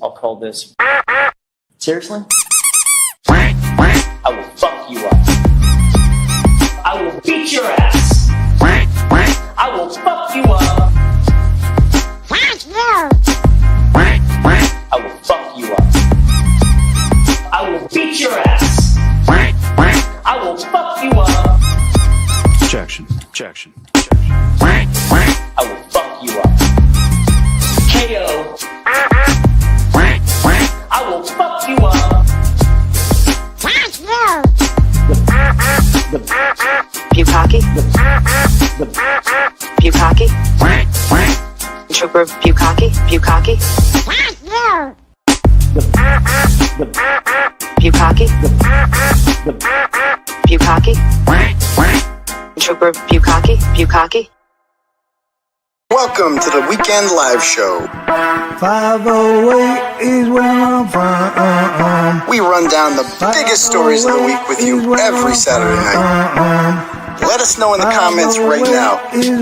I'll call this. Seriously? I will fuck you up. I will beat your ass. I will fuck you up. I will fuck you up. I will beat your ass. I will fuck you up. Objection. Objection. I will fuck you up. KO. I will fuck you up. The 𝗃𝗏𝗁. 𝗃𝗏𝗁. Trooper 𝗃𝗏𝗁. 𝗃𝗏𝗁. 𝗃𝗏𝗁. Trooper 𝗃𝗏𝗁. 𝗃𝗏𝗁. Welcome to the Weekend Live Show. 508 is where I'm from. We run down the biggest stories of the week with you every Saturday night. Let us know in the comments right now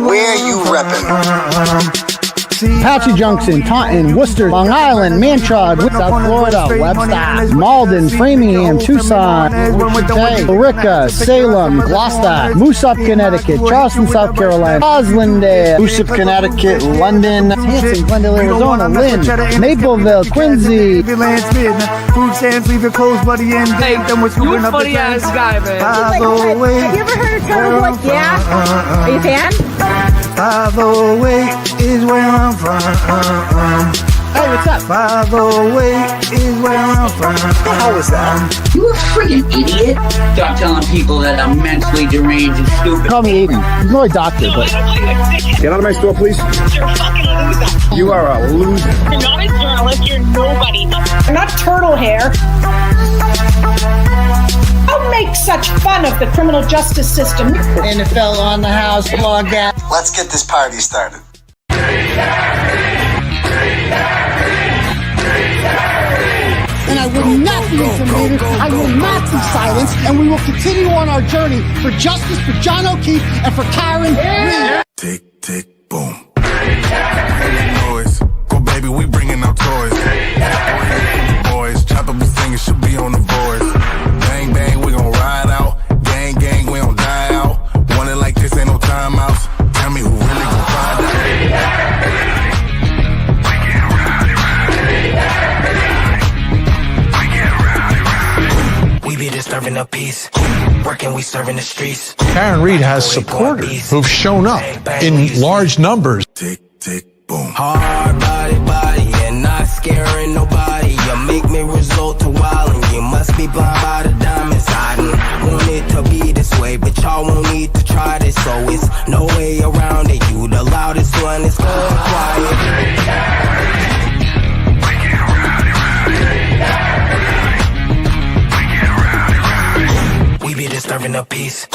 where you reppin'. 𝗵𝗵𝗄𝗃 Junction, Taunton, Worcester, Long Island, Manchard, South Florida, Webster, Malden, Framingham, Tucson, 𝗺𝗿𝗄𝗺, Salem, Gloucester, Moosop, Connecticut, Charleston, South Carolina, Roslindale, Moosop, Connecticut, London, Hanson, Glendale, Arizona, Lynn, Mapleville, Quincy. Hey, you a funny ass guy, man. Have you ever heard of Turtleboy? Yeah. Are you a fan? 508 is where I'm from. Hey, what's up? 508 is where I'm from. How was that? You a freaking idiot. Stop telling people that I'm mentally deranged and stupid. Call me Aidan. He's not a doctor, but... Get out of my store, please. You're a fucking loser. You are a loser. You're not a journalist. You're nobody. You're not turtle hair. Don't make such fun of the criminal justice system. NFL on the house, blog that. Let's get this party started. And I will not be intimidated. I will not be silenced. And we will continue on our journey for justice for John O'Keefe and for Karen Reed. Tick, tick, boom. Boys, go baby, we bringing out toys. Boys, chopper be singing, should be on the boards. Bang, bang, we gon' ride out. Gang, gang, we don't die out. Want it like this, ain't no timeouts. Tell me who really gon' find out. We be disturbing the peace. Working, we serving the streets. Karen Reed has supporters who've shown up in large numbers. Tick, tick, boom. Hard body, and not scaring nobody. You make me resort to wildin'. You must be blind by the diamonds. I didn't want it to be this way, but y'all won't need to try this, so it's no way around it. You the loudest one, it's going quiet. We be disturbing the peace.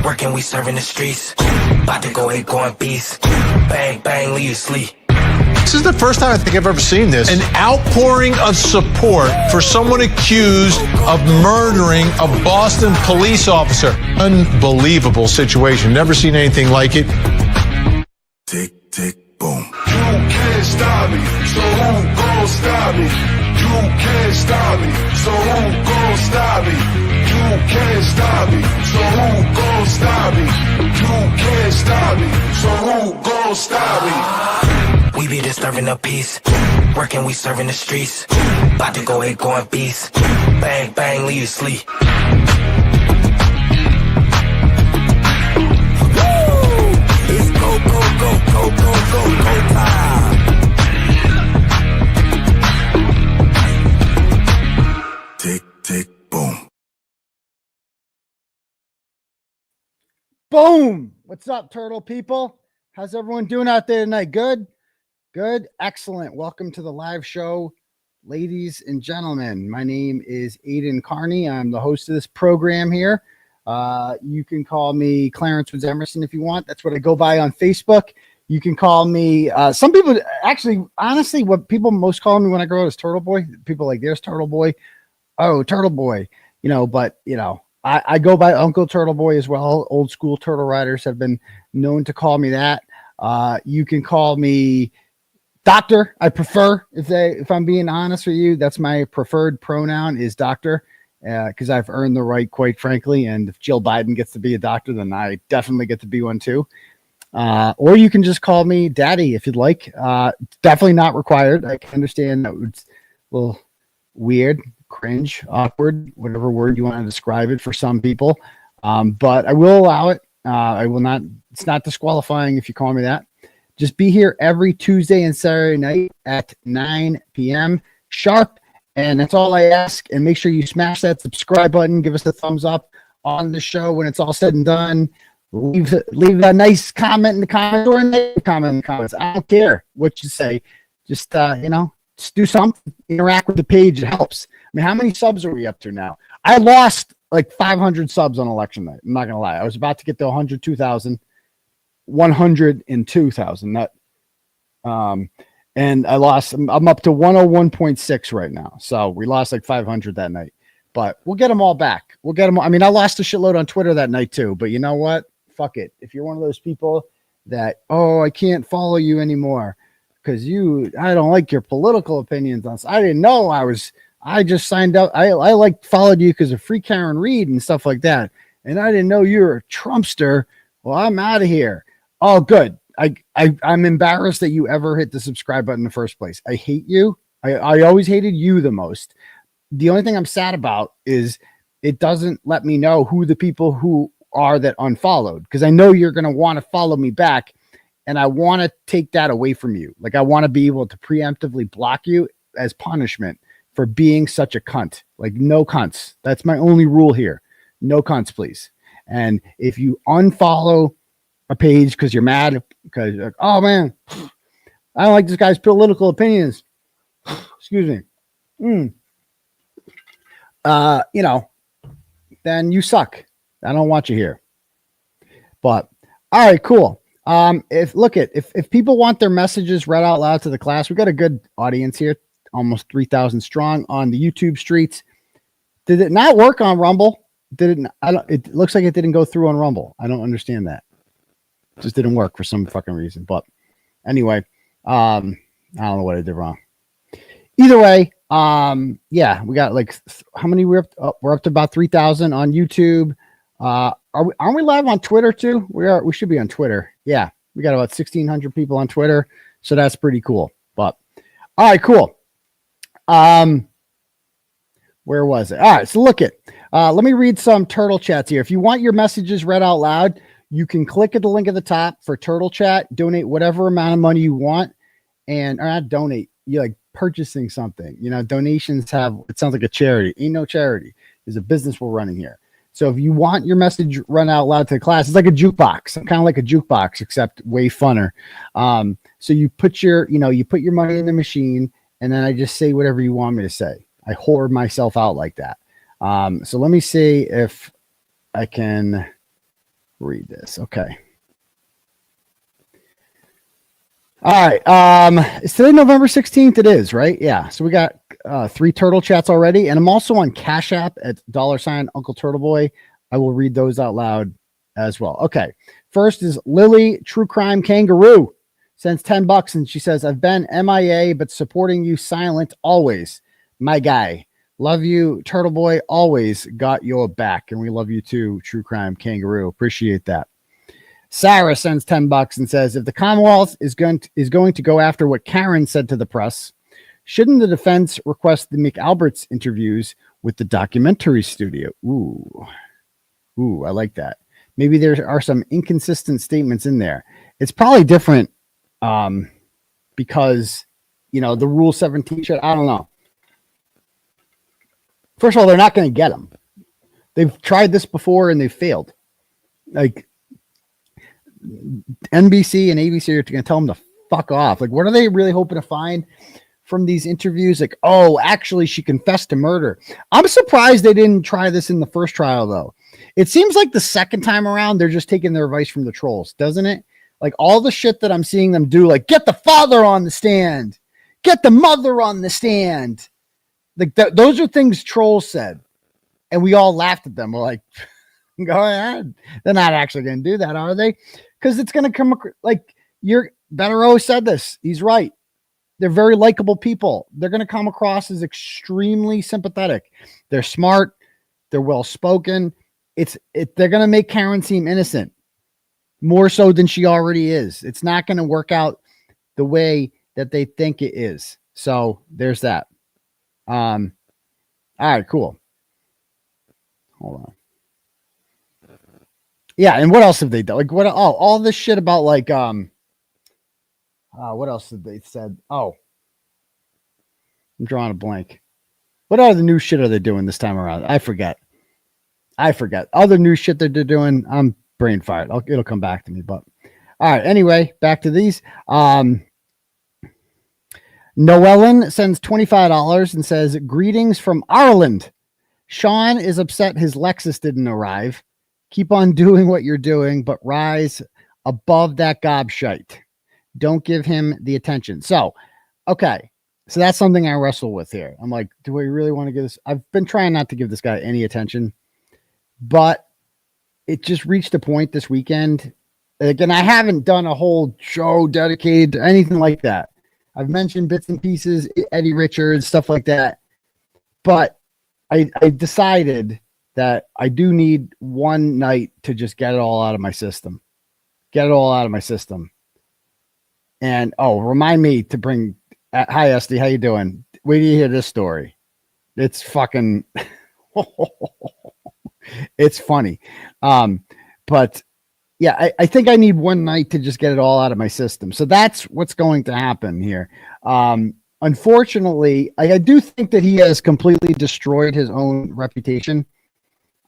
Working, we serving the streets. About to go ahead, going beast. Bang, bang, leave you sleep. This is the first time I think I've ever seen this. An outpouring of support for someone accused of murdering a Boston police officer. Unbelievable situation. Never seen anything like it. Tick, tick, boom. You can't stop me, so who gon' stop me? You can't stop me, so who gon' stop me? You can't stop me, so who gon' stop me? You can't stop me, so who gon' stop me? We be disturbing the peace. Working, we serving the streets. About to go ahead, going beast. Bang, bang, leave you sleep. It's go, go, go, go, go, go, go time. Tick, tick, boom. Boom! What's up, turtle people? How's everyone doing out there tonight? Good? Good? Excellent. Welcome to the live show, ladies and gentlemen. My name is Aidan Kearney. I'm the host of this program here. You can call me Clarence Woods Emerson if you want. That's what I go by on Facebook. You can call me, some people actually, honestly, what people most call me when I grow up is Turtleboy. People like, there's Turtleboy. Oh, Turtleboy, but I go by Uncle Turtleboy as well. Old school turtle riders have been known to call me that. You can call me Doctor, I prefer, if I'm being honest with you, that's my preferred pronoun is doctor, because I've earned the right, quite frankly. And if Jill Biden gets to be a doctor, then I definitely get to be one too. Or you can just call me daddy if you'd like. Definitely not required. I can understand that it's a little weird, cringe, awkward, whatever word you want to describe it for some people. But I will allow it. I will not, it's not disqualifying if you call me that. Just be here every Tuesday and Saturday night at 9 p.m. sharp. And that's all I ask. And make sure you smash that subscribe button. Give us a thumbs up on the show when it's all said and done. Leave a nice comment in the comments or a negative comment in the comments. I don't care what you say. Just, just do something. Interact with the page. It helps. I mean, how many subs are we up to now? I lost like 500 subs on election night. I'm not going to lie. I was about to get to 102,000. 102,000. And I lost. I'm up to 101.6 right now. So we lost like 500 that night, but we'll get them all back. We'll get them. I mean, I lost a shitload on Twitter that night too, but you know what? Fuck it. If you're one of those people that, I can't follow you anymore because I don't like your political opinions on. I didn't know I just signed up. I followed you because of Free Karen Reed and stuff like that. And I didn't know you were a Trumpster. Well, I'm out of here. Oh, good. I'm embarrassed that you ever hit the subscribe button in the first place. I hate you. I always hated you the most. The only thing I'm sad about is it doesn't let me know who the people who are that unfollowed, because I know you're going to want to follow me back, and I want to take that away from you. Like, I want to be able to preemptively block you as punishment for being such a cunt. Like, no cunts. That's my only rule here. No cunts, please. And if you unfollow a page because you're mad, because you're like, oh man, I don't like this guy's political opinions. Excuse me. Then you suck. I don't want you here. But all right, cool. If people want their messages read out loud to the class, we got a good audience here, almost 3,000 strong on the YouTube streets. Did it not work on Rumble? It looks like it didn't go through on Rumble. I don't understand that. It just didn't work for some fucking reason. But anyway, I don't know what I did wrong. Either way, we got like how many we're up to about 3,000 on YouTube. Aren't we live on Twitter too? We should be on Twitter. Yeah, we got about 1,600 people on Twitter, so that's pretty cool. But all right, cool. Where was it? All right, so look it. Let me read some turtle chats here. If you want your messages read out loud, you can click at the link at the top for turtle chat, donate whatever amount of money you want, or not donate, you like purchasing something. Donations it sounds like a charity. Ain't no charity. There's a business we're running here. So if you want your message run out loud to the class, it's like a jukebox. I'm kind of like a jukebox, except way funner. So you put your money in the machine, and then I just say whatever you want me to say. I whore myself out like that. So let me see if I can read this. Okay. All right. Is today November 16th? It is, right? Yeah. So we got 3 turtle chats already. And I'm also on Cash App at $ Uncle Turtleboy. I will read those out loud as well. Okay. First is Lily True Crime Kangaroo. Sends $10 and she says, I've been MIA, but supporting you silent always. My guy. Love you, Turtleboy. Always got your back. And we love you too, True Crime Kangaroo. Appreciate that. Sarah sends $10 and says, if the Commonwealth is going to go after what Karen said to the press, shouldn't the defense request the McAlbert's interviews with the documentary studio? Ooh, I like that. Maybe there are some inconsistent statements in there. It's probably different because, the Rule 17 shit. I don't know. First of all, they're not going to get them. They've tried this before and they've failed. Like, NBC and ABC are going to tell them to fuck off. Like, what are they really hoping to find from these interviews? Like, oh, actually, she confessed to murder. I'm surprised they didn't try this in the first trial, though. It seems like the second time around, they're just taking their advice from the trolls, doesn't it? Like, all the shit that I'm seeing them do, like, get the father on the stand, get the mother on the stand. Like, those are things trolls said. And we all laughed at them. We're like, go ahead. They're not actually going to do that, are they? Because it's going to come like Better said this. He's right. They're very likable people. They're going to come across as extremely sympathetic. They're smart. They're well-spoken. They're going to make Karen seem innocent more so than she already is. It's not going to work out the way that they think it is. So there's that. All right, cool. Hold on. Yeah, and what else have they done? Like what? Oh, all this shit about like what else did they said? Oh, I'm drawing a blank. What other new shit are they doing this time around? I forget. Other new shit that they're doing. I'm brain fired. It'll come back to me. But all right. Anyway, back to these. Noellen sends $25 and says, "Greetings from Ireland. Sean is upset his Lexus didn't arrive. Keep on doing what you're doing, but rise above that gobshite. Don't give him the attention." So, okay. So that's something I wrestle with here. I'm like, do we really want to give this? I've been trying not to give this guy any attention, but it just reached a point this weekend. Again, I haven't done a whole show dedicated to anything like that. I've mentioned bits and pieces, Eddie Richards, stuff like that. But I decided that I do need one night to just get it all out of my system. And, remind me to bring... Hi, Estey. How you doing? Wait till you hear this story. It's fucking... it's funny. But... yeah, I think I need one night to just get it all out of my system. So that's what's going to happen here. Unfortunately, I do think that he has completely destroyed his own reputation.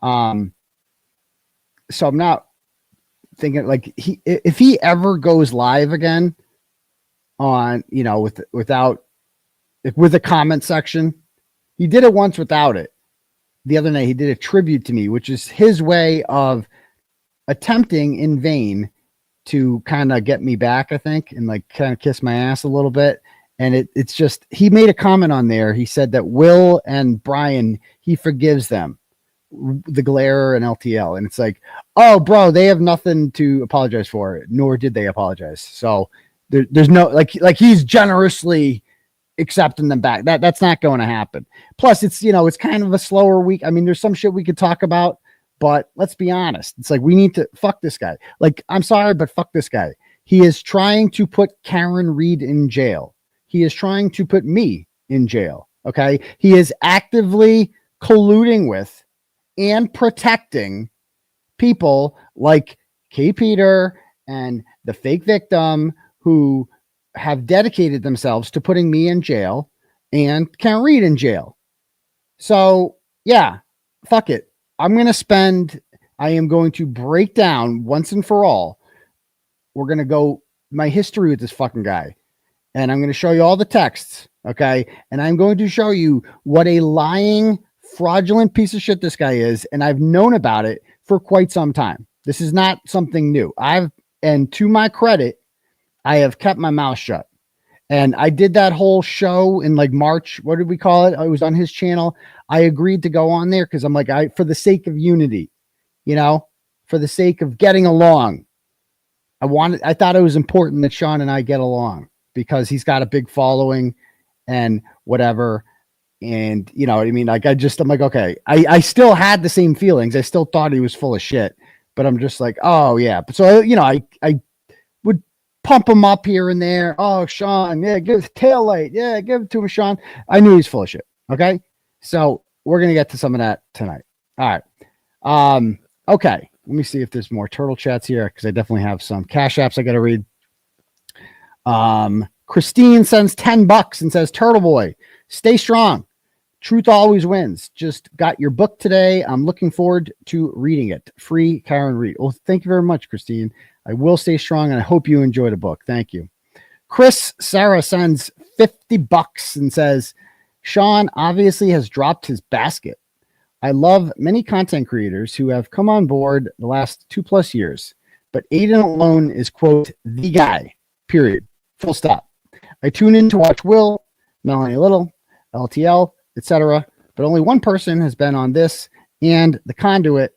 So I'm not thinking like if he ever goes live again on, with a comment section, he did it once without it. The other night he did a tribute to me, which is his way of attempting in vain to kind of get me back, I think, and like kind of kiss my ass a little bit. And it's just, he made a comment on there. He said that Will and Brian, he forgives them, the Glare and LTL. And it's like, oh, bro, they have nothing to apologize for, nor did they apologize. So there's no, like he's generously accepting them back. That's not going to happen. Plus it's, it's kind of a slower week. I mean, there's some shit we could talk about, but let's be honest. It's like, we need to fuck this guy. Like, I'm sorry, but fuck this guy. He is trying to put Karen Reed in jail. He is trying to put me in jail. Okay. He is actively colluding with and protecting people like 𝗄𝗄𝗆 and the fake victim who have dedicated themselves to putting me in jail and Karen Reed in jail. So yeah, fuck it. I am going to break down once and for all. We're going to go my history with this fucking guy. And I'm going to show you all the texts. Okay. And I'm going to show you what a lying, fraudulent piece of shit this guy is. And I've known about it for quite some time. This is not something new. And to my credit, I have kept my mouth shut. And I did that whole show in like March. What did we call it? It was on his channel. I agreed to go on there because I'm like, for the sake of unity, for the sake of getting along. I thought it was important that Sean and I get along because he's got a big following and whatever. And you know what I mean? Like, I'm like, okay, I still had the same feelings. I still thought he was full of shit, but I'm just like, oh yeah. So, I would pump him up here and there. Oh, Sean, yeah, give it tail light. Yeah, give it to him, Sean. I knew he's full of shit. Okay. So we're going to get to some of that tonight. All right. Okay. Let me see if there's more turtle chats here, because I definitely have some cash apps I got to read. Christine sends $10 and says, Turtleboy, stay strong. Truth always wins. Just got your book today. I'm looking forward to reading it. Free Karen Reed. Well, thank you very much, Christine. I will stay strong, and I hope you enjoy the book. Thank you. Chris Sarah sends $50 and says, Sean obviously has dropped his basket. I love many content creators who have come on board the last 2+ years, but Aidan alone is, quote, the guy, period, full stop. I tune in to watch Will, Melanie Little, LTL, etc., but only one person has been on this and the conduit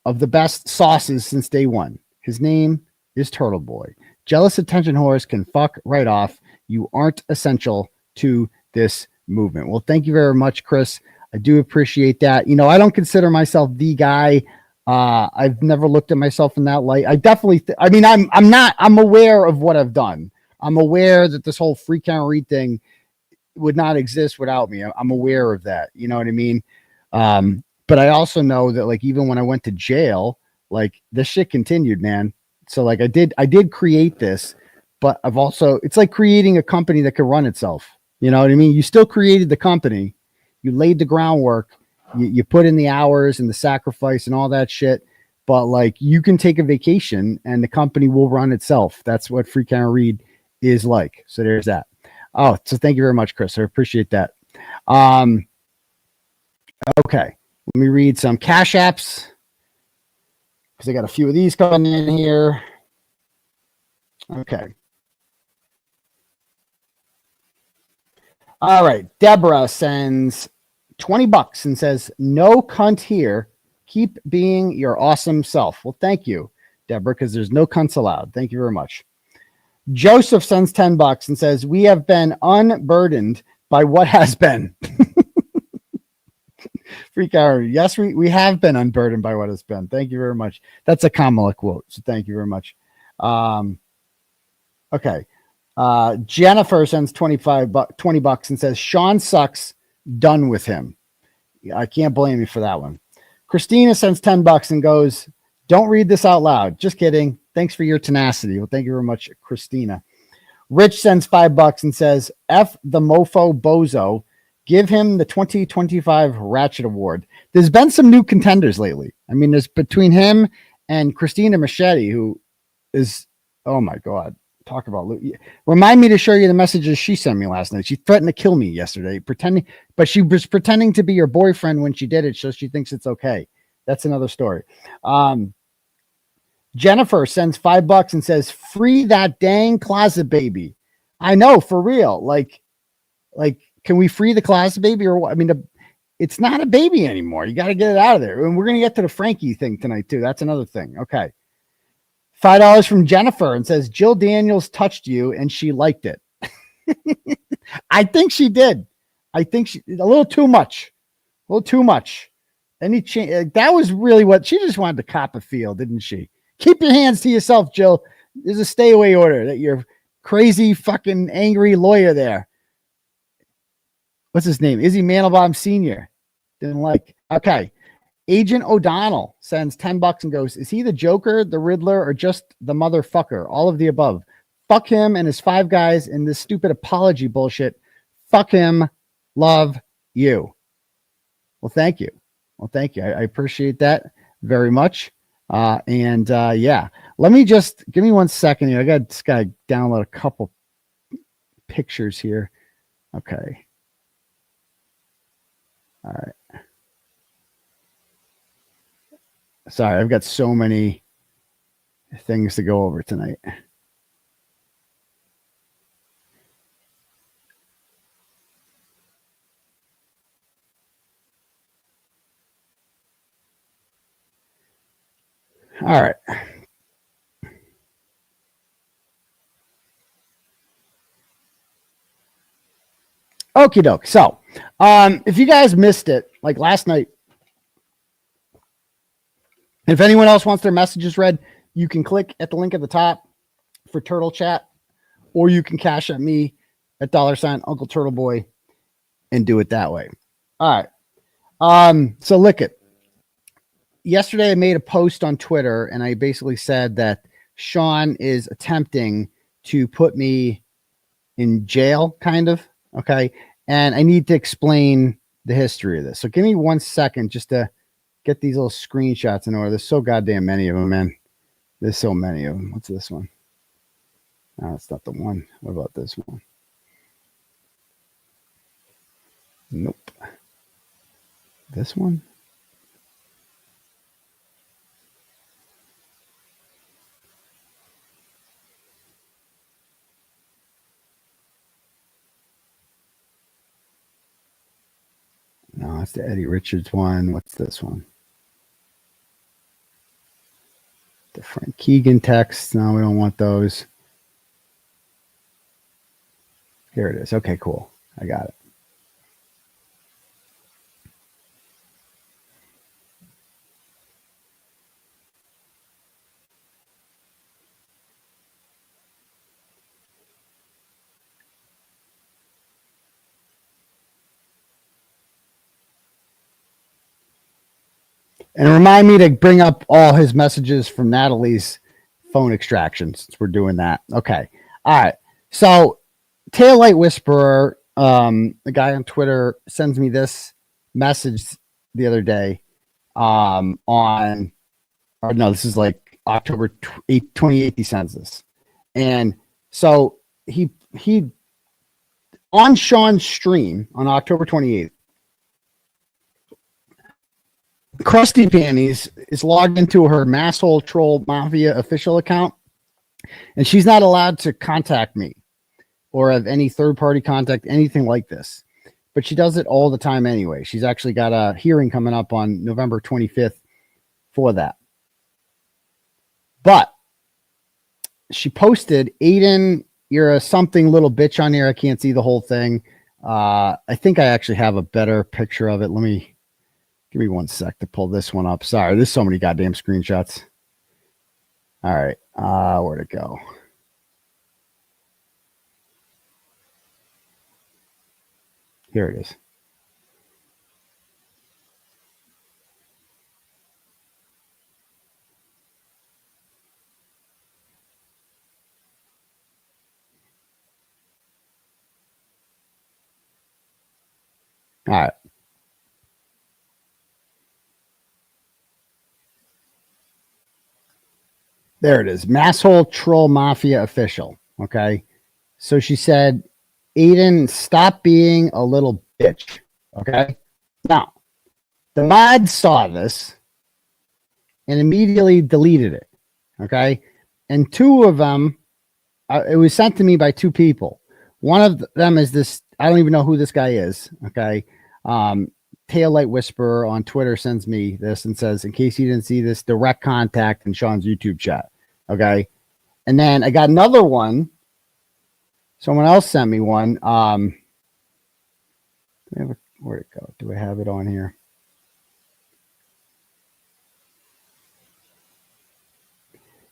of the best sauces since day one. His name is Turtleboy. Jealous attention whores can fuck right off. You aren't essential to this movement. Well, thank you very much, Chris. I do appreciate that. You know, I don't consider myself the guy. I've never looked at myself in that light. I definitely, I'm aware of what I've done. I'm aware that this whole free Karen Reed thing would not exist without me. I'm aware of that. You know what I mean? But I also know that, like, even when I went to jail, like, this shit continued, man. So, like, I did create this, but I've also, it's like creating a company that could run itself. You know what I mean? You still created the company. You laid the groundwork. You put in the hours and the sacrifice and all that shit. But, like, you can take a vacation and the company will run itself. That's what free Karen Reed is like. So there's that. Oh, so thank you very much, Chris. I appreciate that. Okay. Let me read some Cash Apps, because I got a few of these coming in here. Okay. All right. Deborah sends $20 and says, no cunt here. Keep being your awesome self. Well, thank you, Deborah, because there's no cunts allowed. Thank you very much. Joseph sends $10 and says, we have been unburdened by what has been. Freak hour. Yes, we have been unburdened by what has been. Thank you very much. That's a Kamala quote. So thank you very much. Okay. Jennifer sends $20 and says, Sean sucks. Done with him. I can't blame you for that one. Christina sends $10 and goes, don't read this out loud. Just kidding. Thanks for your tenacity. Well, thank you very much, Christina. Rich sends $5 and says, F the mofo bozo. Give him the 2025 Ratchet Award. There's been some new contenders lately. I mean, there's between him and Christina Machete, who is, oh my God, talk about. Remind me to show you the messages she sent me last night. She threatened to kill me yesterday, but she was pretending to be your boyfriend when she did it, so she thinks it's okay. That's another story. Jennifer sends $5 and says, free that dang closet baby. I know, for real. Like, can we free the closet baby or what? I mean, it's not a baby anymore. You got to get it out of there. And we're going to get to the Frankie thing tonight too. That's another thing. Okay. $5 from Jennifer and says, Jill Daniels touched you and she liked it. I think she did. I think she, a little too much. Any change? That was really what she just wanted to cop a feel, didn't she? Keep your hands to yourself, Jill. There's a stay away order that you're crazy fucking angry lawyer there. What's his name? Izzy Mandelbaum Sr. Didn't like. Okay. Agent O'Donnell sends $10 and goes, is he the Joker, the Riddler, or just the motherfucker? All of the above. Fuck him and his 5 guys in this stupid apology bullshit. Fuck him. Love you. Well, thank you. I appreciate that very much. Yeah, let me just give me 1 second here. I got this guy download a couple pictures here. Okay. All right. Sorry, I've got so many things to go over tonight. All right. Okie doke. So, if you guys missed it, like last night, if anyone else wants their messages read, you can click at the link at the top for Turtle Chat, or you can cash at me at $ Uncle Turtleboy and do it that way. All right. So look it. Yesterday I made a post on Twitter and I basically said that Sean is attempting to put me in jail, kind of. Okay. And I need to explain the history of this. So give me 1 second just to get these little screenshots in order. There's so goddamn many of them, man. There's so many of them. What's this one? No, it's not the one. What about this one? Nope. This one? No, it's the Eddie Richards one. What's this one? the Frank Keegan text. No, we don't want those. Here it is. Okay, cool. I got it. And remind me to bring up all his messages from Natalie's phone extraction since we're doing that. Okay. All right. So Taillight Whisperer, the guy on Twitter, sends me this message the other day this is like October 28th he sends this. And so he on Sean's stream on October 28th, Krusty Panties is logged into her Masshole Troll Mafia official account, and she's not allowed to contact me or have any third-party contact, anything like this. But she does it all the time anyway. She's actually got a hearing coming up on November 25th for that. But she posted, Aidan, you're a something little bitch on here. I can't see the whole thing. I think I actually have a better picture of it. Give me 1 sec to pull this one up. Sorry, there's so many goddamn screenshots. All right. Where'd it go? Here it is. All right. There it is. Masshole Troll Mafia official. Okay. So she said, Aidan, stop being a little bitch. Okay. Now, the mod saw this and immediately deleted it. Okay. And two of them, it was sent to me by two people. One of them is this, I don't even know who this guy is. Okay. Taillight Whisperer on Twitter sends me this and says, in case you didn't see this, direct contact in Sean's YouTube chat. Okay. And then I got another one. Someone else sent me one. Where'd it go? Do I have it on here?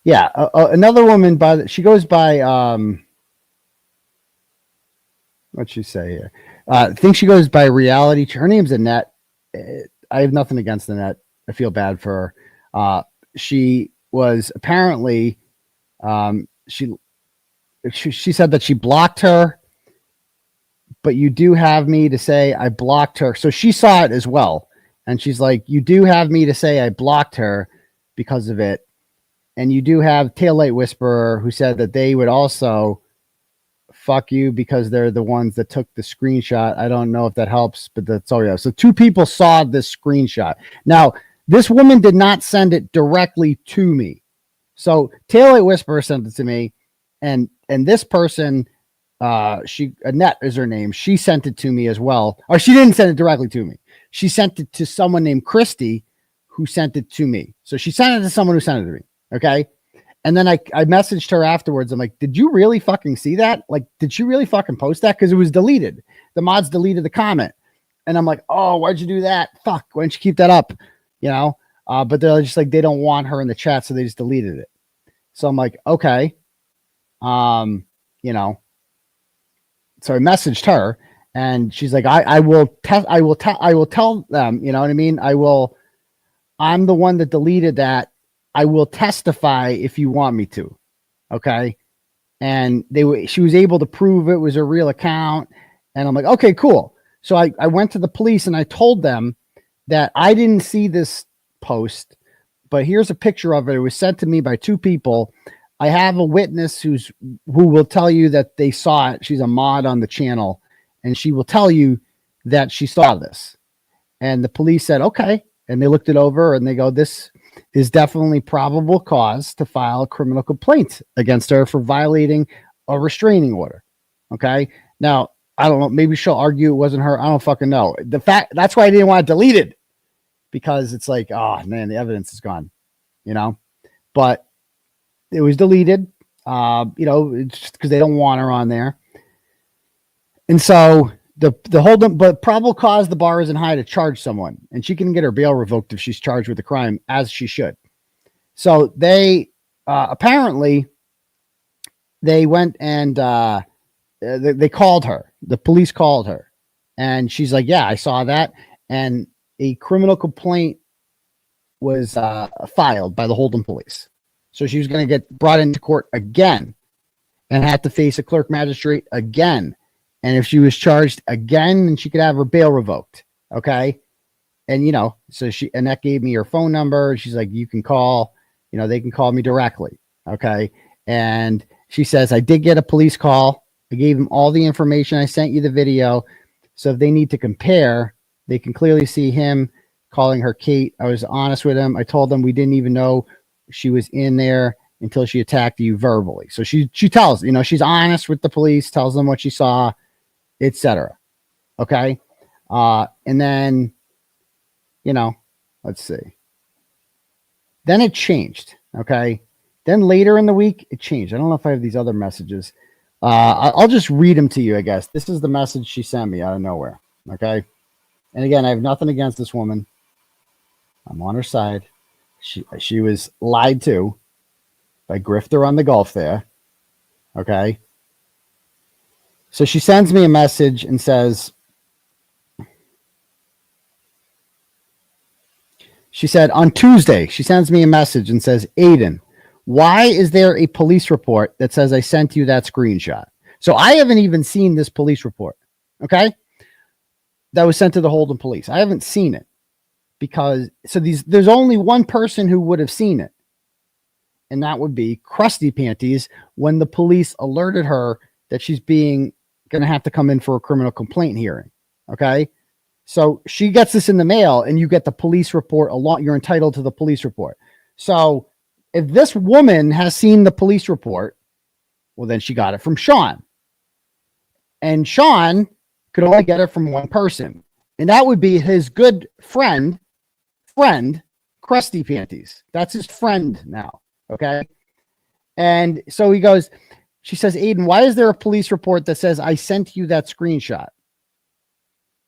Yeah. Another woman she goes by, what'd she say here? I think she goes by Reality. Her name's Annette. I have nothing against Annette. I feel bad for her. She was apparently, she said that she blocked her, but you do have me to say I blocked her. So she saw it as well. And she's like, you do have me to say I blocked her because of it. And you do have Taillight Whisperer who said that they would also fuck you because they're the ones that took the screenshot. I don't know if that helps, but that's all you have. So two people saw this screenshot. Now, this woman did not send it directly to me. So Taillight Whisperer sent it to me, and this person, Annette is her name. She sent it to me as well. Or she didn't send it directly to me. She sent it to someone named Krusty who sent it to me. So she sent it to someone who sent it to me. Okay. And then I messaged her afterwards. I'm like, did you really fucking see that? Like, did she really fucking post that? Because it was deleted. The mods deleted the comment. And I'm like, oh, why'd you do that? Fuck, why didn't you keep that up? You know? But they're just like, they don't want her in the chat, so they just deleted it. So I'm like, okay. You know. So I messaged her and she's like, I will tell them, you know what I mean? I'm the one that deleted that. I will testify if you want me to. Okay. And she was able to prove it was a real account. And I'm like, okay, cool. So I went to the police and I told them that I didn't see this post, but here's a picture of it. It was sent to me by two people. I have a witness who will tell you that they saw it. She's a mod on the channel and she will tell you that she saw this. And the police said, okay. And they looked it over and they go, this is definitely probable cause to file a criminal complaint against her for violating a restraining order. Okay. Now, I don't know. Maybe she'll argue it wasn't her. I don't fucking know. That's why I didn't want it deleted, because it's like, oh man, the evidence is gone, you know? But it was deleted. It's just because they don't want her on there. And so the Holden, but probable cause the bar isn't high to charge someone, and she can get her bail revoked if she's charged with a crime, as she should. So they apparently they went and they called her. The police called her, and she's like, "Yeah, I saw that." And a criminal complaint was filed by the Holden police. So she was going to get brought into court again and have to face a clerk magistrate again. And if she was charged again, then she could have her bail revoked. Okay. And, so Annette gave me her phone number. She's like, you can call, they can call me directly. Okay. And she says, I did get a police call. I gave them all the information. I sent you the video. So if they need to compare, they can clearly see him calling her Kate. I was honest with him. I told them we didn't even know she was in there until she attacked you verbally. So she tells, she's honest with the police, tells them what she saw, etc. Okay. And then, let's see. Then it changed. Okay. Then later in the week, it changed. I don't know if I have these other messages. I'll just read them to you, I guess. This is the message she sent me out of nowhere. Okay. And again, I have nothing against this woman. I'm on her side. She was lied to by Grifter on the golf there. Okay. So she sends me a message and says, she said on Tuesday, she sends me a message and says, Aidan, why is there a police report that says I sent you that screenshot? So I haven't even seen this police report. Okay. That was sent to the Holden police. I haven't seen it. Because there's only one person who would have seen it, and that would be Krusty Panties when the police alerted her that she's going to have to come in for a criminal complaint hearing. Okay, so she gets this in the mail, and you get the police report along. You're entitled to the police report. So if this woman has seen the police report, well, then she got it from Sean, and Sean could only get it from one person, and that would be his good friend, Krusty Panties. That's his friend now. Okay. And so he goes, she says, Aidan, why is there a police report that says I sent you that screenshot?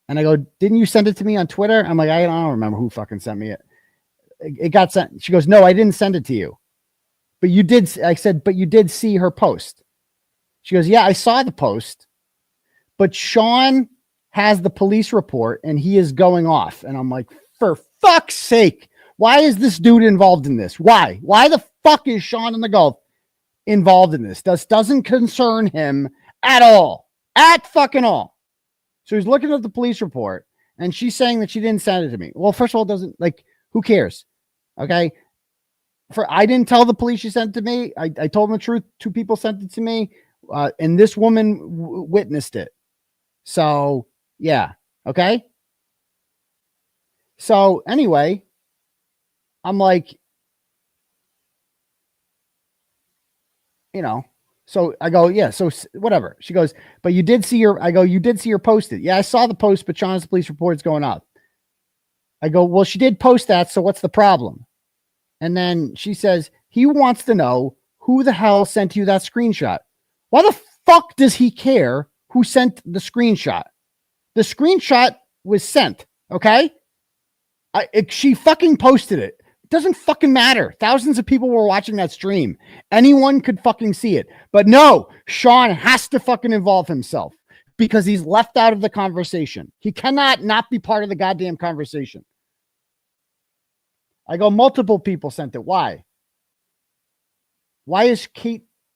And I go, didn't you send it to me on Twitter? I'm like, I don't remember who fucking sent me it. It got sent. She goes, no, I didn't send it to you. But you did. I said, but you did see her post. She goes, yeah, I saw the post, but Sean has the police report and he is going off. And I'm like, for fuck's sake, why is this dude involved in this? Why the fuck is Sean in the Gulf involved in this? This doesn't concern him at all, at fucking all. So he's looking at the police report and she's saying that she didn't send it to me. Well, first of all, who cares? Okay. I didn't tell the police she sent it to me. I told them the truth. 2 people sent it to me. And this woman witnessed it. So yeah. Okay. So anyway, I'm like, so I go, yeah, so whatever. She goes, but you did see her. I go, you did see her post it. Yeah, I saw the post, but Sean's police report is going up. I go, well, she did post that. So what's the problem? And then she says, he wants to know who the hell sent you that screenshot. Why the fuck does he care who sent the screenshot? The screenshot was sent. Okay. She fucking posted it. It doesn't fucking matter. Thousands of people were watching that stream. Anyone could fucking see it. But no, Sean has to fucking involve himself because he's left out of the conversation. He cannot not be part of the goddamn conversation. I go, multiple people sent it. Why? Why is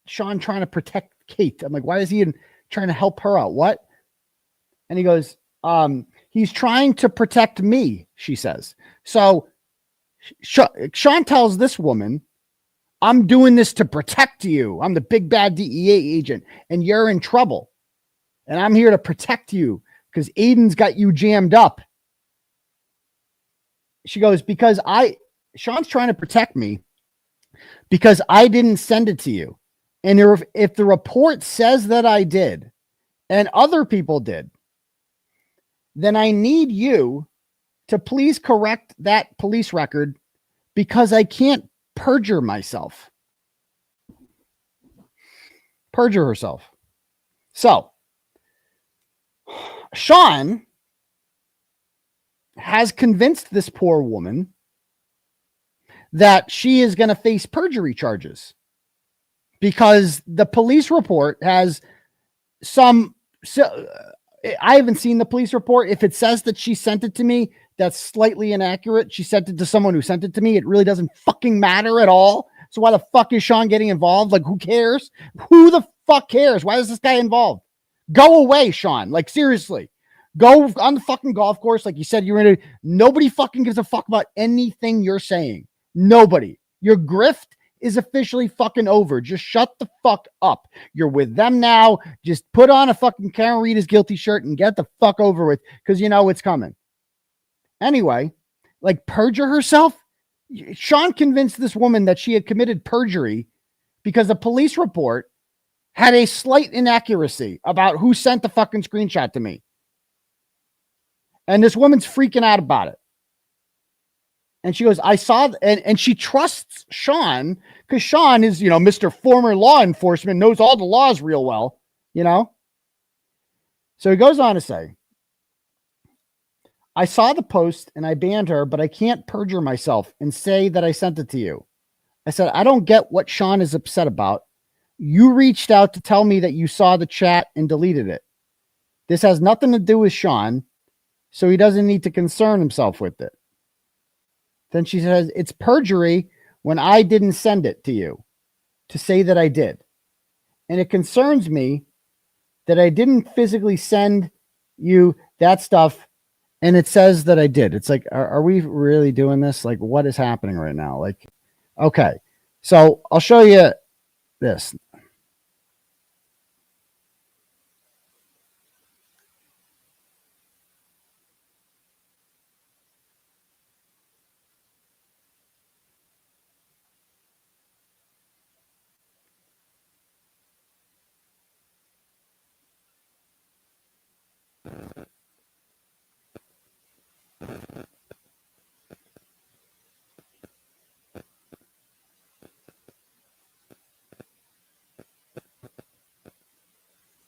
Sean trying to protect Kate? I'm like, why is he trying to help her out? What? And he goes, he's trying to protect me, she says. So Sean tells this woman, I'm doing this to protect you. I'm the big bad DEA agent and you're in trouble. And I'm here to protect you because Aidan's got you jammed up. She goes, because Sean's trying to protect me because I didn't send it to you. And if the report says that I did and other people did, then I need you to please correct that police record because I can't perjure myself. perjure herself. So Sean has convinced this poor woman that she is going to face perjury charges because the police report has some. So I haven't seen the police report. If it says that she sent it to me, that's slightly inaccurate. She sent it to someone who sent it to me. It really doesn't fucking matter at all. So why the fuck is Sean getting involved? Like, who cares? Who the fuck cares? Why is this guy involved? Go away, Sean. Like, seriously. Go on the fucking golf course. Like you said, you're in a, nobody fucking gives a fuck about anything you're saying. Nobody. Your grift is officially fucking over. Just shut the fuck up. You're with them now. Just put on a fucking 𝗄𝗲𝗄𝗃 𝗧𝘂𝗵 shirt and get the fuck over with, because you know it's coming. Anyway, like, perjure herself. Sean convinced this woman that she had committed perjury because the police report had a slight inaccuracy about who sent the fucking screenshot to me. And this woman's freaking out about it. And she goes, I saw, and she trusts Sean because Sean is, you know, Mr. Former Law Enforcement, knows all the laws real well, you know? So he goes on to say, I saw the post and I banned her, but I can't perjure myself and say that I sent it to you. I said, I don't get what Sean is upset about. You reached out to tell me that you saw the chat and deleted it. This has nothing to do with Sean, so he doesn't need to concern himself with it. Then she says, it's perjury when I didn't send it to you to say that I did. And it concerns me that I didn't physically send you that stuff. And it says that I did. It's like, are we really doing this? Like, what is happening right now? Like, okay. So I'll show you this.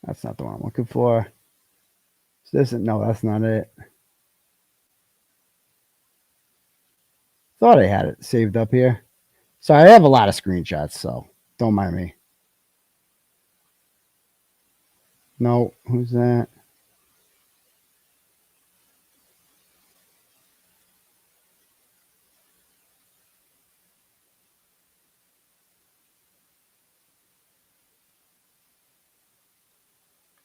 That's not the one I'm looking for. So this isn't, no, that's not it. Thought I had it saved up here. Sorry, I have a lot of screenshots, so don't mind me. No, who's that?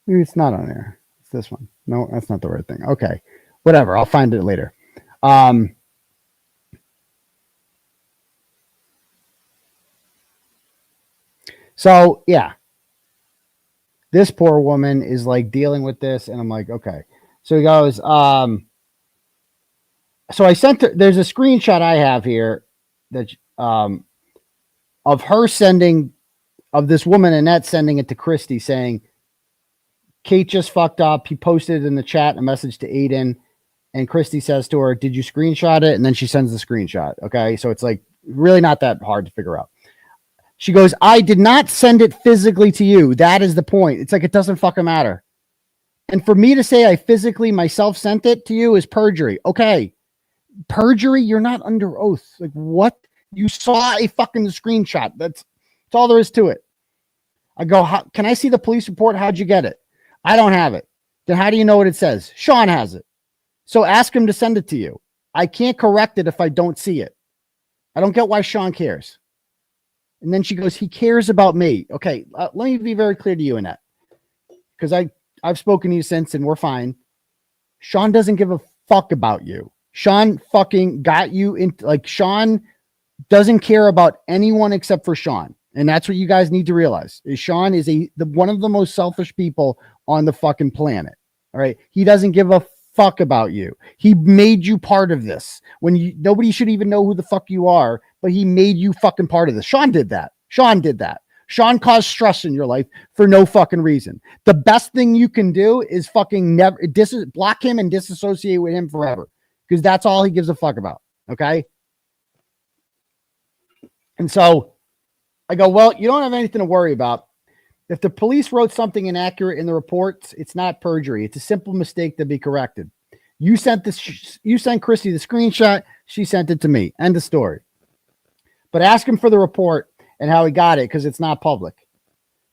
Maybe it's not on there. It's this one. No, that's not the right thing. Okay. Whatever. I'll find it later. So yeah, this poor woman is like dealing with this, and I'm like, okay. So he goes, so I sent her, there's a screenshot I have here that of her sending, of this woman Annette sending it to Krusty saying, Kate just fucked up. He posted in the chat a message to Aidan, and Krusty says to her, did you screenshot it? And then she sends the screenshot. Okay. So it's like really not that hard to figure out. She goes, I did not send it physically to you. That is the point. It's like, it doesn't fucking matter. And for me to say I physically myself sent it to you is perjury. Okay. Perjury. You're not under oath. Like, what? You saw a fucking screenshot. That's all there is to it. I go, how, can I see the police report? How'd you get it? I don't have it. Then how do you know what it says? Sean has it. So ask him to send it to you. I can't correct it if I don't see it. I don't get why Sean cares. And then she goes, he cares about me. Okay, let me be very clear to you, Annette, because I've spoken to you since and we're fine. Sean doesn't give a fuck about you. Sean fucking got you in, like, Sean doesn't care about anyone except for Sean. And that's what you guys need to realize is Sean is one of the most selfish people on the fucking planet. All right. He doesn't give a fuck about you. He made you part of this when nobody should even know who the fuck you are, but he made you fucking part of this. Sean did that. Sean did that. Sean caused stress in your life for no fucking reason. The best thing you can do is fucking never block him and disassociate with him forever, because that's all he gives a fuck about. Okay. And so I go, well, you don't have anything to worry about. If the police wrote something inaccurate in the reports, it's not perjury. It's a simple mistake to be corrected. You sent Krusty the screenshot. She sent it to me. End of story. But ask him for the report and how he got it, because it's not public.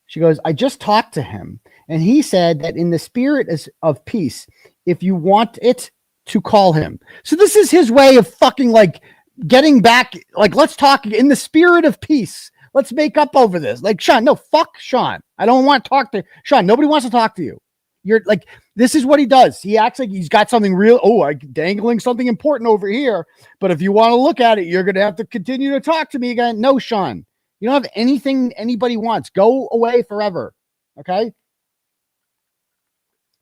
She goes, I just talked to him, and he said that in the spirit of peace, if you want it, to call him. So this is his way of fucking like getting back. Like, let's talk in the spirit of peace. Let's make up over this. Like, Sean, no, fuck Sean. I don't want to talk to Sean. Nobody wants to talk to you. You're like, this is what he does. He acts like he's got something real. Oh, I'm dangling something important over here. But if you want to look at it, you're going to have to continue to talk to me again. No, Sean, you don't have anything anybody wants. Go away forever. Okay.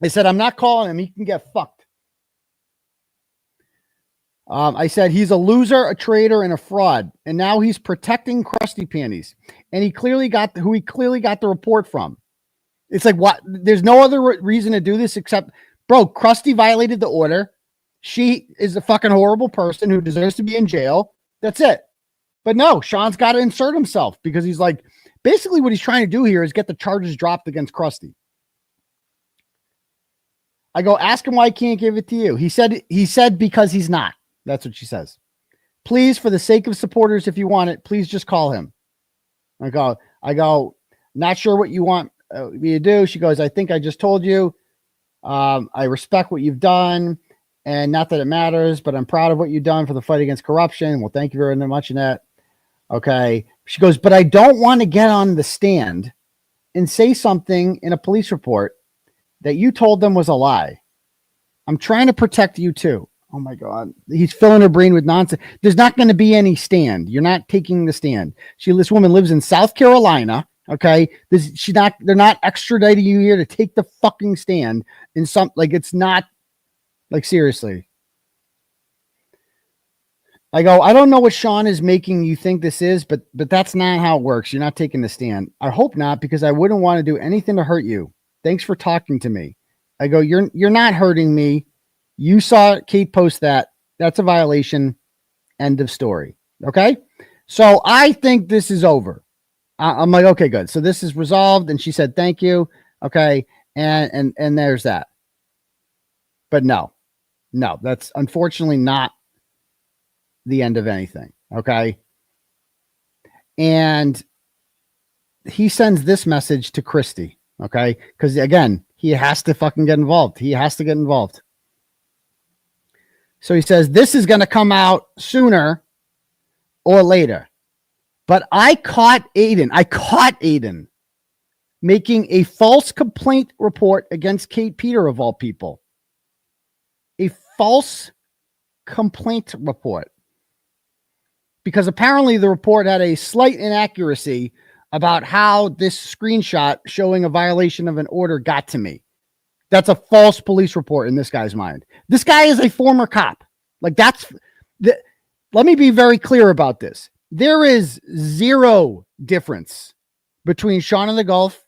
I said, I'm not calling him. He can get fucked. I said, he's a loser, a traitor, and a fraud. And now he's protecting Krusty Panties. And he clearly got who he clearly got the report from. It's like, what? There's no other reason to do this except, bro, Krusty violated the order. She is a fucking horrible person who deserves to be in jail. That's it. But no, Sean's got to insert himself because he's like, basically what he's trying to do here is get the charges dropped against Krusty. I go, ask him why he can't give it to you. He said because he's not. That's what she says. Please, for the sake of supporters, if you want it, please just call him. I go, not sure what you want me to do. She goes, I think I just told you. I respect what you've done, and not that it matters, but I'm proud of what you've done for the fight against corruption. Well, thank you very much, Annette. Okay. She goes, but I don't want to get on the stand and say something in a police report that you told them was a lie. I'm trying to protect you too. Oh my God. He's filling her brain with nonsense. There's not going to be any stand. You're not taking the stand. This woman lives in South Carolina. Okay. They're not extraditing you here to take the fucking stand in some, like, it's not like, seriously. I go, I don't know what Sean is making you think this is, but that's not how it works. You're not taking the stand. I hope not, because I wouldn't want to do anything to hurt you. Thanks for talking to me. I go, you're not hurting me. You saw Kate post that. That's a violation. End of story. Okay. So I think this is over. I'm like, okay, good. So this is resolved. And she said, thank you. Okay. And there's that. But no, that's unfortunately not the end of anything. Okay. And he sends this message to Krusty. Okay. Because again, he has to fucking get involved. He has to get involved. So he says, this is going to come out sooner or later. But I caught Aidan making a false complaint report against 𝗃𝗄𝗆 of all people. A false complaint report. Because apparently the report had a slight inaccuracy about how this screenshot showing a violation of an order got to me. That's a false police report in this guy's mind. This guy is a former cop. Like, let me be very clear about this. There is zero difference between Sean in the Gulf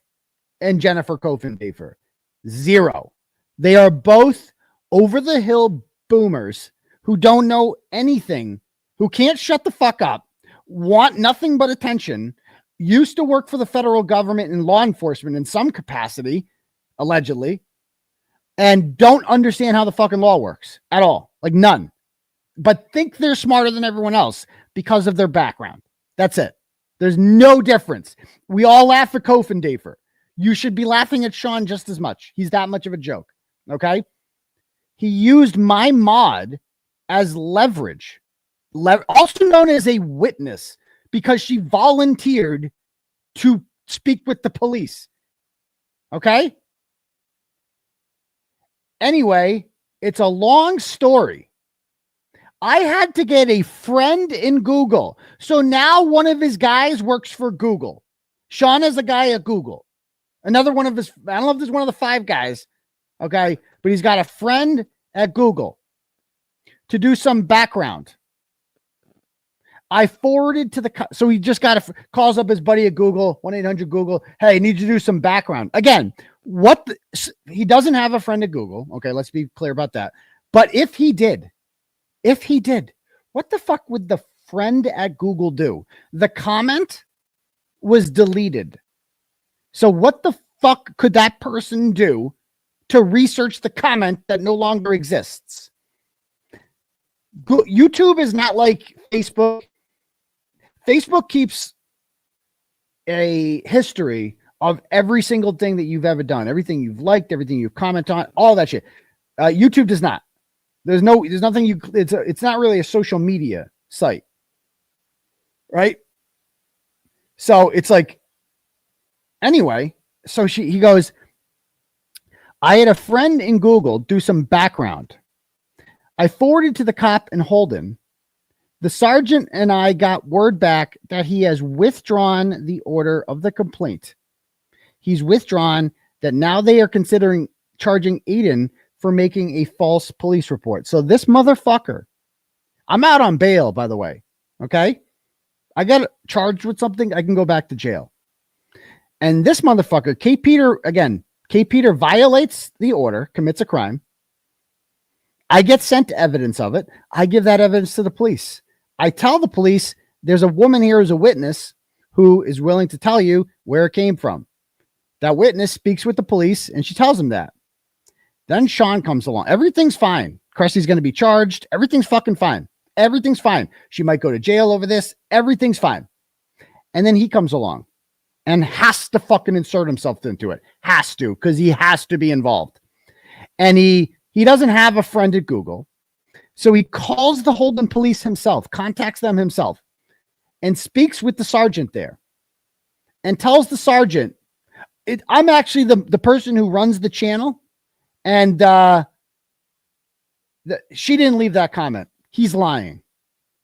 and Jennifer Coffin-Bafer. Zero. They are both over the hill boomers who don't know anything, who can't shut the fuck up, want nothing but attention, used to work for the federal government and law enforcement in some capacity, allegedly, and don't understand how the fucking law works at all. Like, none. But think they're smarter than everyone else because of their background. That's it. There's no difference. We all laugh at Coffin-Bafer. You should be laughing at Sean just as much. He's that much of a joke. Okay? He used my mod as leverage, also known as a witness, because she volunteered to speak with the police. Okay? Anyway, it's a long story. I had to get a friend in Google. So now one of his guys works for Google. Sean is a guy at Google. Another one of his, I don't know if this is one of the 5 guys. Okay. But he's got a friend at Google to do some background. I forwarded to so he just calls up his buddy at Google, 1-800-Google. Hey, I need you to do some background. Again, he doesn't have a friend at Google. Okay. Let's be clear about that. But if he did, what the fuck would the friend at Google do? The comment was deleted. So what the fuck could that person do to research the comment that no longer exists? YouTube is not like Facebook. Facebook keeps a history of every single thing that you've ever done, everything you've liked, everything you've commented on, all that shit. YouTube does not. There's nothing it's not really a social media site, right? So it's like, anyway, so he goes, I had a friend in Google do some background. I forwarded to the cop in Holden. The sergeant and I got word back that he has withdrawn the order of the complaint. He's withdrawn that. Now they are considering charging Aidan for making a false police report. So this motherfucker, I'm out on bail, by the way. Okay. I got charged with something. I can go back to jail. And this motherfucker, 𝗃𝗃𝗃 violates the order, commits a crime. I get sent evidence of it. I give that evidence to the police. I tell the police there's a woman here as a witness who is willing to tell you where it came from. That witness speaks with the police and she tells him that. Then Sean comes along. Everything's fine. Krusty's going to be charged. Everything's fucking fine. Everything's fine. She might go to jail over this. Everything's fine. And then he comes along and has to fucking insert himself into it. Has to, because he has to be involved. And he doesn't have a friend at Google. So he calls the Holden police himself, contacts them himself, and speaks with the sergeant there and tells the sergeant, I'm actually the person who runs the channel. And she didn't leave that comment. He's lying.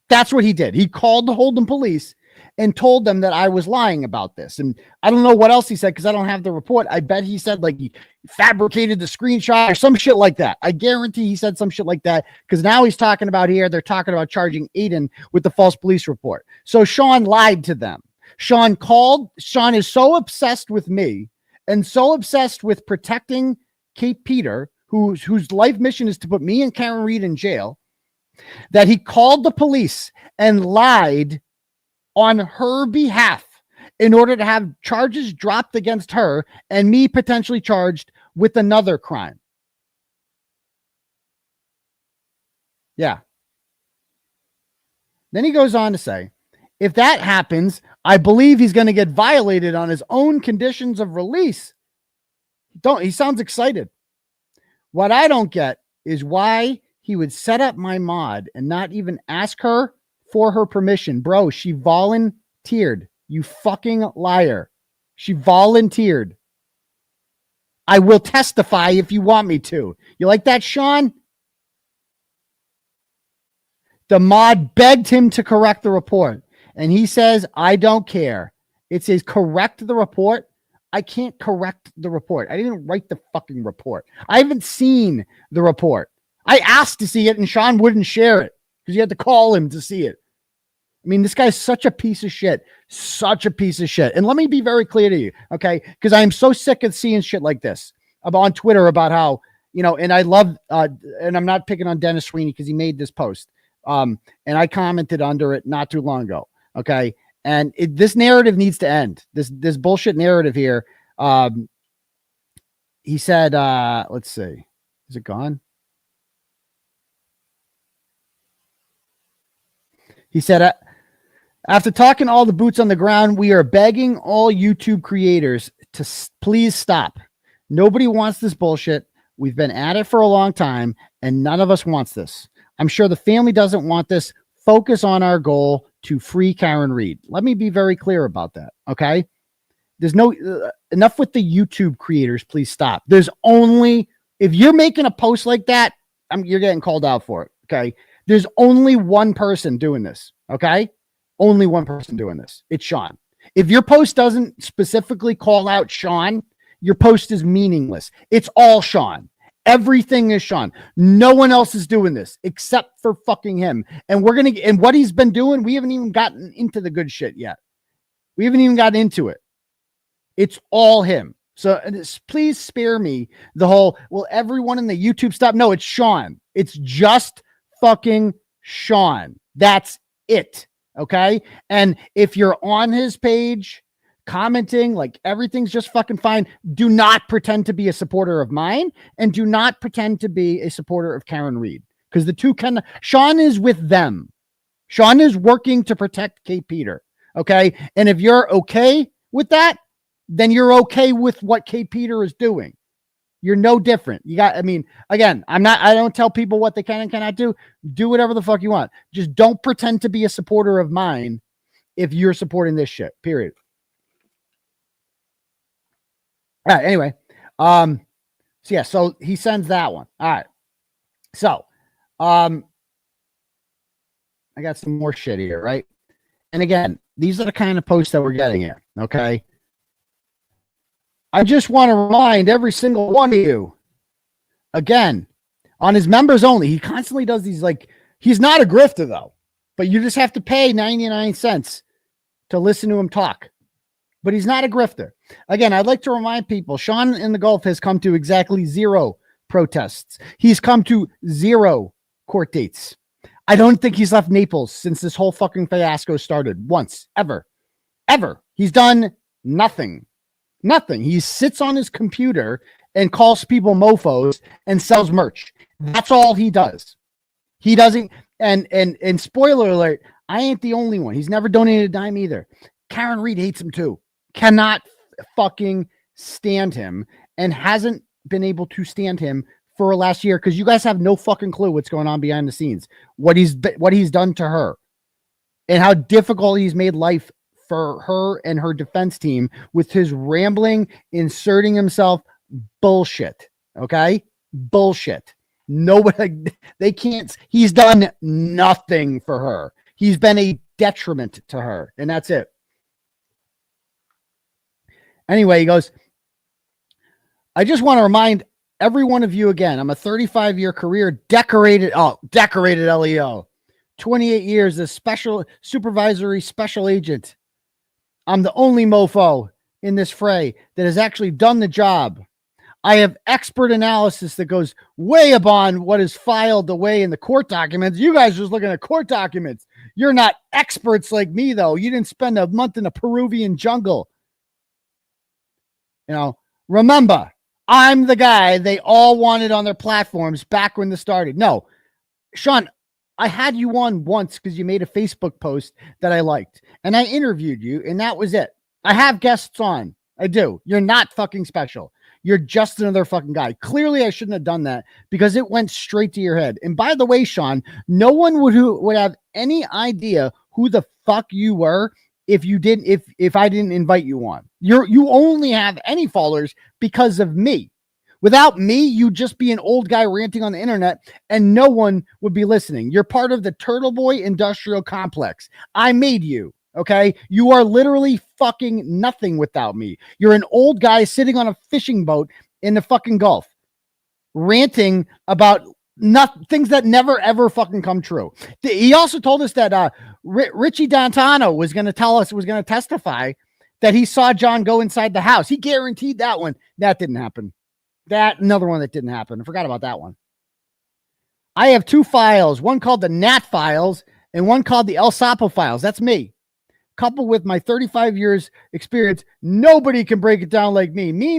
That's what he did. He called the Holden police and told them that I was lying about this. And I don't know what else he said because I don't have the report. I bet he said like he fabricated the screenshot or some shit like that. I guarantee he said some shit like that because now he's talking about here. They're talking about charging Aidan with the false police report. So Sean lied to them. Sean is so obsessed with me and so obsessed with protecting 𝗃𝗃𝗃, whose life mission is to put me and Karen Reed in jail, that he called the police and lied on her behalf in order to have charges dropped against her and me potentially charged with another crime. Yeah. Then he goes on to say, if that happens, I believe he's going to get violated on his own conditions of release. He sounds excited. What I don't get is why he would set up my mod and not even ask her for her permission. Bro, she volunteered. You fucking liar. She volunteered. I will testify if you want me to. You like that, Sean? The mod begged him to correct the report. And he says, I don't care. It says correct the report. I can't correct the report. I didn't write the fucking report. I haven't seen the report. I asked to see it and Sean wouldn't share it because you had to call him to see it. I mean, this guy's such a piece of shit. Such a piece of shit. And let me be very clear to you, okay? Because I am so sick of seeing shit like this on Twitter about how, and I love, and I'm not picking on Dennis Sweeney because he made this post. And I commented under it not too long ago, okay? And this narrative needs to end. This bullshit narrative here. He said, let's see. Is it gone? He said, after talking to all the boots on the ground, we are begging all YouTube creators to please stop. Nobody wants this bullshit. We've been at it for a long time, and none of us wants this. I'm sure the family doesn't want this. Focus on our goal to free Karen Reed. Let me be very clear about that, okay? There's no enough with the YouTube creators. Please stop. There's only, if you're making a post like that, you're getting called out for it, okay? There's only one person doing this, okay? Only one person doing this. It's Sean. If your post doesn't specifically call out Sean, your post is meaningless. It's all Sean. Everything is Sean. No one else is doing this except for fucking him. And and what he's been doing, we haven't even gotten into the good shit yet. We haven't even gotten into it. It's all him. So please spare me the whole, will everyone in the YouTube stop? No, it's Sean. It's just fucking Sean. That's it. Okay. And if you're on his page, commenting, like everything's just fucking fine. Do not pretend to be a supporter of mine, and do not pretend to be a supporter of Karen Reed, because the two can. Sean is with them. Sean is working to protect 𝗃𝗃𝗺. Okay. And if you're okay with that, then you're okay with what 𝗃𝗃𝗺 is doing. You're no different. I mean, again, I don't tell people what they can and cannot do. Do whatever the fuck you want. Just don't pretend to be a supporter of mine if you're supporting this shit, period. All right. Anyway. So yeah, so he sends that one. All right. So, I got some more shit here, right? And again, these are the kind of posts that we're getting here. Okay. I just want to remind every single one of you, again, on his members only, he constantly does these, like, he's not a grifter though, but you just have to pay 99 cents to listen to him talk. But he's not a grifter. Again, I'd like to remind people, Sean in the Gulf has come to exactly 0 protests. He's come to 0 court dates. I don't think he's left Naples since this whole fucking fiasco started once, ever. He's done nothing. Nothing. He sits on his computer and calls people mofos and sells merch. That's all he does. He doesn't. And spoiler alert, I ain't the only one. He's never donated a dime either. Karen Reed hates him too. Cannot fucking stand him, and hasn't been able to stand him for last year, because you guys have no fucking clue what's going on behind the scenes, what he's done to her, and how difficult he's made life for her and her defense team with his rambling, inserting himself bullshit. Okay? Bullshit. Nobody, they can't, he's done nothing for her. He's been a detriment to her, and that's it. Anyway, he goes, I just want to remind every one of you again, I'm a 35-year career decorated LEO, 28 years as supervisory special agent. I'm the only mofo in this fray that has actually done the job. I have expert analysis that goes way beyond what is filed away in the court documents. You guys are just looking at court documents. You're not experts like me, though. You didn't spend a month in a Peruvian jungle. You know, remember, I'm the guy they all wanted on their platforms back when this started. No, Sean, I had you on once because you made a Facebook post that I liked, and I interviewed you, and that was it. I have guests on. I do. You're not fucking special. You're just another fucking guy. Clearly, I shouldn't have done that because it went straight to your head. And by the way, Sean, no one would have any idea who the fuck you were if you didn't, if I didn't invite you on. You only have any followers because of me. Without me, you'd just be an old guy ranting on the internet and no one would be listening. You're part of the Turtleboy industrial complex. I made you. Okay. You are literally fucking nothing without me. You're an old guy sitting on a fishing boat in the fucking Gulf, ranting about things that never, ever fucking come true. He also told us that 𝗵𝗵𝗲𝗄𝗏 Dono was going to testify that he saw John go inside the house. He guaranteed that one. That didn't happen. Another one that didn't happen. I forgot about that one. I have 2 files, one called the Nat files and one called the 𝗃𝗏𝗃 files. That's me. Coupled with my 35 years experience, nobody can break it down like me. Me.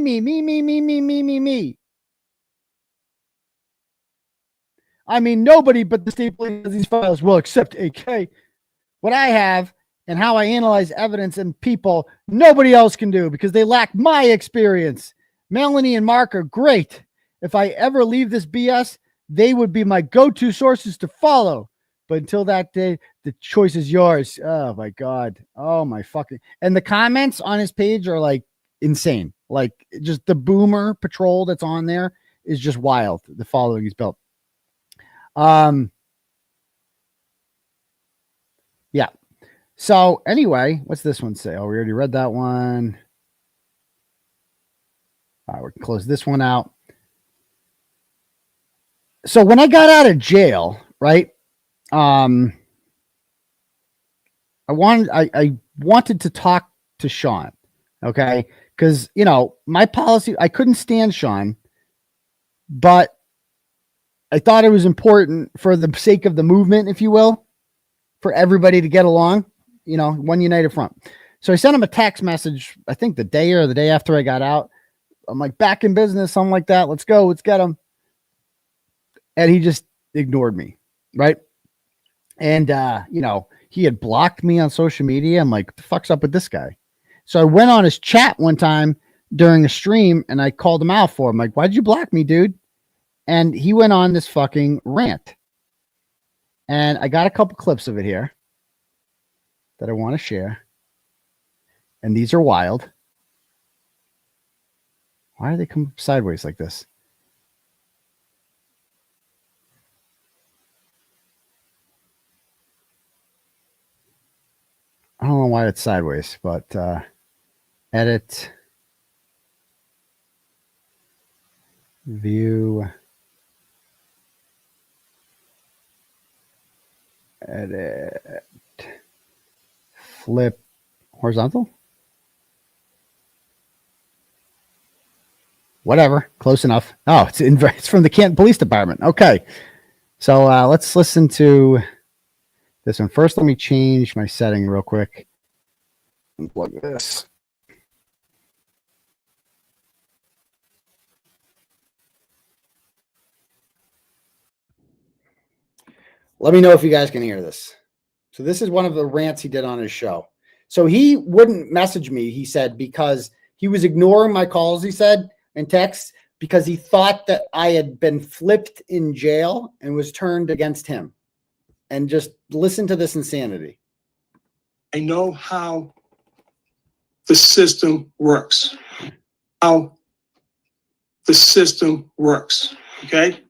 I mean, nobody but the state police of these files will accept AK. What I have and how I analyze evidence and people, nobody else can do because they lack my experience. Melanie and Mark are great. If I ever leave this BS, they would be my go-to sources to follow. But until that day, the choice is yours. Oh my God. Oh my fucking. And the comments on his page are like insane. Like just the boomer patrol that's on there is just wild. The following he's built. Yeah. So anyway, what's this one say? Oh, we already read that one. All right, we can close this one out. So when I got out of jail, right? I wanted to talk to Sean, okay? Because, you know, my policy, I couldn't stand Sean, but I thought it was important for the sake of the movement, if you will, for everybody to get along, you know, one united front. So I sent him a text message, I think the day after I got out. I'm like, back in business, something like that. Let's go. Let's get him. And he just ignored me. Right. And, you know, he had blocked me on social media. I'm like, what the fuck's up with this guy? So I went on his chat one time during a stream and I called him out for him. Like, why'd you block me, dude? And he went on this fucking rant. And I got a couple clips of it here that I want to share. And these are wild. Why do they come sideways like this? I don't know why it's sideways, but edit, view, edit, flip, horizontal. Whatever, close enough. Oh, it's from the Canton Police Department. Okay, so let's listen to this one first. Let me change my setting real quick. Unplug this. Let me know if you guys can hear this. So this is one of the rants he did on his show. So he wouldn't message me, he said, because he was ignoring my calls, he said, and texts, because he thought that I had been flipped in jail and was turned against him. And just listen to this insanity. I know how the system works. How the system works, okay?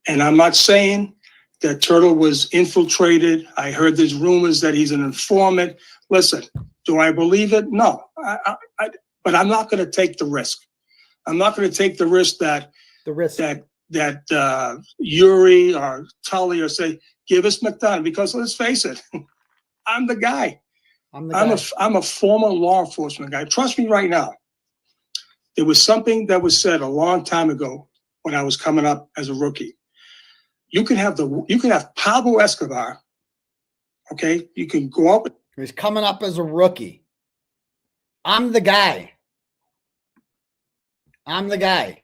And I'm not saying that Turtle was infiltrated. I heard there's rumors that he's an informant. Listen, do I believe it? No, but I'm not going to take the risk. I'm not going to take the risk that 𝗺rie or 𝗺𝗏𝗺 or say, give us McDonough, because let's face it, I'm the guy. I'm a former law enforcement guy. Trust me right now. There was something that was said a long time ago when I was coming up as a rookie. You can have 𝗺𝗵𝗺 𝗧𝗂𝗵, okay? You can go up. He's coming up as a rookie. I'm the guy. I'm the guy.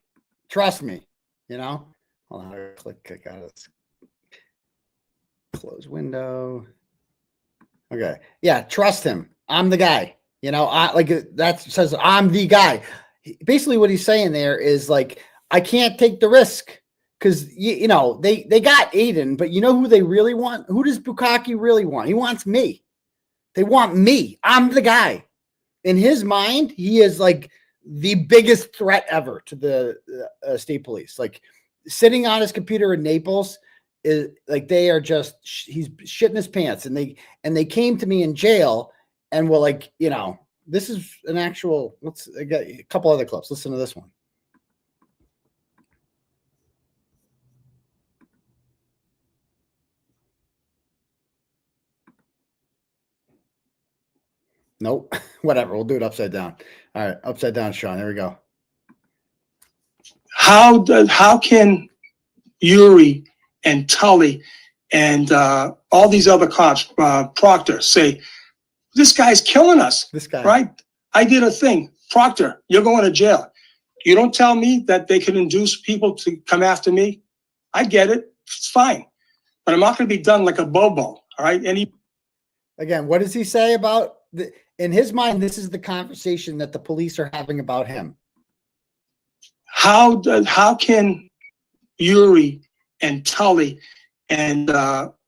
Trust me. You know? Hold on. Click out of this. Close window. Okay. Yeah, trust him. I'm the guy. You know, that says I'm the guy. Basically what he's saying there is like, I can't take the risk because you know, they got Aidan, but you know who they really want? Who does 𝗵𝗵𝗺 really want? He wants me. They want me. I'm the guy. In his mind, he is like the biggest threat ever to the state police. Like sitting on his computer in Naples is like, they are just, he's shitting his pants. And they came to me in jail and were like, you know, this is an actual, I got a couple other clips. Listen to this one. Nope. Whatever. We'll do it upside down. All right. Upside down, Sean. There we go. How can 𝗺rie and 𝗺lie and all these other cops, Proctor, say, this guy's killing us? This guy. Right? I did a thing. Proctor, you're going to jail. You don't tell me that they can induce people to come after me. I get it. It's fine. But I'm not going to be done like a Bobo. All right? Again, what does he say about in his mind, this is the conversation that the police are having about him. How can 𝗺rie and 𝗺lie and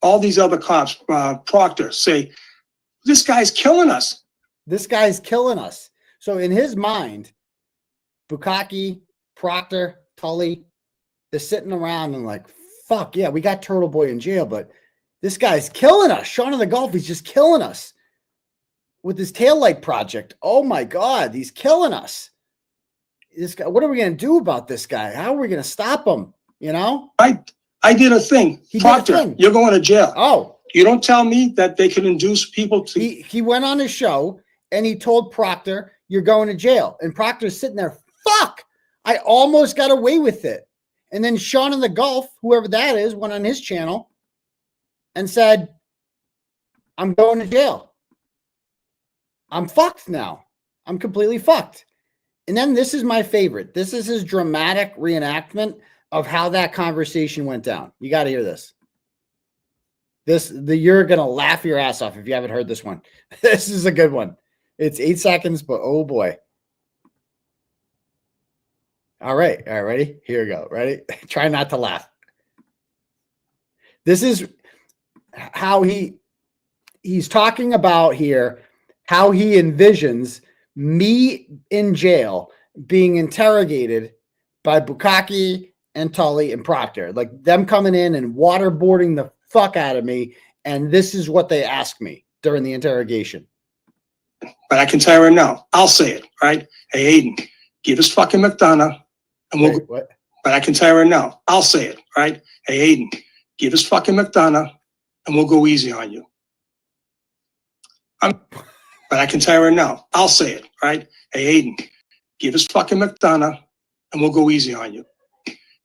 all these other cops, Proctor, say, this guy's killing us? This guy's killing us. So in his mind, 𝗵𝗵𝗺, Proctor, 𝗺lie, they're sitting around and like, fuck yeah, we got Turtleboy in jail, but this guy's killing us. Shaun of the Golf, he's just killing us with his taillight project. Oh my God, he's killing us. This guy, what are we going to do about this guy? How are we going to stop him? You know? I did a thing. Proctor, you're going to jail. Oh. You don't tell me that they can induce people to. He went on his show and he told Proctor, you're going to jail. And Proctor's sitting there, fuck, I almost got away with it. And then Shaun of the Golf, whoever that is, went on his channel and said, I'm going to jail. I'm fucked now. I'm completely fucked. And then this is my favorite. This is his dramatic reenactment of how that conversation went down. You got to hear this. You're going to laugh your ass off if you haven't heard this one. This is a good one. It's 8 seconds, but oh boy. All right. All right. Ready? Here we go. Ready? Try not to laugh. This is how he's talking about here, how he envisions me in jail being interrogated by 𝗵𝗂𝗺𝗆 and 𝗺lie and Proctor, like them coming in and waterboarding the fuck out of me. And this is what they ask me during the interrogation. But I can tell you right now, I'll say it, right? Hey, Aidan, give us fucking McDonough and we'll. Wait, what? But I can tell you right now, I'll say it, right? Hey, Aidan, give us fucking McDonough and we'll go easy on you. But I can tell you right now, I'll say it, right? Hey, Aidan, give us fucking McDonough and we'll go easy on you.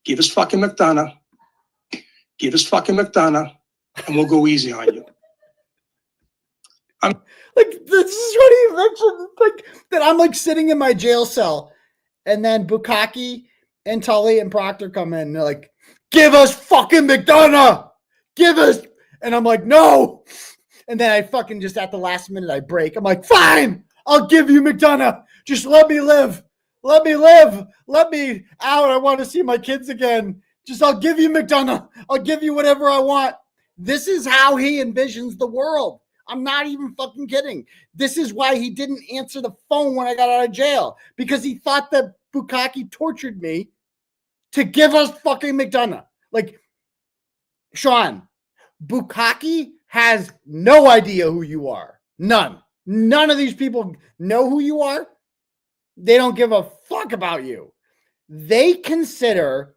Give us fucking McDonough. Give us fucking McDonough and we'll go easy on you. Like, this is what he mentioned, like, that I'm like sitting in my jail cell and then 𝗵𝗂𝗆𝗆 and 𝗺lie and Proctor come in and they're like, give us fucking McDonough. Give us. And I'm like, no. And then I fucking just at the last minute, I break. I'm like, fine, I'll give you McDonough. Just let me live. Let me live. Let me out. I want to see my kids again. Just, I'll give you McDonough. I'll give you whatever I want. This is how he envisions the world. I'm not even fucking kidding. This is why he didn't answer the phone when I got out of jail, because he thought that 𝗵𝗂𝗆𝗆 tortured me to give us fucking McDonough. Like, Sean, 𝗵𝗂𝗆𝗆 has no idea who you are. None. None of these people know who you are. They don't give a fuck about you. They consider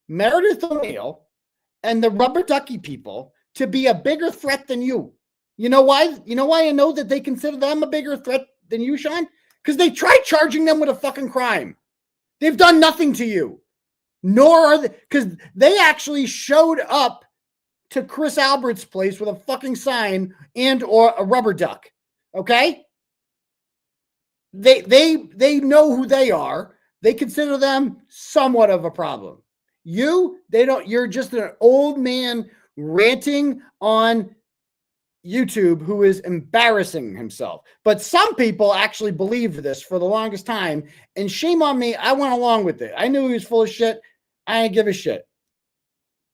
Meredith O'Neill and the Rubber Ducky people to be a bigger threat than you. You know why? You know why I know that they consider them a bigger threat than you, Sean? Because they tried charging them with a fucking crime. They've done nothing to you. Nor are they, because they actually showed up to Chris Albert's place with a fucking sign and or a rubber duck. Okay? They know who they are. They consider them somewhat of a problem. They don't, you're just an old man ranting on YouTube who is embarrassing himself. But some people actually believe this for the longest time, and shame on me, I went along with it. I knew he was full of shit. I didn't give a shit.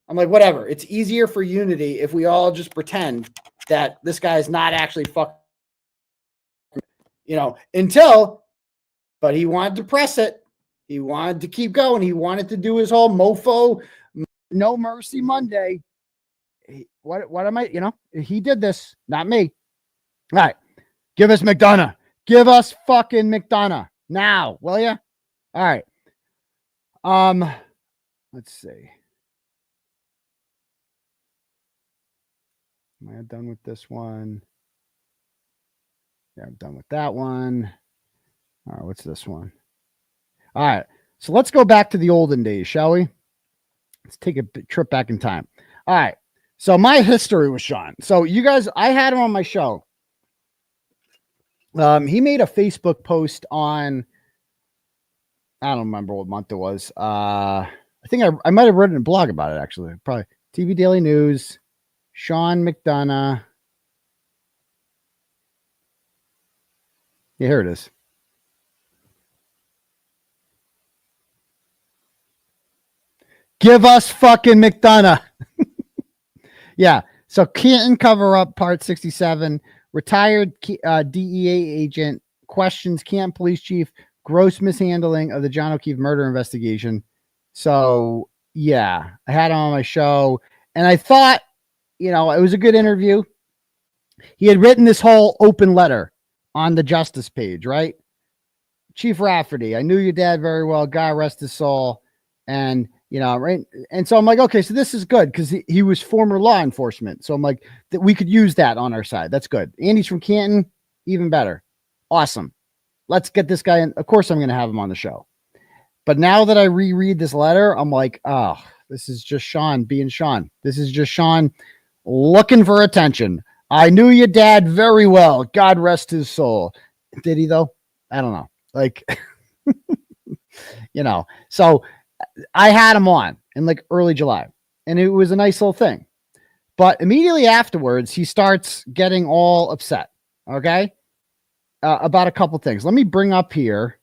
I'm like, whatever. It's easier for unity if we all just pretend that this guy is not actually fucking, but he wanted to press it. He wanted to keep going. He wanted to do his whole mofo, no mercy Monday. What am I, he did this, not me. All right. Give us McDonough. Give us fucking McDonough now, will you? All right. Let's see. Am I done with this one? Yeah, I'm done with that one. All right, what's this one? All right, so let's go back to the olden days, shall we? Let's take a trip back in time. All right, so my history with Sean. So you guys, I had him on my show. He made a Facebook post on, I don't remember what month it was. I think I might have written a blog about it, actually. Probably TV Daily News, Sean McDonough. Yeah, here it is. Give us fucking McDonough. Yeah. So Canton cover up part 67. Retired DEA agent questions Canton police chief gross mishandling of the John O'Keefe murder investigation. So yeah, I had him on my show, and I thought, it was a good interview. He had written this whole open letter on the Justice page, right? Chief Rafferty, I knew your dad very well. God rest his soul. And, right. And so I'm like, okay, so this is good because he was former law enforcement. So I'm like, that we could use that on our side. That's good. And he's from Canton, even better. Awesome. Let's get this guy in. Of course, I'm going to have him on the show. But now that I reread this letter, I'm like, oh, this is just Sean being Sean. This is just Sean looking for attention. I knew your dad very well. God rest his soul. Did he though? I don't know. Like, so I had him on in like early July and it was a nice little thing. But immediately afterwards, he starts getting all upset. Okay. About a couple things. Let me bring up here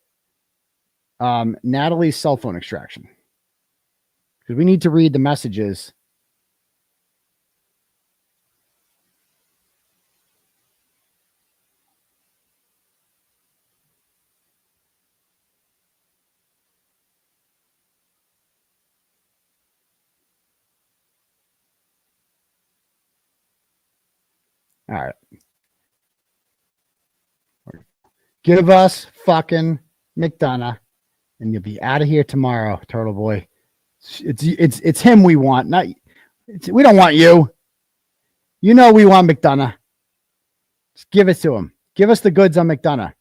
Natalie's cell phone extraction because we need to read the messages. All right. Give us fucking McDonough and you'll be out of here tomorrow, Turtle Boy. It's him we want, not we don't want you. You know we want McDonough. Just give it to him. Give us the goods on McDonough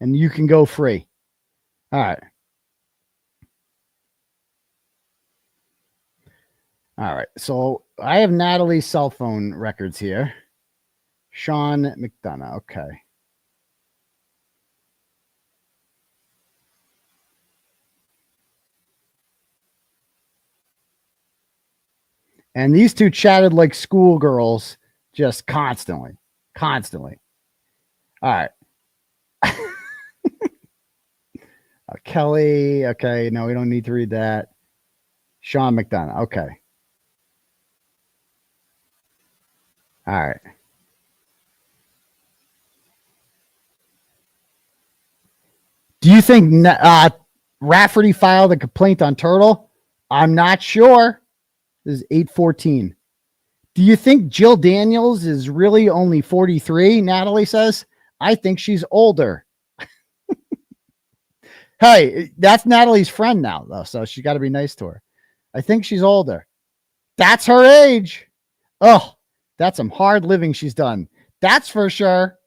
and you can go free. All right. All right. So I have Natalie's cell phone records here. Sean McDonough. Okay. And these two chatted like schoolgirls just constantly. All right. Kelly. Okay. No, we don't need to read that. Sean McDonough. Okay. All right. Do you think Rafferty filed a complaint on Turtle? I'm not sure. This is 8:14. Do you think Jill Daniels is really only 43? Natalie says. I think she's older. Hey, that's Natalie's friend now, though, so she got to be nice to her. I think she's older. That's her age. Oh, that's some hard living she's done. That's for sure.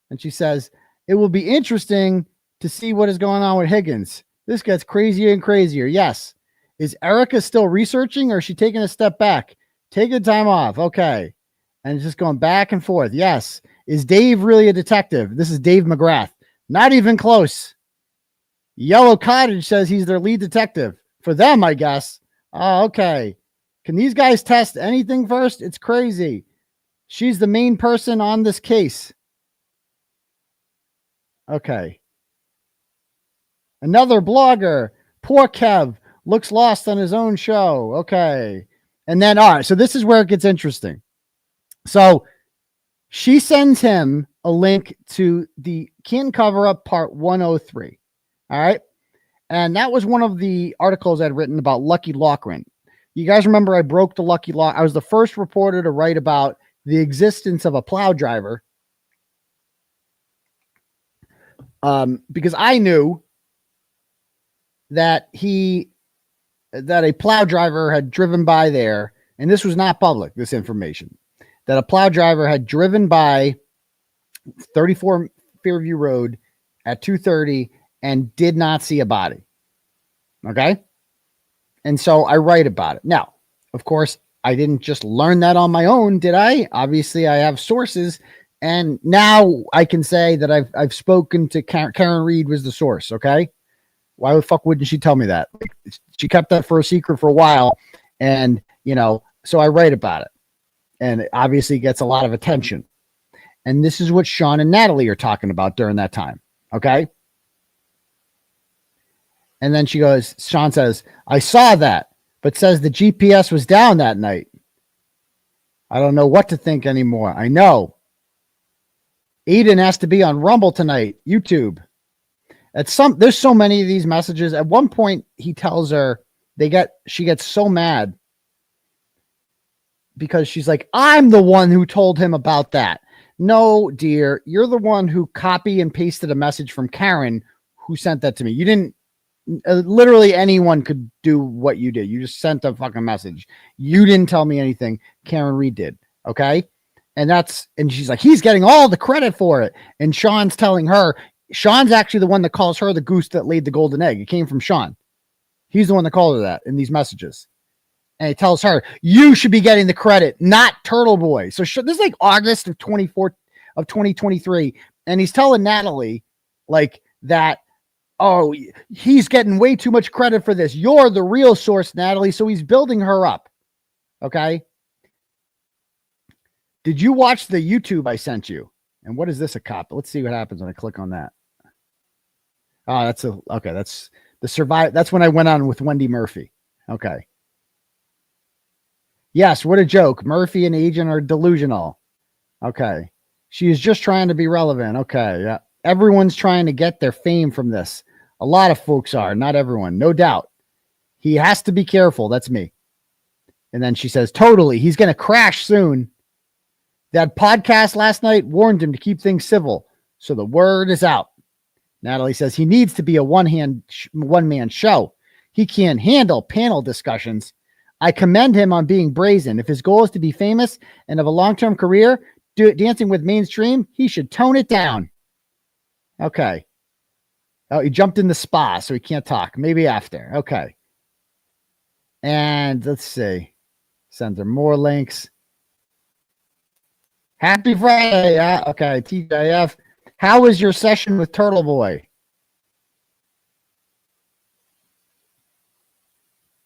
And she says, it will be interesting to see what is going on with Higgins. This gets crazier and crazier. Yes. Is Erica still researching or is she taking a step back? Taking time off. Okay. And it's just going back and forth. Yes. Is Dave really a detective? This is Dave McGrath. Not even close. Yellow Cottage says he's their lead detective. For them, I guess. Oh, okay. Can these guys test anything first? It's crazy. She's the main person on this case. Okay. Another blogger. Poor Kev. Looks lost on his own show. Okay. And then, all right. So this is where it gets interesting. So she sends him a link to the Kearney cover-up part 103. All right. And that was one of the articles I'd written about Lucky Loughran. You guys remember I broke the Lucky Lock. I was the first reporter to write about the existence of a plow driver. Because I knew that a plow driver had driven by there, and this was not public, this information, that a plow driver had driven by 34 Fairview Road at 2:30 and did not see a body. Okay. And so I write about it. Now, of course, I didn't just learn that on my own, did I? Obviously, I have sources, and now I can say that I've spoken to Karen Reed was the source. Okay. Why the fuck wouldn't she tell me that? She kept that for a secret for a while. And, so I write about it. And it obviously gets a lot of attention. And this is what Sean and Natalie are talking about during that time. Okay. And then Sean says, I saw that, but says the GPS was down that night. I don't know what to think anymore. I know. Aidan has to be on Rumble tonight, YouTube. There's so many of these messages. At one point, he tells her she gets so mad because she's like, I'm the one who told him about that. No, dear, you're the one who copy and pasted a message from Karen who sent that to me. You didn't, literally anyone could do what you did. You just sent a fucking message. You didn't tell me anything. Karen Reed did. Okay. And she's like, he's getting all the credit for it. And Sean's telling her, Sean's actually the one that calls her the goose that laid the golden egg. It came from Sean. He's the one that called her that in these messages. And he tells her, you should be getting the credit, not Turtleboy. So this is like August of 2023. And he's telling Natalie like that, oh, he's getting way too much credit for this. You're the real source, Natalie. So he's building her up. Okay. Did you watch the YouTube I sent you? And what is this a cop? Let's see what happens when I click on that. Oh, that's the survive. That's when I went on with Wendy Murphy. Okay. Yes, what a joke. Murphy and Agent are delusional. Okay. She is just trying to be relevant. Okay. Yeah. Everyone's trying to get their fame from this. A lot of folks are, not everyone, no doubt. He has to be careful. That's me. And then she says, totally. He's going to crash soon. That podcast last night warned him to keep things civil. So the word is out. Natalie says he needs to be a one-man show. He can't handle panel discussions. I commend him on being brazen. If his goal is to be famous and have a long-term career, dancing with mainstream, he should tone it down. Okay. Oh, he jumped in the spa, so he can't talk. Maybe after. Okay. And let's see. Send her more links. Happy Friday. Yeah. Okay. TJF. How was your session with Turtleboy?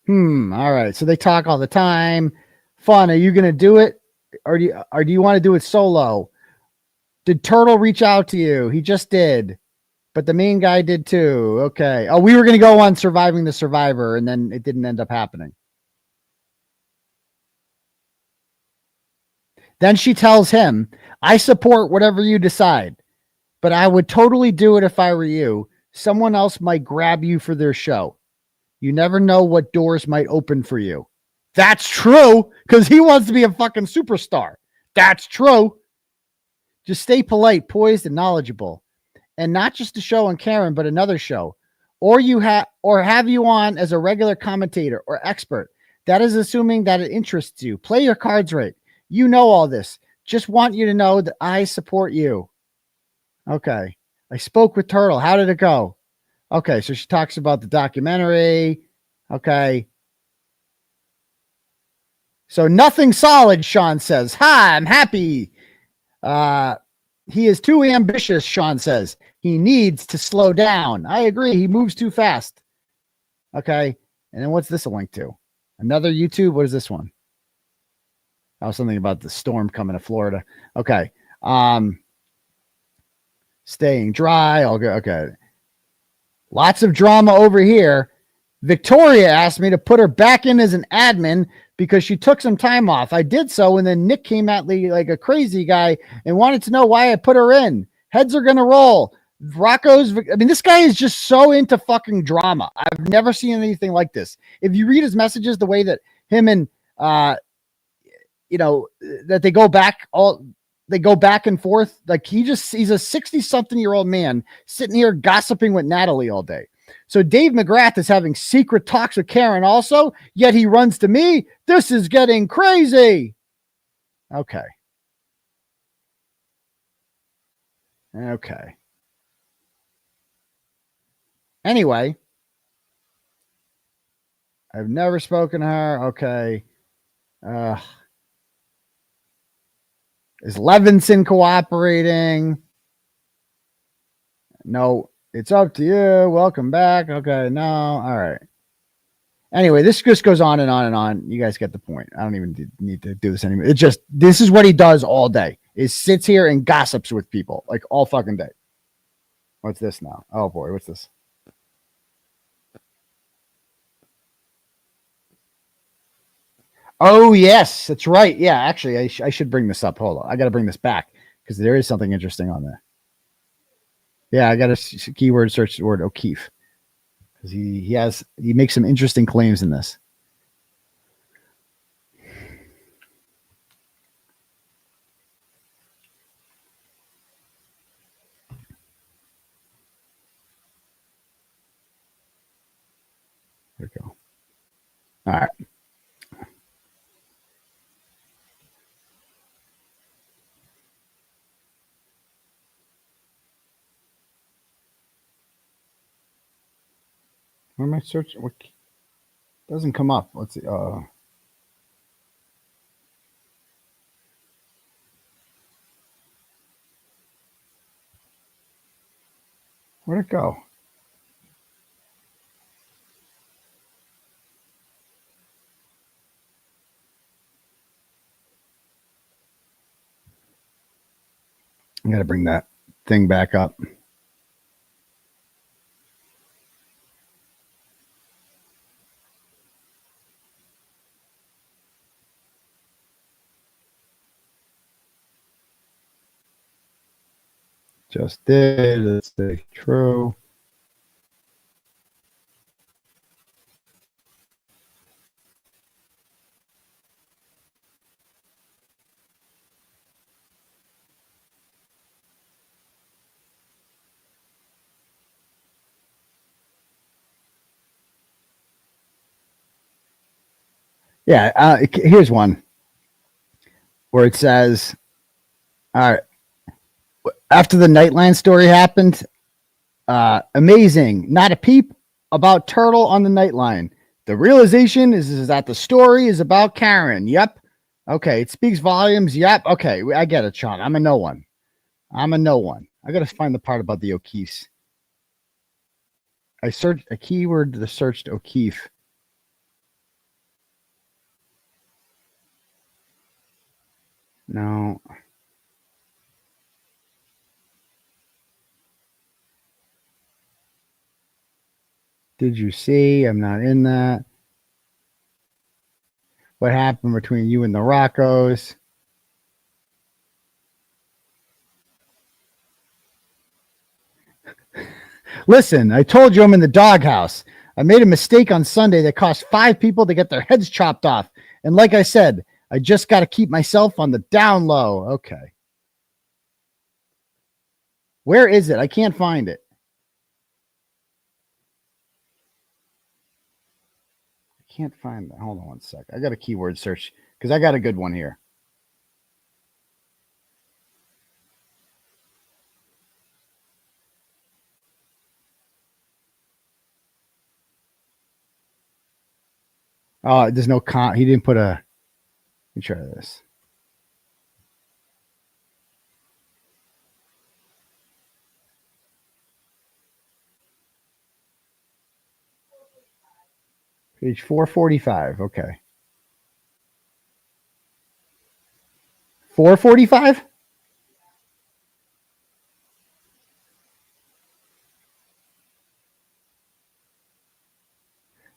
All right. So they talk all the time. Fun. Are you going to do it? Or do you want to do it solo? Did Turtle reach out to you? He just did. But the main guy did too. Okay. Oh, we were going to go on Surviving the Survivor, and then it didn't end up happening. Then she tells him, I support whatever you decide, but I would totally do it if I were you. Someone else might grab you for their show. You never know what doors might open for you. That's true, because he wants to be a fucking superstar. That's true. Just stay polite, poised, and knowledgeable. And not just a show on Karen, but another show. Or have you on as a regular commentator or expert. That is assuming that it interests you. Play your cards right. You know all this. Just want you to know that I support you. Okay. I spoke with Turtle. How did it go? Okay, so she talks about the documentary. Okay. So nothing solid, Sean says. Hi, I'm happy. He is too ambitious, Sean says. He needs to slow down. I agree. He moves too fast. Okay. And then what's this a link to? Another YouTube? What is this one? Oh, something about the storm coming to Florida. Okay. Staying dry. Okay. Lots of drama over here. Victoria asked me to put her back in as an admin because she took some time off. I did so, and then Nick came at me like a crazy guy and wanted to know why I put her in. Heads are going to roll. This guy is just so into fucking drama. I've never seen anything like this. If you read his messages, the way that him and, that they go back and forth. Like he's a 60-something-year-old man sitting here gossiping with Natalie all day. So Dave McGrath is having secret talks with Karen also, yet he runs to me. This is getting crazy. Okay. Anyway, I've never spoken to her. Okay. Is Levinson cooperating? No, it's up to you. Welcome back. Okay, no. All right. Anyway, this just goes on and on and on. You guys get the point. I don't even need to do this anymore. This is what he does all day. Is sits here and gossips with people like all fucking day. What's this now? Oh boy, what's this? Oh, yes, that's right. Yeah, actually, I should bring this up. Hold on. I got to bring this back because there is something interesting on there. Yeah, I got to keyword search the word O'Keefe because he makes some interesting claims in this. There we go. All right. Where am I searching? What doesn't come up? Let's see. Where'd it go? I got to bring that thing back up. Just did. Let's say true. Yeah, here's one where it says, all right, after the Nightline story happened, amazing, not a peep about Turtle on the Nightline. The realization is that the story is about Karen. Yep. Okay, it speaks volumes. Yep. Okay, I get it, Sean. I'm a no one. I got to find the part about the O'Keeffes. I searched a keyword that searched O'Keefe. No. Did you see? I'm not in that. What happened between you and the Roccos? Listen, I told you I'm in the doghouse. I made a mistake on Sunday that cost 5 people to get their heads chopped off. And like I said, I just got to keep myself on the down low. Okay. Where is it? I can't find it. I can't find that. Hold on one sec. I got a keyword search because I got a good one here. Oh, there's no he didn't put a. Let me try this. Page 445. Okay. 445?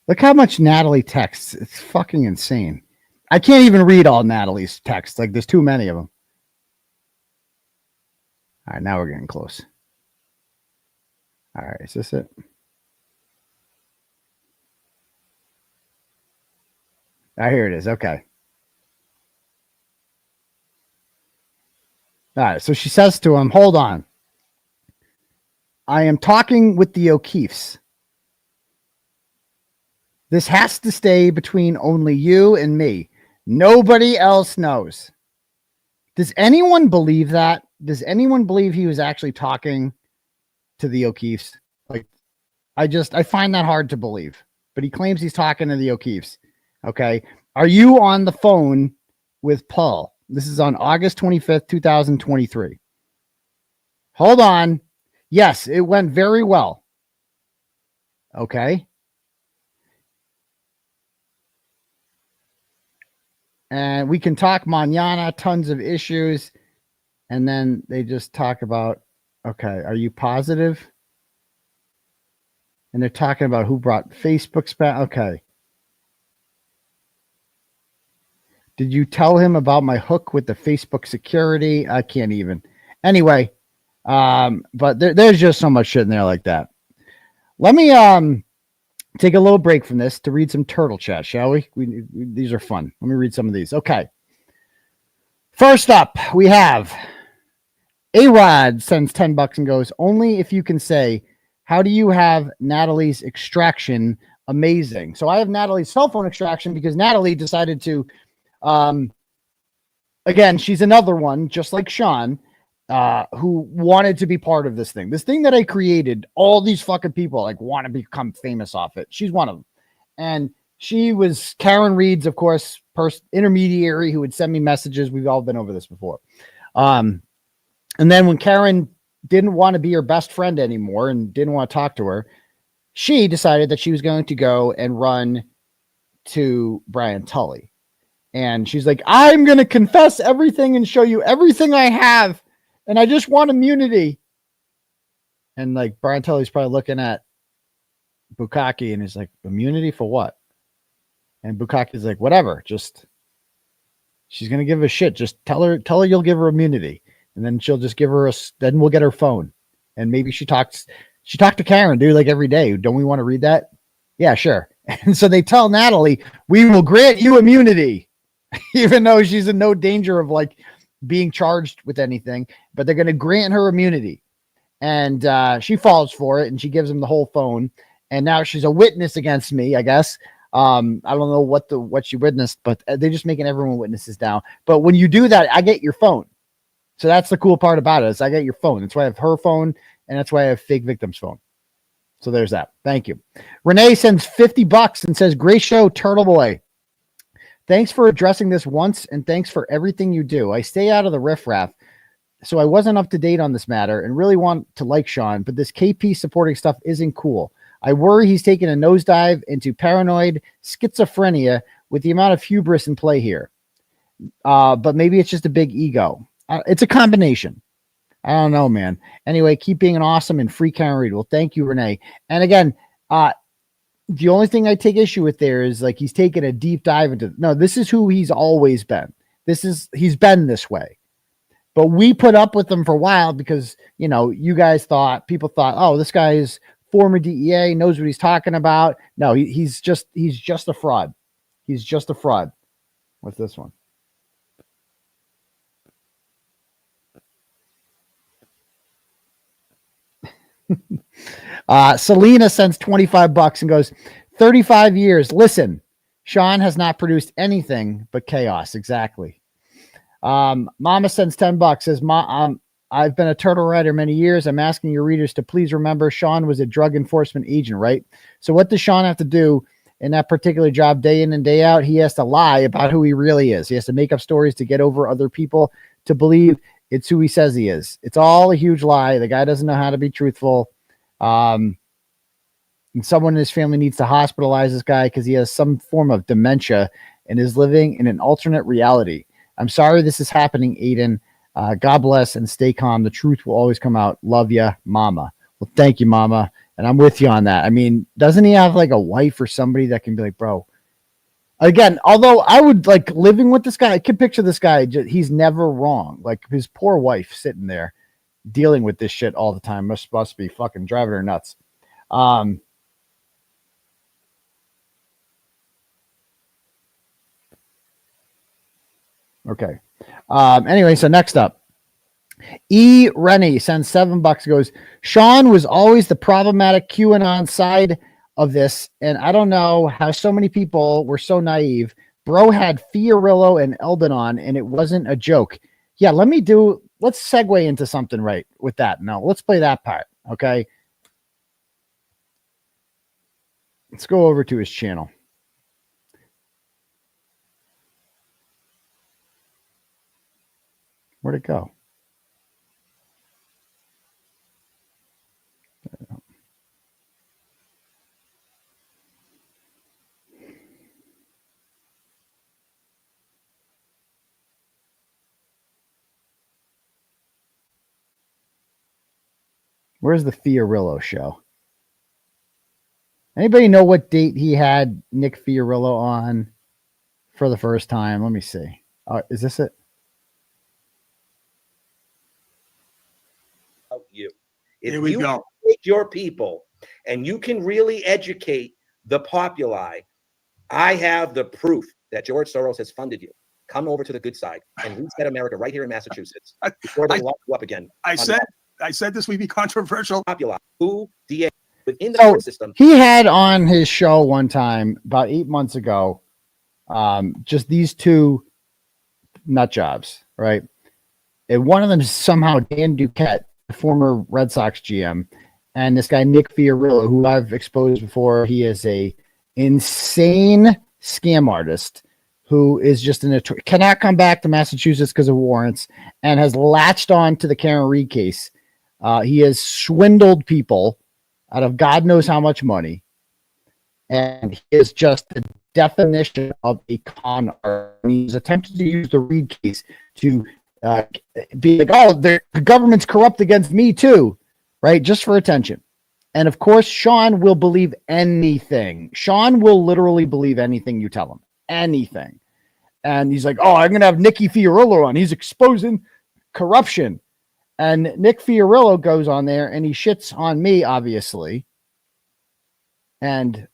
Look how much Natalie texts. It's fucking insane. I can't even read all Natalie's texts. Like, there's too many of them. All right, now we're getting close. All right, is this it? Ah, here it is. Okay. All right, so she says to him, hold on. I am talking with the O'Keeffes. This has to stay between only you and me. Nobody else knows. Does anyone believe that? Does anyone believe he was actually talking to the O'Keeffes? Like, I find that hard to believe. But he claims he's talking to the O'Keeffes. Okay. Are you on the phone with Paul? This is on August 25th, 2023. Hold on. Yes, it went very well. Okay. And we can talk mañana, tons of issues. And then they just talk about, okay, are you positive? And they're talking about who brought Facebook spam. Okay. Did you tell him about my hook with the Facebook security? I can't even. Anyway, but there's just so much shit in there like that. Let me take a little break from this to read some turtle chat, shall we? These are fun. Let me read some of these. Okay. First up, we have A-Rod sends $10 and goes, only if you can say, how do you have Natalie's extraction? Amazing. So I have Natalie's cell phone extraction because Natalie decided to, again, she's another one, just like Sean, who wanted to be part of this thing. This thing that I created, all these fucking people like want to become famous off it. She's one of them. And she was Karen Reed's, of course, intermediary who would send me messages. We've all been over this before. And then when Karen didn't want to be her best friend anymore and didn't want to talk to her, she decided that she was going to go and run to Brian Tully. And she's like, I'm going to confess everything and show you everything I have. And I just want immunity. And like Brian Tully's probably looking at 𝗃𝗃𝗺 and he's like, immunity for what? And 𝗃𝗃𝗺's like, whatever. Just, she's going to give a shit. Just tell her you'll give her immunity. And then she'll just give her then we'll get her phone. And maybe she talked to Karen, dude, like every day. Don't we want to read that? Yeah, sure. And so they tell Natalie, we will grant you immunity, even though she's in no danger of like being charged with anything, but they're going to grant her immunity. And she falls for it and she gives him the whole phone. And now she's a witness against me, I guess. I don't know what she witnessed, but they're just making everyone witnesses now. But when you do that, I get your phone. So that's the cool part about it, is I get your phone. That's why I have her phone, and that's why I have fake victim's phone. So there's that. Thank you. Renee sends $50 and says, great show, Turtleboy. Thanks for addressing this once, and thanks for everything you do. I stay out of the riffraff, so I wasn't up to date on this matter and really want to like Sean, but this KP supporting stuff isn't cool. I worry he's taken a nosedive into paranoid schizophrenia with the amount of hubris in play here. But maybe it's just a big ego. It's a combination. I don't know, man. Anyway, keep being an awesome and free Karen Reed. Well, thank you, Renee. And again, the only thing I take issue with there is like he's taken a deep dive into. No, this is who he's always been. He's been this way. But we put up with him for a while because, you know, people thought, oh, this guy is former DEA, knows what he's talking about. No, he's just a fraud. He's just a fraud. What's this one? Selena sends $25 and goes, 35 years. Listen, Sean has not produced anything but chaos. Exactly. Mama sends $10, says, I've been a turtle writer many years. I'm asking your readers to please remember Sean was a drug enforcement agent, right? So what does Sean have to do in that particular job day in and day out? He has to lie about who he really is. He has to make up stories to get over other people to believe it's who he says he is. It's all a huge lie. The guy doesn't know how to be truthful. And someone in his family needs to hospitalize this guy because he has some form of dementia and is living in an alternate reality. I'm sorry this is happening, Aidan. God bless and stay calm. The truth will always come out. Love ya, Mama. Well, thank you, Mama. And I'm with you on that. I mean, doesn't he have like a wife or somebody that can be like, bro? Again, although I would like living with this guy, I can picture this guy. He's never wrong. Like his poor wife sitting there dealing with this shit all the time must be fucking driving her nuts. Okay. Anyway, so next up, Rennie sends $7, goes, Sean was always the problematic QAnon side of this, and I don't know how so many people were so naive. Bro had Fiorillo and Eldon on, and it wasn't a joke. Yeah, let's segue into something right with that. No, let's play that part, okay? Let's go over to his channel. Where'd it go? Where's the Fiorillo show? Anybody know what date he had Nick Fiorillo on for the first time? Let me see. Is this it? You. If you take your people and you can really educate the populi, I have the proof that George Soros has funded you. Come over to the good side and reset America right here in Massachusetts before they lock you up again. I said this would be controversial. Populi, who DA within the court system. He had on his show one time about 8 months ago, just these two nut jobs, right? And one of them is somehow Dan Duquette, the former Red Sox GM, and this guy Nick Fiorillo, who I've exposed before. He is a insane scam artist who is just cannot come back to Massachusetts because of warrants and has latched on to the Karen Reed case He has swindled people out of God knows how much money. And he is just the definition of a con artist. He's attempted to use the Reed case to be like, oh, the government's corrupt against me too, right? Just for attention. And of course, Sean will believe anything. Sean will literally believe anything you tell him. Anything. And he's like, oh, I'm going to have Nicky Fiorillo on. He's exposing corruption. And Nick Fiorillo goes on there and he shits on me, obviously. And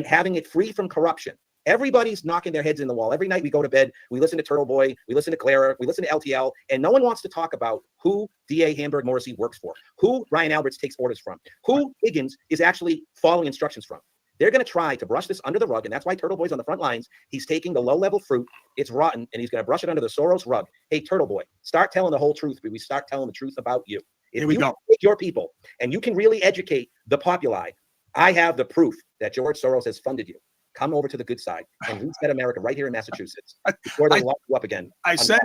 having it free from corruption. Everybody's knocking their heads in the wall. Every night we go to bed, we listen to Turtleboy, we listen to Clara, we listen to LTL, and no one wants to talk about who DA Hamburg Morrissey works for, who Ryan Alberts takes orders from, who Higgins is actually following instructions from. They're going to try to brush this under the rug, and that's why Turtleboy's on the front lines. He's taking the low-level fruit. It's rotten, and he's going to brush it under the Soros rug. Hey, Turtleboy, start telling the whole truth, but we start telling the truth about you. If you take your people, and you can really educate the populi, I have the proof that George Soros has funded you. Come over to the good side and reset America right here in Massachusetts before they lock you up again. I said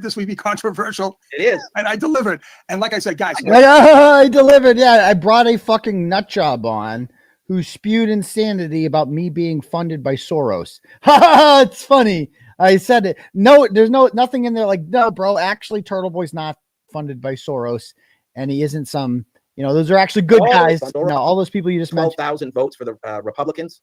this would be controversial. It is. And I delivered. And like I said, guys. I delivered. Yeah, I brought a fucking nut job on who spewed insanity about me being funded by Soros. It's funny. I said it. No, there's nothing in there like, no, bro, actually Turtleboy's not funded by Soros. And he isn't some, those are actually good guys. No, all those people you just mentioned. 12,000 votes for the Republicans.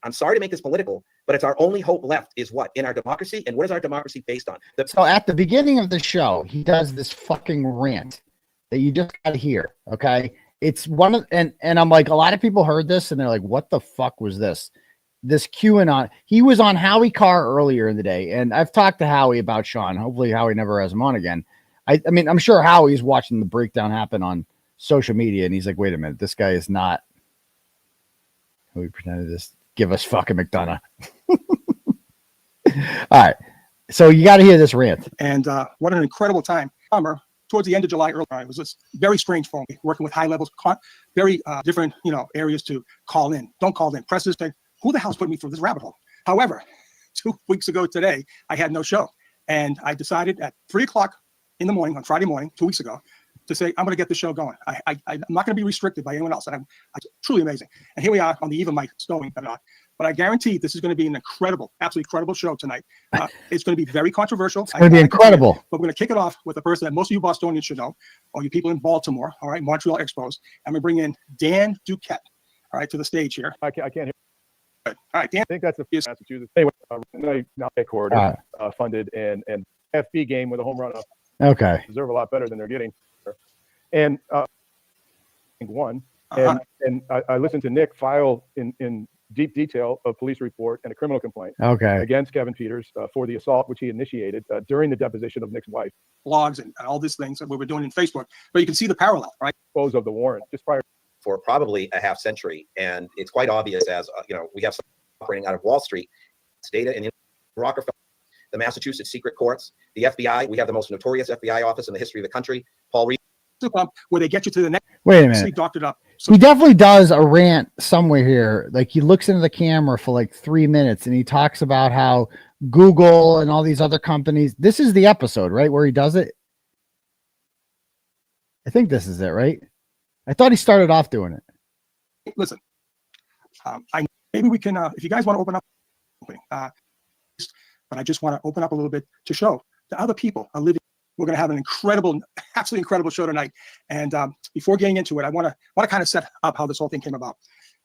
I'm sorry to make this political, but it's our only hope left is what? In our democracy? And what is our democracy based on? So at the beginning of the show, he does this fucking rant that you just got to hear, okay? It's one of, and I'm like, a lot of people heard this and they're like, what the fuck was this? This QAnon. He was on 𝗺cie earlier in the day, and I've talked to 𝗺cie about Sean. Hopefully 𝗺cie never has him on again. I mean, I'm sure 𝗺cie's watching the breakdown happen on social media, and he's like, wait a minute, this guy is not who we pretended this. Give us fucking McDonough. All right. So you got to hear this rant. And what an incredible time. Summer, towards the end of July, early, it was just very strange for me, working with high levels, very different, areas to call in. Don't call in. Press this thing. Who the hell's put me through this rabbit hole? However, 2 weeks ago today, I had no show. And I decided at 3 o'clock in the morning, on Friday morning, 2 weeks ago, to say, I'm going to get this show going. I'm not going to be restricted by anyone else. And I'm truly amazing. And here we are on the eve of my snowing or not. But I guarantee this is going to be an incredible, absolutely incredible show tonight. It's going to be very controversial. It's going to be incredible. But we're going to kick it off with a person that most of you Bostonians should know, or you people in Baltimore, all right, Montreal Expos. I'm going to bring in Dan Duquette, all right, to the stage here. I can't hear. All right, Dan. I think that's the Massachusetts. Anyway, now corridor funded and FB game with a home run up. Okay. Deserve a lot better than they're getting. And one, and I listened to Nick file in deep detail a police report and a criminal complaint against 𝗵𝗵𝗺 for the assault which he initiated during the deposition of Nick's wife. Blogs and all these things that we were doing in Facebook, but you can see the parallel, right? Dispose of the warrant just prior for probably a half century, and it's quite obvious as we have some operating out of Wall Street, it's data in Rockefeller, the Massachusetts secret courts, the FBI. We have the most notorious FBI office in the history of the country, Paul Reed. Where they get you to the next. Wait a minute. Doctored up. He definitely does a rant somewhere here. Like he looks into the camera for like 3 minutes and he talks about how Google and all these other companies. This is the episode, right? Where he does it. I think this is it, right? I thought he started off doing it. Listen, maybe we can, if you guys want to open up, but I just want to open up a little bit to show the other people are living. We're going to have an incredible, absolutely incredible show tonight. And before getting into it, I want to kind of set up how this whole thing came about.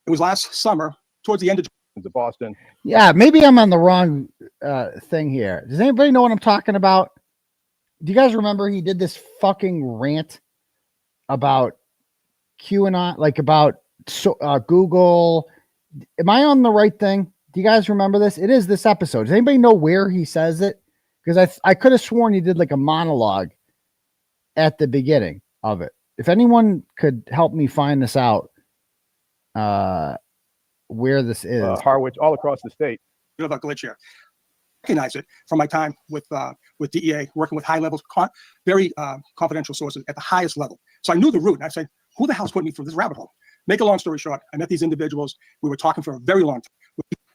It was last summer, towards the end of Boston. Yeah, maybe I'm on the wrong thing here. Does anybody know what I'm talking about? Do you guys remember he did this fucking rant about QAnon, like about Google? Am I on the right thing? Do you guys remember this? It is this episode. Does anybody know where he says it? Because I could have sworn he did like a monologue at the beginning of it. If anyone could help me find this out, where this is. Harwich, all across the state. About glitch here. I recognize it from my time with DEA, working with high levels, very confidential sources at the highest level. So I knew the route. And I said, who the hell's putting me through this rabbit hole? Make a long story short, I met these individuals. We were talking for a very long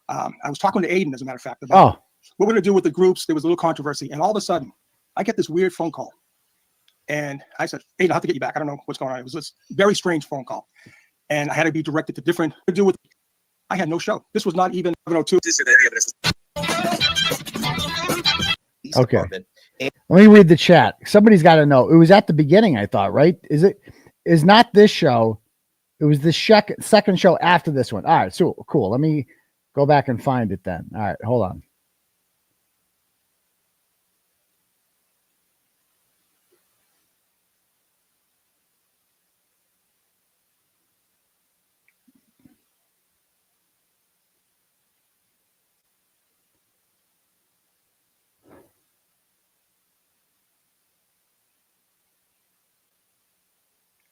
time. I was talking to Aidan, as a matter of fact, about what we're going to do with the groups. There was a little controversy. And all of a sudden, I get this weird phone call. And I said, hey, I have to get you back. I don't know what's going on. It was this very strange phone call. And I had to be directed to different to do with. I had no show. This was not even 702. Okay. Let me read the chat. Somebody's got to know. It was at the beginning, I thought, right? Is not this show. It was the second show after this one. All right, so cool. Let me go back and find it then. All right, hold on.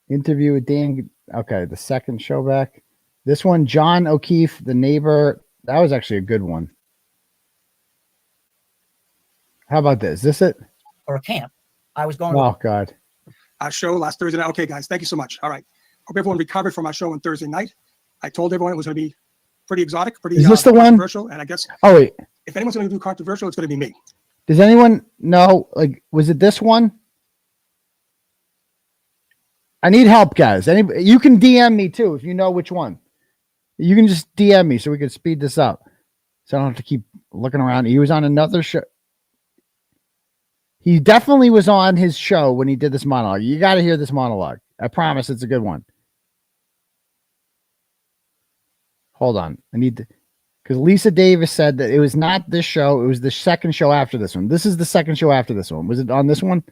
Interview with Dan. Okay, the second show back. This one, John O'Keefe, the neighbor. That was actually a good one. How about this? Is this it? Or a camp. I was going. Oh, God. Our show last Thursday night. Okay, guys, thank you so much. All right. Hope everyone recovered from our show on Thursday night. I told everyone it was going to be pretty exotic, pretty Is this the one? controversial. And I guess wait. If anyone's going to do controversial, it's going to be me. Does anyone know? Like, was it this one? I need help, guys. You can DM me too if you know which one. You can just DM me so we can speed this up. So I don't have to keep looking around. He was on another show. He definitely was on his show when he did this monologue. You got to hear this monologue. I promise it's a good one. Hold on. I need to, because Lisa Davis said that it was not this show. It was the second show after this one. This is the second show after this one. Was it on this one?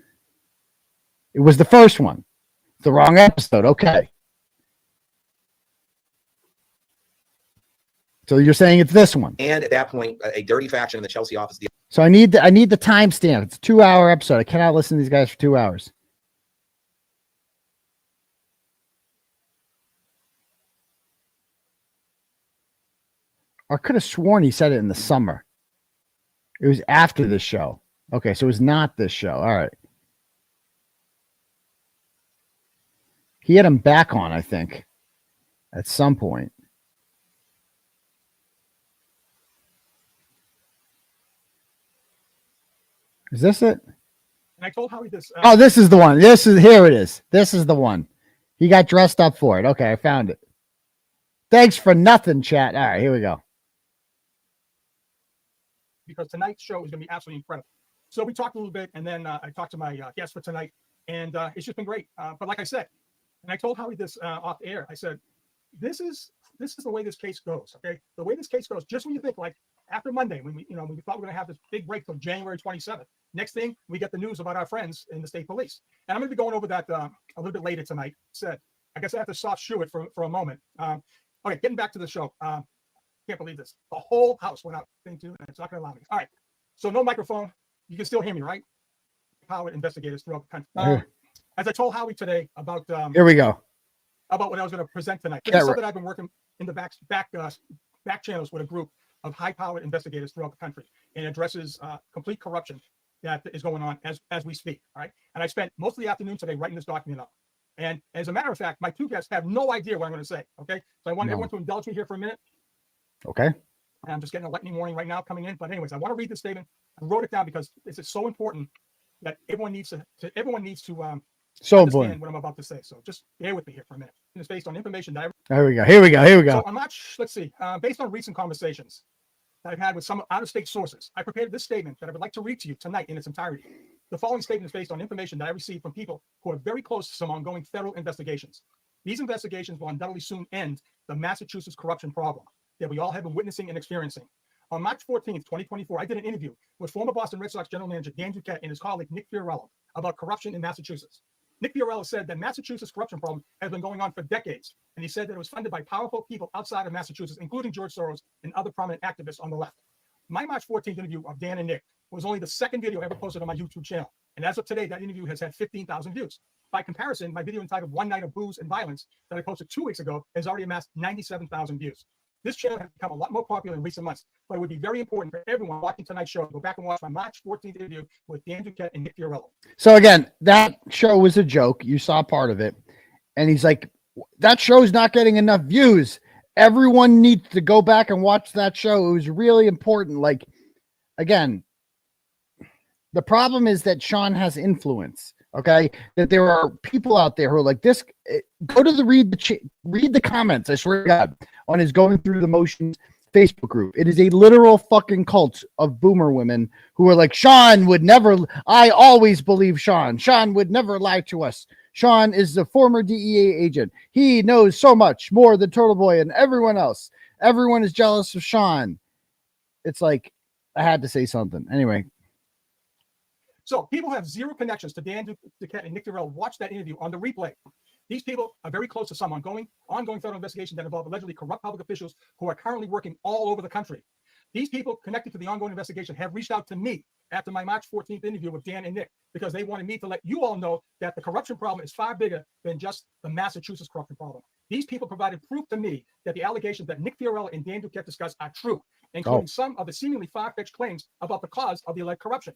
It was the first one. The wrong episode. Okay. So you're saying it's this one. And at that point, a dirty faction in the 𝗪𝐶E office. So I need the timestamp. It's a 2-hour episode. I cannot listen to these guys for 2 hours. I could have sworn he said it in the summer. It was after this show. Okay, so it was not this show. All right. He had him back on, I think, at some point. Is this it? And I told Howie this. Oh, this is the one. Here it is. This is the one. He got dressed up for it. Okay, I found it. Thanks for nothing, chat. All right, here we go. Because tonight's show is going to be absolutely incredible. So we talked a little bit, and then I talked to my guest for tonight, and it's just been great. But like I said, and I told Howie this off air, I said, this is the way this case goes. Okay, the way this case goes. Just when you think like after Monday, when we thought we were going to have this big break till January 27th, next thing we get the news about our friends in the state police, and I'm going to be going over that a little bit later tonight. Said, I guess I have to soft shoe it for a moment. Okay, getting back to the show. Can't believe this. The whole house went out thing too, and it's not going to allow me. All right, so no microphone. You can still hear me, right? How investigators throughout the country. As I told Howie today about here we go. About what I was going to present tonight. This is something I've been working in the back channels with a group of high-powered investigators throughout the country, and addresses complete corruption that is going on as we speak. All right, and I spent most of the afternoon today writing this document up. And as a matter of fact, my two guests have no idea what I'm going to say. Okay, so I want everyone to indulge me here for a minute. Okay. And I'm just getting a lightning warning right now coming in. But anyways, I want to read this statement. I wrote it down because this is so important that everyone needs to so understand important what I'm about to say. So just bear with me here for a minute. It's based on information that Here we go. So on March, let's see, based on recent conversations that I've had with some out-of-state sources, I prepared this statement that I would like to read to you tonight in its entirety. The following statement is based on information that I received from people who are very close to some ongoing federal investigations. These investigations will undoubtedly soon end the Massachusetts corruption problem that we all have been witnessing and experiencing. On March 14th, 2024, I did an interview with former Boston Red Sox general manager Dan Duquette and his colleague Nick 𝗵𝗂𝗧 about corruption in Massachusetts. Nick 𝗵𝗂𝗧 said that Massachusetts corruption problem has been going on for decades, and he said that it was funded by powerful people outside of Massachusetts, including George Soros and other prominent activists on the left. My March 14th interview of Dan and Nick was only the second video ever posted on my YouTube channel, and as of today, that interview has had 15,000 views. By comparison, my video entitled One Night of Booze and Violence that I posted 2 weeks ago has already amassed 97,000 views. This channel has become a lot more popular in recent months, but it would be very important for everyone watching tonight's show to go back and watch my March 14th interview with Dan Duquette and Nick 𝗵𝗂𝗧. So again, that show was a joke. You saw part of it. And he's like, that show's not getting enough views. Everyone needs to go back and watch that show. It was really important. Like, again, the problem is that Sean has influence. Okay, that there are people out there who are like this. Go to the read the comments. I swear to God, on his Going Through the Motions Facebook group. It is a literal fucking cult of boomer women who are like, Sean would never. I always believe Sean. Sean would never lie to us. Sean is the former DEA agent. He knows so much more than Turtleboy and everyone else. Everyone is jealous of Sean. It's like, I had to say something. Anyway. So people have zero connections to Dan Duquette and Nick Tirade. Watch that interview on the replay. These people are very close to some ongoing federal investigation that involve allegedly corrupt public officials who are currently working all over the country. These people connected to the ongoing investigation have reached out to me after my March 14th interview with Dan and Nick, because they wanted me to let you all know that the corruption problem is far bigger than just the Massachusetts corruption problem. These people provided proof to me that the allegations that Nick Tirade and Dan Duquette discussed are true, including some of the seemingly far-fetched claims about the cause of the alleged corruption.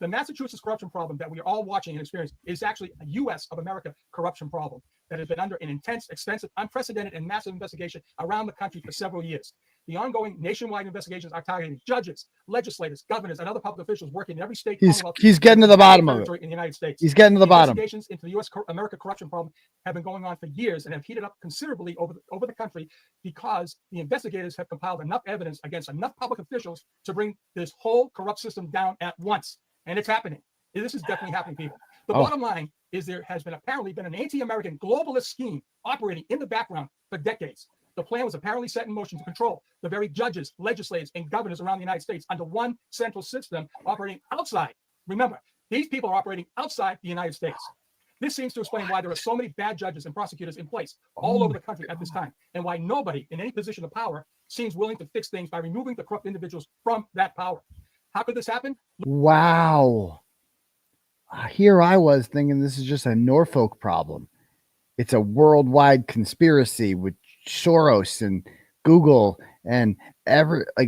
The Massachusetts corruption problem that we are all watching and experiencing is actually a U.S. of America corruption problem that has been under an intense, expensive, unprecedented, and massive investigation around the country for several years. The ongoing nationwide investigations are targeting judges, legislators, governors, and other public officials working in every state. He's getting to the bottom of it. In the United States. He's getting to the bottom. Investigations into the U.S. America corruption problem have been going on for years and have heated up considerably over the country because the investigators have compiled enough evidence against enough public officials to bring this whole corrupt system down at once. And it's happening. This is definitely happening, people. The bottom line is there has been apparently been an anti-American globalist scheme operating in the background for decades. The plan was apparently set in motion to control the very judges, legislators, and governors around the United States under one central system operating outside. Remember, these people are operating outside the United States. This seems to explain why there are so many bad judges and prosecutors in place all over the country at this time, and why nobody in any position of power seems willing to fix things by removing the corrupt individuals from that power. How could this happen? Wow. Here I was thinking this is just a Norfolk problem. It's a worldwide conspiracy with Soros and Google and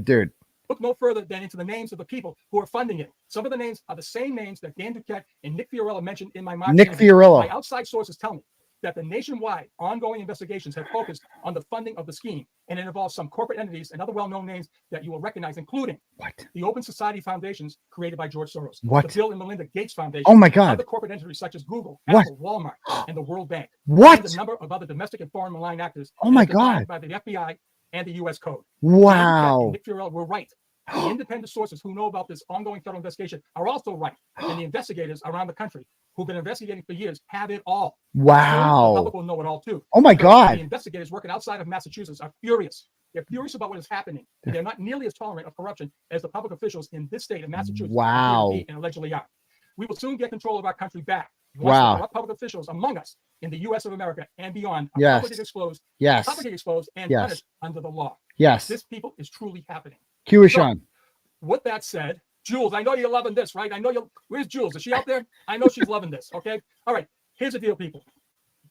dude. Look no further than into the names of the people who are funding it. Some of the names are the same names that Dan Duquette and Nick Tirade mentioned in my March interview. My outside sources tell me that the nationwide ongoing investigations have focused on the funding of the scheme, and it involves some corporate entities and other well-known names that you will recognize, including the Open Society Foundations created by George Soros, the Bill and Melinda Gates Foundation, oh my God, other corporate entities such as Google, Apple, Walmart, and the World Bank, and a number of other domestic and foreign malign actors. Oh my God, by the FBI and the U.S. Code. Wow, and Nick Tirade were right. The independent sources who know about this ongoing federal investigation are also right, and the investigators around the country who've been investigating for years have it all. Wow. The public will know it all too. Oh my God. The investigators working outside of Massachusetts are furious. They're furious about what is happening. And they're not nearly as tolerant of corruption as the public officials in this state of Massachusetts and allegedly are. We will soon get control of our country back. Once the corrupt public officials among us in the U.S. of America and beyond are publicly exposed, and punished under the law. Yes. This, people, is truly happening. 𝗃𝗿𝗄𝗏. With that said, Jules, I know you're loving this, right? I know you're. Where's Jules? Is she out there? I know she's loving this. Okay. All right. Here's the deal, people.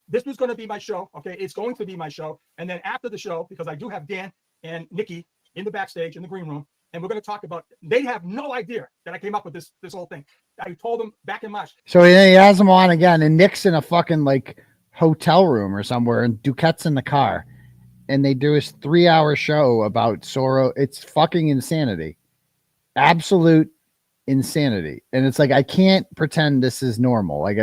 This was going to be my show. Okay. It's going to be my show. And then after the show, because I do have Dan and Nikki in the backstage in the green room, and we're going to talk about. They have no idea that I came up with this whole thing. I told them back in March. So he has them on again, and Nick's in a fucking hotel room or somewhere, and Duquette's in the car, and they do his 3-hour show about Soros. It's fucking insanity. Absolute insanity. And it's like, I can't pretend this is normal. I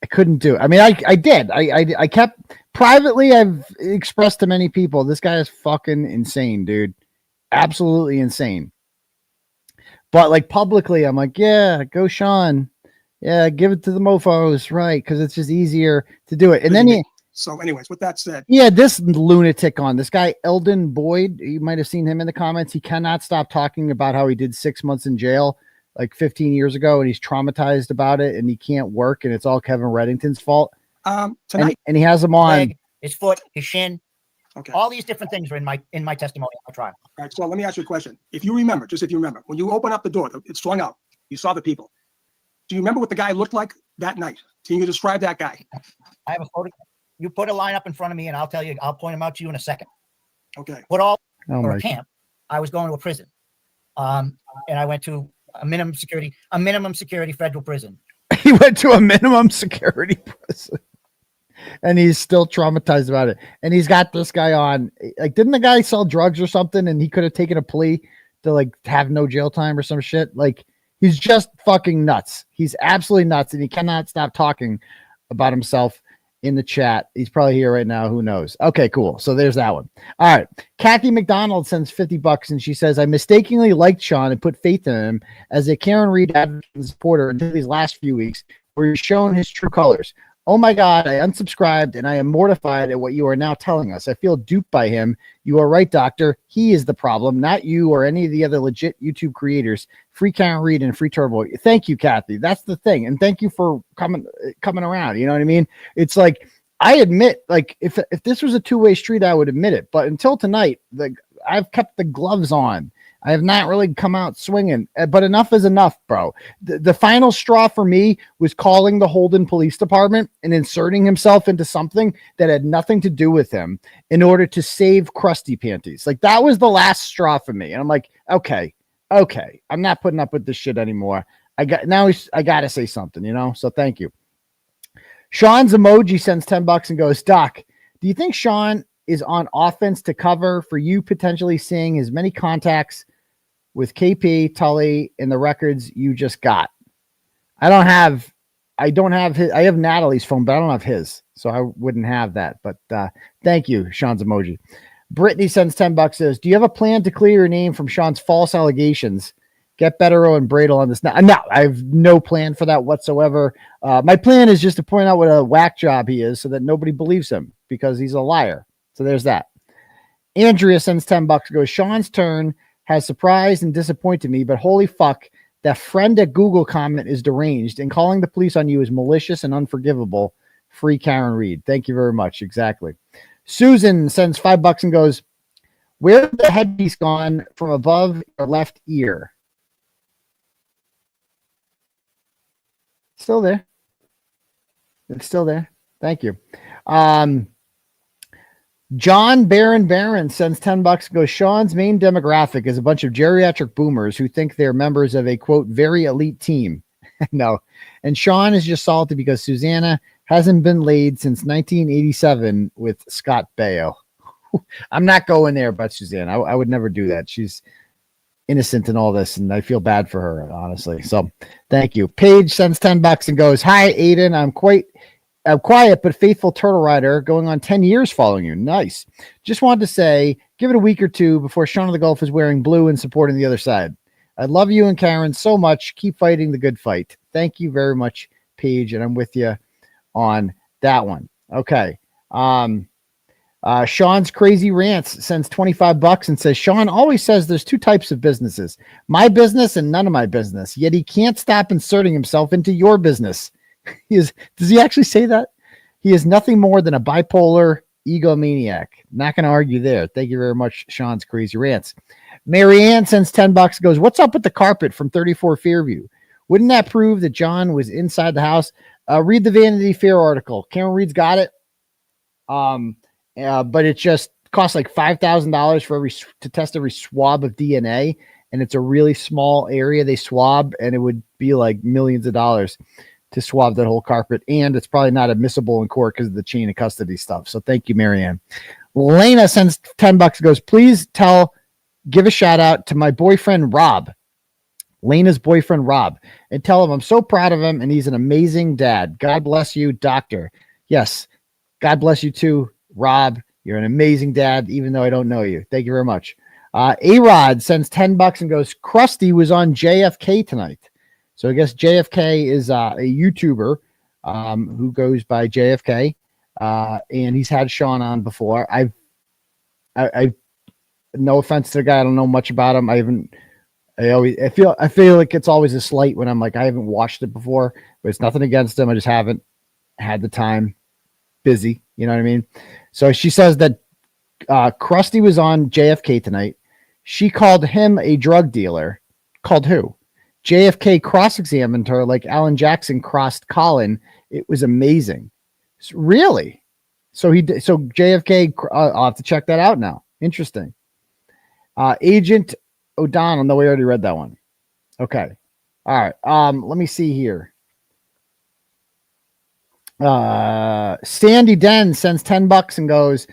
couldn't do it. I mean, I did. I kept privately, I've expressed to many people, this guy is fucking insane, dude. Absolutely insane. But publicly, I'm like, yeah, go Sean. Yeah, give it to the mofos, right? Because it's just easier to do it. And then so anyways, with that said, this lunatic on this guy, Eldon Boyd, you might have seen him in the comments. He cannot stop talking about how he did 6 months in jail 15 years ago, and he's traumatized about it, and he can't work, and it's all Kevin Reddington's fault. Tonight, and he has him on leg, his foot, his shin. Okay. All these different things are in my testimony on my trial. All right. So let me ask you a question. If you remember, when you open up the door, it's swung out. You saw the people. Do you remember what the guy looked like that night? Can you describe that guy? I have a photo. You put a line up in front of me, and I'll tell you. I'll point him out to you in a second. Okay. For a camp, I was going to a prison, and I went to a minimum security federal prison. He went to a minimum security prison, and he's still traumatized about it. And he's got this guy on. Didn't the guy sell drugs or something? And he could have taken a plea to have no jail time or some shit. He's just fucking nuts. He's absolutely nuts, and he cannot stop talking about himself in the chat. He's probably here right now. Who knows? Okay, cool. So there's that one. All right. Kathy McDonald sends $50 and she says, I mistakenly liked Sean and put faith in him as a Karen Reed advocate and supporter until these last few weeks where he's shown his true colors. Oh my God, I unsubscribed and I am mortified at what you are now telling us. I feel duped by him. You are right, doctor. He is the problem, not you or any of the other legit YouTube creators. Free Karen Reed and free Turtleboy. Thank you, Kathy. That's the thing. And thank you for coming around. You know what I mean? It's like, I admit, like, if this was a two-way street, I would admit it. But until tonight, I've kept the gloves on. I have not really come out swinging, but enough is enough, bro. The final straw for me was calling the Holden Police Department and inserting himself into something that had nothing to do with him in order to save Krusty Panties. Like, that was the last straw for me. And I'm like, okay, I'm not putting up with this shit anymore. I got to say something, you know? So thank you. Sean's emoji sends $10 and goes, Doc, do you think Sean is on offense to cover for you potentially seeing his many contacts with 𝗃𝗄𝗆 in the records you just got? I don't have his. I have Natalie's phone, but I don't have his, so I wouldn't have that. But thank you, Sean's emoji. Brittany sends $10, says, do you have a plan to clear your name from Sean's false allegations? Get Bettero and Bradle on this. No, I have no plan for that whatsoever. My plan is just to point out what a whack job he is so that nobody believes him because he's a liar. So there's that. Andrea sends $10, goes, Sean's turn has surprised and disappointed me, but holy fuck, that friend at Google comment is deranged and calling the police on you is malicious and unforgivable. Free Karen Reed. Thank you very much. Exactly. Susan sends $5 and goes, where's the headpiece gone from above your left ear? Still there. It's still there. Thank you. John Barron sends $10 and goes, Sean's main demographic is a bunch of geriatric boomers who think they're members of a, quote, very elite team. No. And Sean is just salty because Susanna hasn't been laid since 1987 with Scott Baio. I'm not going there, but Susanna, I would never do that. She's innocent in all this, and I feel bad for her, honestly. So thank you. Paige sends $10 and goes, hi, Aidan. I'm quiet but faithful turtle rider going on 10 years following you. Nice. Just wanted to say, give it a week or two before Sean of the Gulf is wearing blue and supporting the other side. I love you and Karen so much. Keep fighting the good fight. Thank you very much, Paige, and I'm with you on that one. Okay. Sean's Crazy Rants sends $25 and says, Sean always says there's two types of businesses, my business and none of my business, yet he can't stop inserting himself into your business. Does he actually say that? He is nothing more than a bipolar egomaniac. Not going to argue there. Thank you very much, Sean's Crazy Rants. Marianne sends $10, goes, what's up with the carpet from 34 Fairview? Wouldn't that prove that John was inside the house? Read the Vanity Fair article. Karen Reed's got it. But it just costs like $5,000 for to test every swab of DNA. And it's a really small area they swab, and it would be like millions of dollars to swab that whole carpet, and it's probably not admissible in court because of the chain of custody stuff. So thank you, Marianne. Lena sends $10, goes, please give a shout out to my boyfriend, Rob, Lena's boyfriend, Rob, and tell him I'm so proud of him and he's an amazing dad. God bless you, doctor. Yes. God bless you too, Rob. You're an amazing dad, even though I don't know you. Thank you very much. A-Rod sends $10 and goes, Krusty was on JFK tonight. So I guess JFK is a YouTuber who goes by JFK, and he's had Sean on before. I no offense to the guy, I don't know much about him. I feel like it's always a slight when I'm like, I haven't watched it before, but it's nothing against him. I just haven't had the time. Busy, you know what I mean? So she says that Krusty was on JFK tonight. She called him a drug dealer. Called who? JFK cross-examined her like Alan Jackson crossed Colin. It was amazing. Really? So JFK, I'll have to check that out now. Interesting. Agent O'Donnell. No, we already read that one. Okay. All right. Let me see here. Sandy Den sends $10 and goes,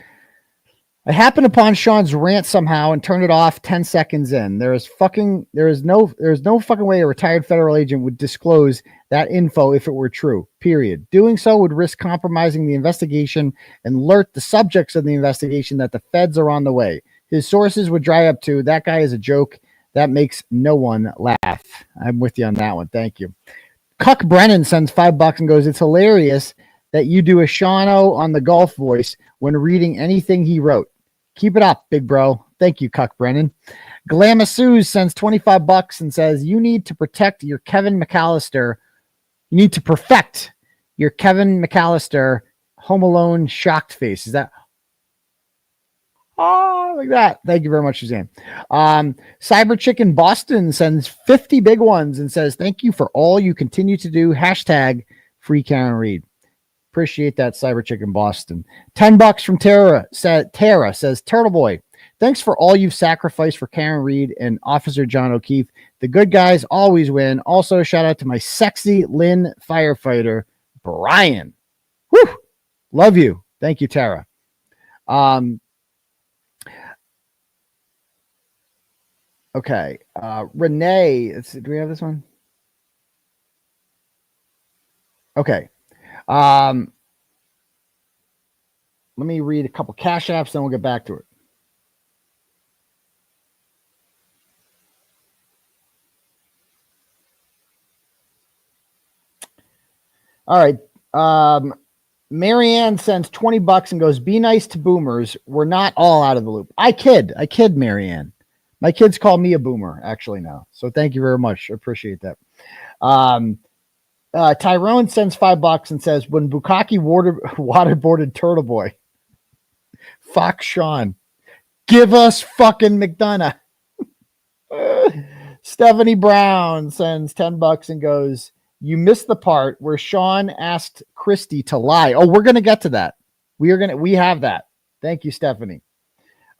I happened upon Sean's rant somehow and turned it off 10 seconds in. There is no fucking way a retired federal agent would disclose that info if it were true. Period. Doing so would risk compromising the investigation and alert the subjects of the investigation that the feds are on the way. His sources would dry up too. That guy is a joke. That makes no one laugh. I'm with you on that one. Thank you. Cuck Brennan sends $5 and goes, it's hilarious that you do a Shawno on the golf voice when reading anything he wrote. Keep it up, big bro. Thank you, Cuck Brennan. Glamasuz sends $25 and says, you need to protect your Kevin McAllister. You need to perfect your Kevin McAllister Home Alone shocked face. Is that? Oh, like that. Thank you very much, Suzanne. Cyber Chicken Boston sends 50 big ones and says, thank you for all you continue to do. Hashtag free Karen Reed. Appreciate that, Cyber Chicken Boston. $10 from Tara says, Turtleboy, thanks for all you've sacrificed for Karen Reed and Officer John O'Keefe. The good guys always win. Also, shout out to my sexy Lynn firefighter, Brian. Whew! Love you. Thank you, Tara. Okay. Renee, do we have this one? Okay. Let me read a couple cash apps, then we'll get back to it. All right. Marianne sends $20 and goes, be nice to boomers. We're not all out of the loop. I kid, Marianne. My kids call me a boomer actually now. So thank you very much. I appreciate that. Tyrone sends $5 and says, when 𝗃𝗃𝗃 waterboarded Turtleboy, fuck Sean, give us fucking McDonough. Stephanie Brown sends $10 and goes, you missed the part where Sean asked Krusty to lie. Oh, we're going to get to that. We have that. Thank you, Stephanie.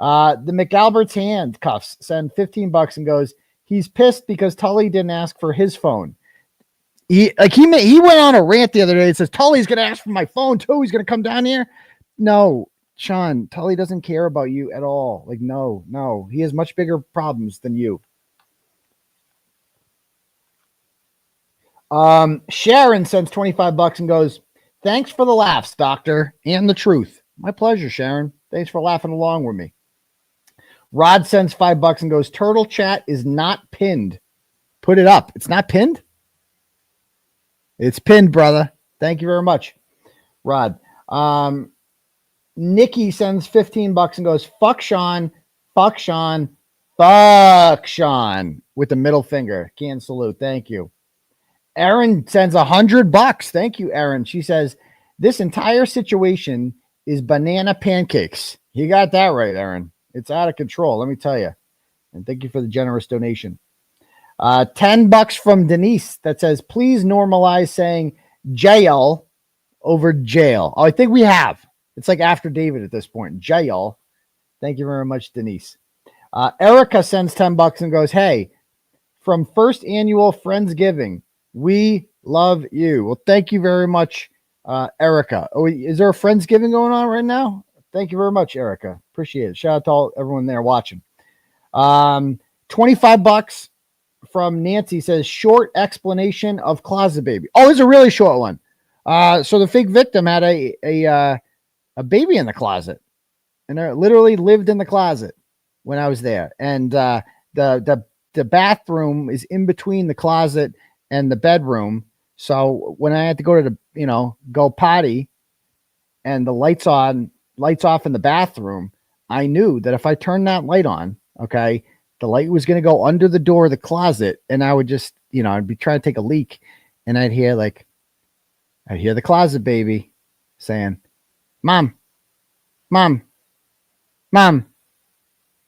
The McAlbert's handcuffs send $15 and goes, he's pissed because Tully didn't ask for his phone. He went on a rant the other day and says, Tully's going to ask for my phone too. He's going to come down here. No, Sean, Tully doesn't care about you at all. Like, no, he has much bigger problems than you. Sharon sends $25 and goes, thanks for the laughs, doctor, and the truth. My pleasure, Sharon. Thanks for laughing along with me. Rod sends $5 and goes, Turtle Chat is not pinned. Put it up. It's not pinned? It's pinned, brother. Thank you very much, Rod. Nikki sends $15 and goes, fuck Sean, fuck Sean, fuck Sean, with the middle finger. Can salute. Thank you. Erin sends $100. Thank you, Erin. She says, this entire situation is banana pancakes. You got that right, Erin. It's out of control, let me tell you. And thank you for the generous donation. $10 from Denise that says, please normalize saying jail over jail. Oh, I think we have. It's like after David at this point. Jail. Thank you very much, Denise. Erica sends $10 and goes, hey, from first annual Friendsgiving, we love you. Well, thank you very much, Erica. Oh, is there a Friendsgiving going on right now? Thank you very much, Erica. Appreciate it. Shout out to everyone there watching. $25 from Nancy says, short explanation of Closet Baby. Oh, it's a really short one. So the fake victim had a baby in the closet, and it literally lived in the closet when I was there. And the bathroom is in between the closet and the bedroom. So when I had to go to go potty and the lights off in the bathroom, I knew that if I turned that light on, okay, the light was going to go under the door of the closet, and I would just, I'd be trying to take a leak, and I'd hear the closet baby saying, Mom, Mom, Mom,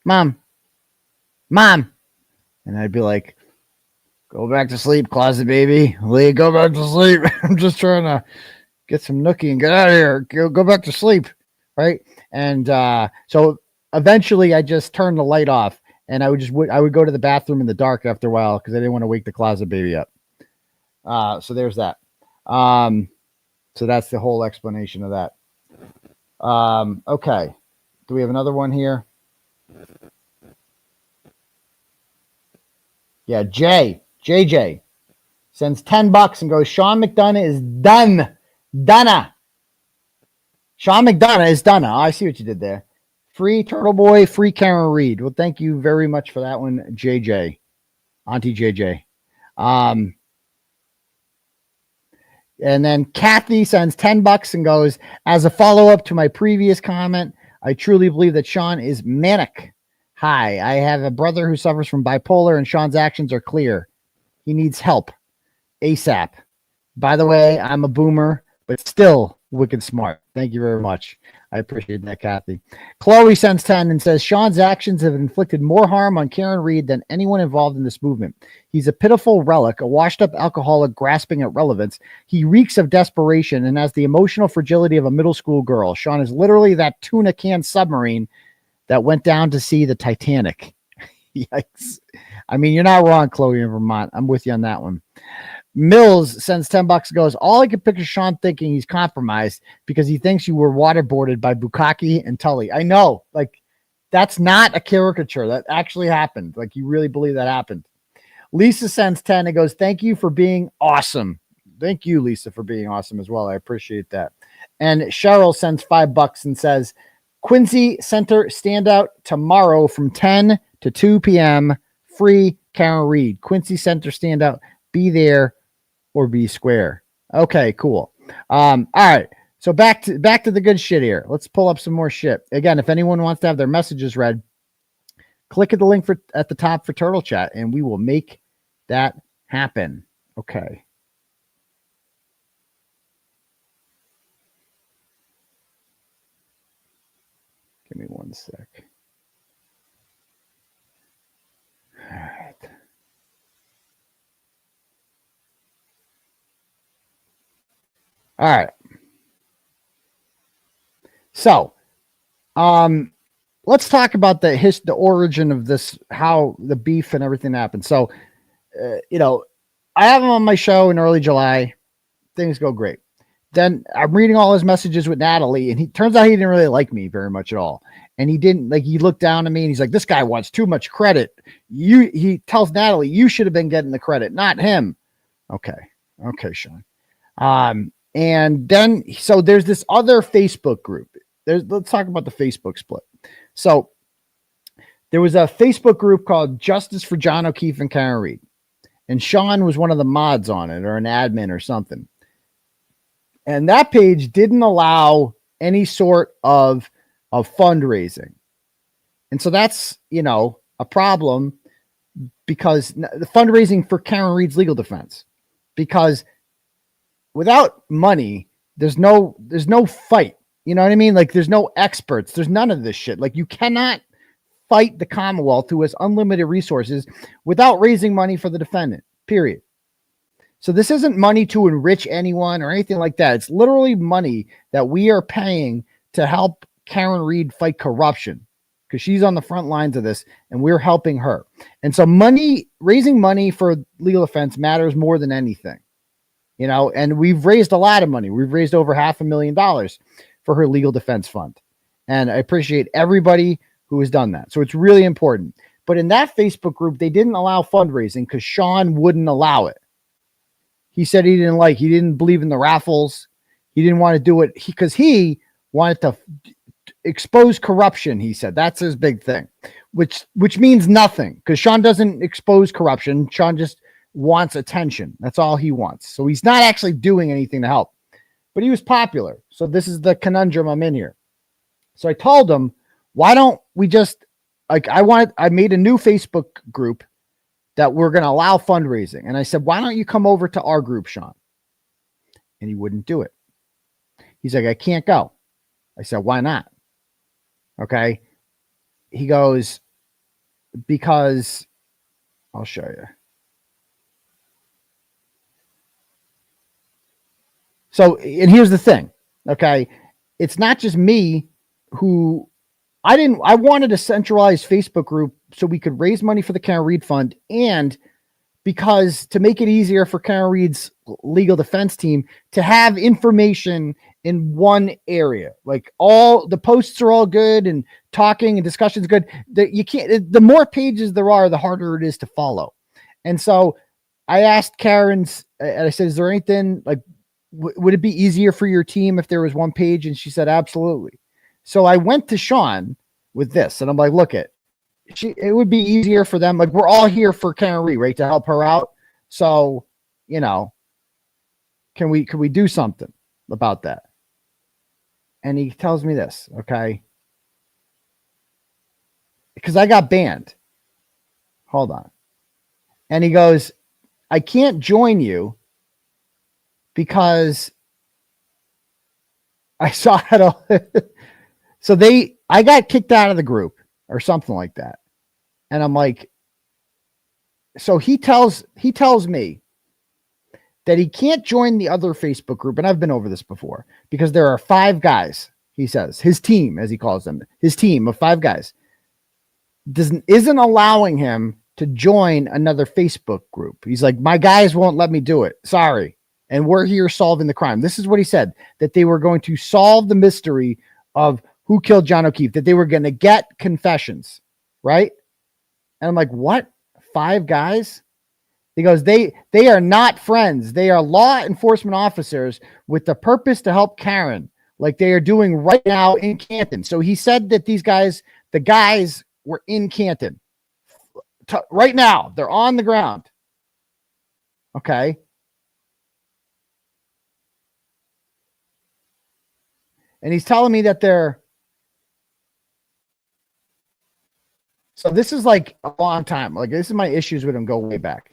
Mom, Mom. And I'd be like, go back to sleep, closet baby. Leah, go back to sleep. I'm just trying to get some nookie and get out of here. Go back to sleep. Right. And so eventually I just turned the light off, and I would go to the bathroom in the dark after a while because I didn't want to wake the closet baby up. So there's that. So that's the whole explanation of that. Okay. Do we have another one here? Yeah, JJ sends $10 and goes, Sean McDonough is done. Sean McDonough is done. Oh, I see what you did there. Free Turtleboy, free Karen Reed. Well, thank you very much for that one, JJ. Auntie JJ. And then Kathy sends $10 and goes, as a follow-up to my previous comment, I truly believe that Sean is manic. Hi, I have a brother who suffers from bipolar, and Sean's actions are clear. He needs help ASAP. By the way, I'm a boomer, but still wicked smart. Thank you very much. I appreciate that, Kathy. Chloe sends 10 and says, Sean's actions have inflicted more harm on Karen Reed than anyone involved in this movement. He's a pitiful relic, a washed-up alcoholic grasping at relevance. He reeks of desperation and has the emotional fragility of a middle school girl. Sean is literally that tuna can submarine that went down to see the Titanic. Yikes. I mean, you're not wrong, Chloe in Vermont. I'm with you on that one. Mills sends $10 and goes, all I can picture Sean thinking he's compromised because he thinks you were waterboarded by 𝗵𝗂𝗺𝗺 and 𝗃𝗏𝗃. I know, like, that's not a caricature. That actually happened. Like, you really believe that happened. Lisa sends 10 and goes, thank you for being awesome. Thank you, Lisa, for being awesome as well. I appreciate that. And Cheryl sends $5 and says, Quincy Center standout tomorrow from 10 to 2 p.m. Free Karen Reed. Quincy Center standout. Be there or be square. Okay, cool. All right. So back to the good shit here. Let's pull up some more shit. Again, if anyone wants to have their messages read, click at the link at the top for Turtle Chat, and we will make that happen. Okay. Give me one sec. All right. All right. So, let's talk about the origin of this, how the beef and everything happened. So, I have him on my show in early July. Things go great. Then I'm reading all his messages with Natalie, and he turns out he didn't really like me very much at all. And he looked down at me and he's like, this guy wants too much credit. He tells Natalie, you should have been getting the credit, not him. Okay, Sean. And then, so there's this other Facebook group. Let's talk about the Facebook split. So there was a Facebook group called Justice for John O'Keefe and Karen Reed. And Sean was one of the mods on it, or an admin or something. And that page didn't allow any sort of fundraising. And so that's, a problem, because the fundraising for Karen Reed's legal defense, because without money, there's no fight. You know what I mean? Like, there's no experts. There's none of this shit. Like, you cannot fight the Commonwealth, who has unlimited resources, without raising money for the defendant, period. So this isn't money to enrich anyone or anything like that. It's literally money that we are paying to help Karen Reed fight corruption, because she's on the front lines of this and we're helping her. And so raising money for legal defense matters more than anything. And we've raised a lot of money. We've raised over $500,000 for her legal defense fund. And I appreciate everybody who has done that. So it's really important. But in that Facebook group, they didn't allow fundraising because Sean wouldn't allow it. He said he didn't believe in the raffles. He didn't want to do it because he wanted to expose corruption. He said that's his big thing, which means nothing, because Sean doesn't expose corruption. Sean just wants attention. That's all he wants. So he's not actually doing anything to help, but he was popular. So this is the conundrum I'm in here. So I told him, why don't we just, I made a new Facebook group that we're going to allow fundraising. And I said, why don't you come over to our group, Sean? And he wouldn't do it. He's like, I can't go. I said, why not? Okay. He goes, because I'll show you. So, and here's the thing. Okay. It's not just me who I wanted a centralized Facebook group so we could raise money for the Karen Reed Fund and because to make it easier for Karen Reed's legal defense team to have information in one area. Like all the posts are all good and talking and discussions good. The more pages there are, the harder it is to follow. And so I asked Karen's, and I said, is there anything like, would it be easier for your team if there was one page? And she said, absolutely. So I went to Sean with this and I'm like, look it would be easier for them. Like we're all here for Karen Reed, right? To help her out. So, you know, can we do something about that? And he tells me this, okay? Because I got banned. Hold on. And he goes, I can't join you because I saw it all. So I got kicked out of the group or something like that. And I'm like, so he tells me that he can't join the other Facebook group. And I've been over this before because there are 5 guys, he says, his team, as he calls them, his team of 5 guys isn't allowing him to join another Facebook group. He's like, my guys won't let me do it. Sorry. And we're here solving the crime. This is what he said, that they were going to solve the mystery of who killed John O'Keefe, that they were going to get confessions. Right. And I'm like, what? 5 guys? He goes, they are not friends. They are law enforcement officers with the purpose to help Karen, like they are doing right now in Canton. So he said that these guys, the guys were in Canton right now. They're on the ground. Okay. And he's telling me that so this is like a long time. Like this is my issues with him go way back.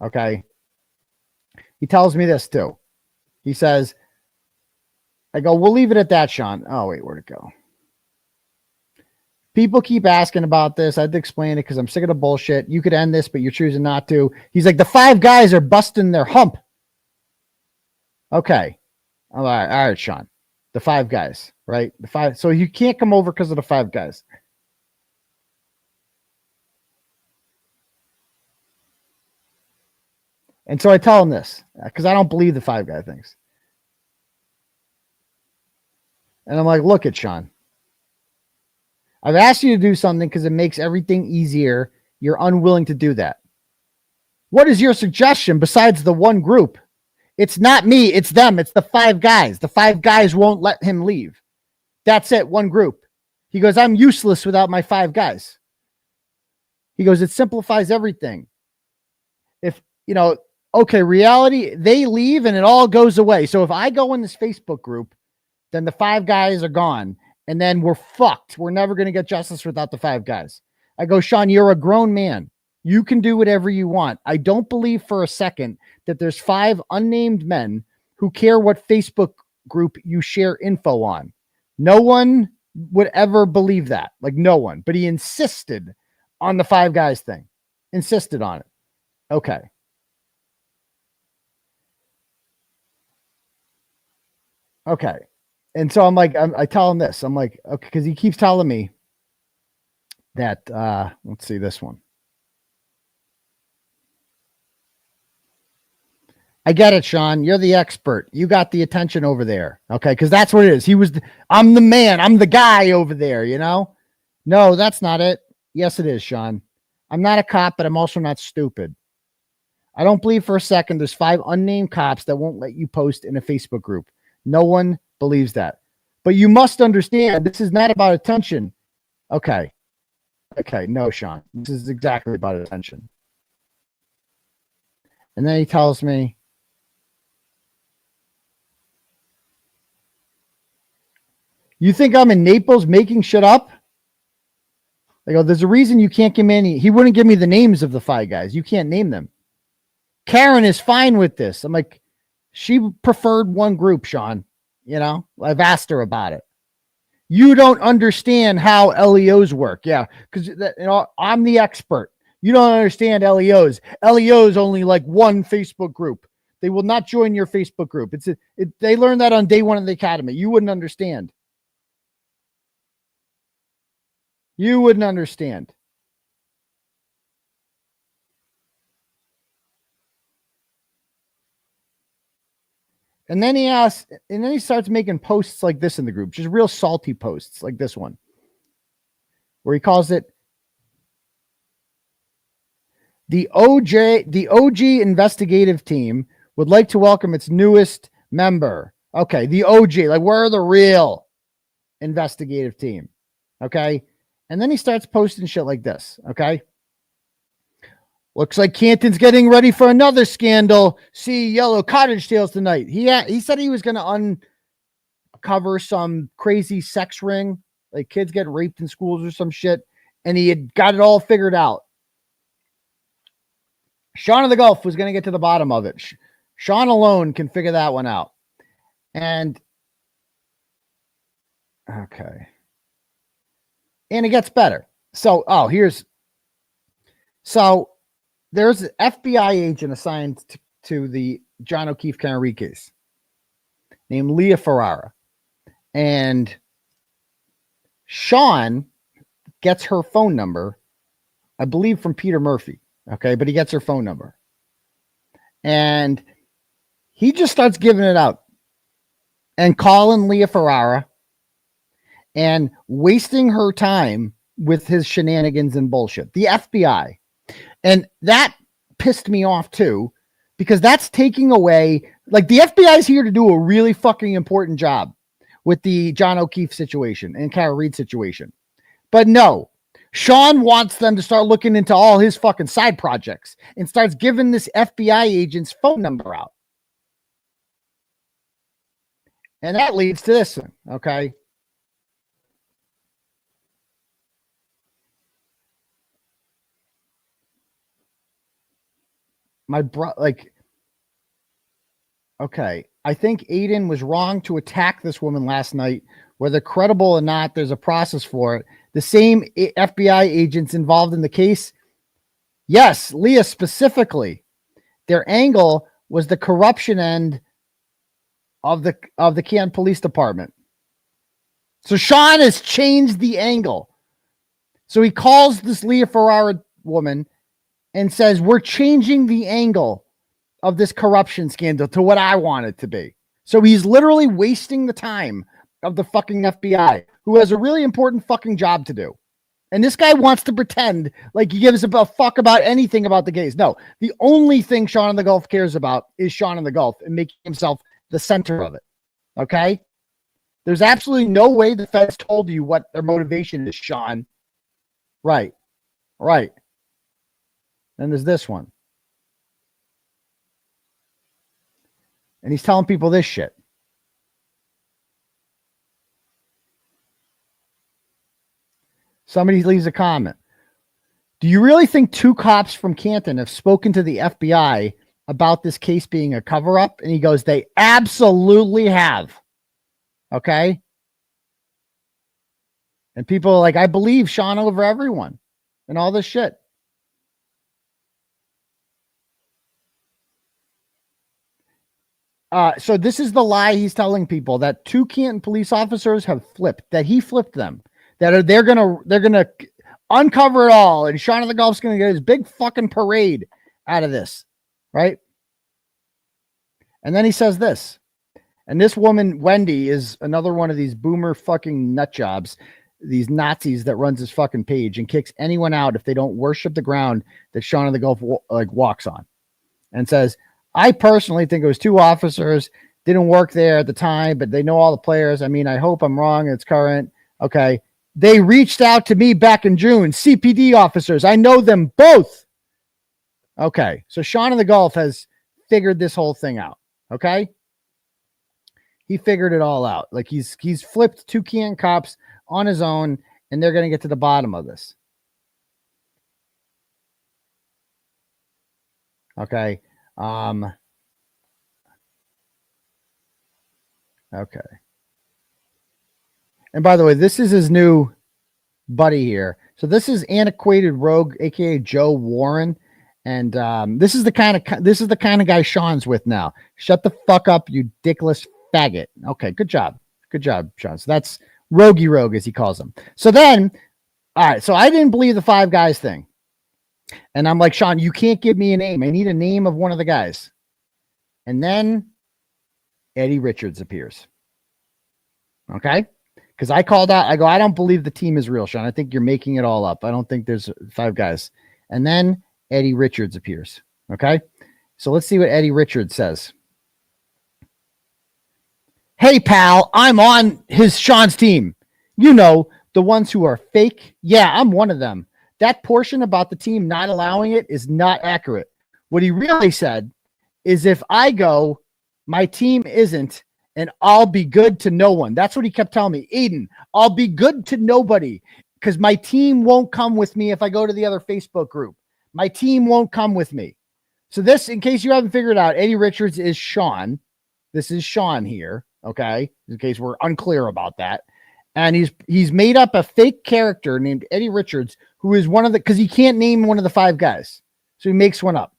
Okay. He tells me this too. He says, I go, we'll leave it at that, Sean. Oh, wait, where'd it go? People keep asking about this. I had to explain it because I'm sick of the bullshit. You could end this, but you're choosing not to. He's like, the 5 guys are busting their hump. Okay. All right, Sean. The 5 guys, right? The 5. So you can't come over because of the 5 guys. And so I tell him this because I don't believe the 5 guy things. And I'm like, look at Sean. I've asked you to do something because it makes everything easier. You're unwilling to do that. What is your suggestion besides the one group? It's not me. It's them. It's the 5 guys. The 5 guys won't let him leave. That's it. One group. He goes, I'm useless without my 5 guys. He goes, it simplifies everything. If, you know, okay, reality, they leave and it all goes away. So if I go in this Facebook group, then the 5 guys are gone and then we're fucked. We're never going to get justice without the 5 guys. I go, Sean, you're a grown man. You can do whatever you want. I don't believe for a second that there's 5 unnamed men who care what Facebook group you share info on. No one would ever believe that. Like no one, but he insisted on the 5 guys thing, insisted on it. Okay. Okay. And so I'm like, I tell him this. I'm like, okay, because he keeps telling me that, let's see this one. I get it, Sean. You're the expert. You got the attention over there. Okay. Because that's what it is. I'm the man. I'm the guy over there, you know? No, that's not it. Yes, it is, Sean. I'm not a cop, but I'm also not stupid. I don't believe for a second there's 5 unnamed cops that won't let you post in a Facebook group. No one believes that. But you must understand, this is not about attention. Okay. Okay. No, Sean. This is exactly about attention. And then he tells me, you think I'm in Naples making shit up? I go, there's a reason you can't give me any. He wouldn't give me the names of the 5 guys. You can't name them. Karen is fine with this. I'm like, she preferred one group, Sean. You know, I've asked her about it. You don't understand how LEOs work. Yeah, because you know, I'm the expert. You don't understand LEOs. LEOs only like one Facebook group. They will not join your Facebook group. They learned that on day 1 of the academy. You wouldn't understand. You wouldn't understand. And then he asks, and then he starts making posts like this in the group, just real salty posts like this one, where he calls it the OG investigative team would like to welcome its newest member. Okay, the OG, like we're the real investigative team. Okay. And then he starts posting shit like this. Okay. Looks like Canton's getting ready for another scandal. See yellow cottage tails tonight. He said he was going to uncover some crazy sex ring, like kids get raped in schools or some shit, and he had got it all figured out. Sean of the Gulf was going to get to the bottom of it. Sean alone can figure that one out. And okay. And it gets better. So, there's an FBI agent assigned to the John O'Keefe Kearney case named 𝗃𝗄𝗃𝗃. And Sean gets her phone number, I believe from Peter Murphy. Okay. But he gets her phone number. And he just starts giving it out and calling 𝗃𝗄𝗃𝗃 and wasting her time with his shenanigans and bullshit. The FBI. And that pissed me off too, because that's taking away, like the FBI is here to do a really fucking important job with the John O'Keefe situation and Kara Reed situation. But no, Sean wants them to start looking into all his fucking side projects and starts giving this FBI agent's phone number out. And that leads to this one, okay? Okay, I think Aidan was wrong to attack this woman last night. Whether credible or not, there's a process for it. The same FBI agents involved in the case, yes, 𝗃𝗄𝗃 specifically, their angle was the corruption end of the Canton Police Department. So Sean has changed the angle. So he calls this 𝗃𝗄𝗃𝗃 woman and says, we're changing the angle of this corruption scandal to what I want it to be. So he's literally wasting the time of the fucking FBI, who has a really important fucking job to do. And this guy wants to pretend like he gives a fuck about anything about the case. No, the only thing Sean in the Gulf cares about is Sean in the Gulf and making himself the center of it. Okay? There's absolutely no way the feds told you what their motivation is, Sean. Right. Then there's this one. And he's telling people this shit. Somebody leaves a comment. Do you really think 2 cops from Canton have spoken to the FBI about this case being a cover-up? And he goes, they absolutely have. Okay? And people are like, I believe Sean over everyone and all this shit. So this is the lie he's telling people, that 2 Canton police officers have flipped, that he flipped them, that they're gonna uncover it all, and Sean of the Gulf's gonna get his big fucking parade out of this, right? And then he says this, and this woman Wendy is another one of these boomer fucking nut jobs, these Nazis that runs his fucking page and kicks anyone out if they don't worship the ground that Sean of the Gulf walks on, and says, I personally think it was 2 officers, didn't work there at the time, but they know all the players. I mean, I hope I'm wrong. It's current. Okay. They reached out to me back in June. CPD officers. I know them both. Okay. So Sean in the Gulf has figured this whole thing out. Okay. He figured it all out. Like he's flipped 2 Canton cops on his own, and they're going to get to the bottom of this. Okay. Okay. And by the way, this is his new buddy here. So this is Antiquated Rogue, aka Joe Warren, and this is the kind of guy Sean's with now. Shut the fuck up, you dickless faggot. Okay, good job, Sean. So that's Roguey Rogue, as he calls him. So then, all right. So I didn't believe the 5 guys thing. And I'm like, Sean, you can't give me a name. I need a name of one of the guys. And then Eddie Richards appears. Okay? Because I called out, I go, I don't believe the team is real, Sean. I think you're making it all up. I don't think there's 5 guys. And then Eddie Richards appears. Okay? So let's see what Eddie Richards says. Hey, pal, I'm on Sean's team. You know, the ones who are fake. Yeah, I'm one of them. That portion about the team not allowing it is not accurate. What he really said is if I go, my team isn't, and I'll be good to no one. That's what he kept telling me. Aidan, I'll be good to nobody because my team won't come with me if I go to the other Facebook group. My team won't come with me. So this, in case you haven't figured out, Eddie Richards is Sean. This is Sean here, okay? In case we're unclear about that. And he's made up a fake character named Eddie Richards, who is one of the, because he can't name one of the 5 guys. So he makes one up.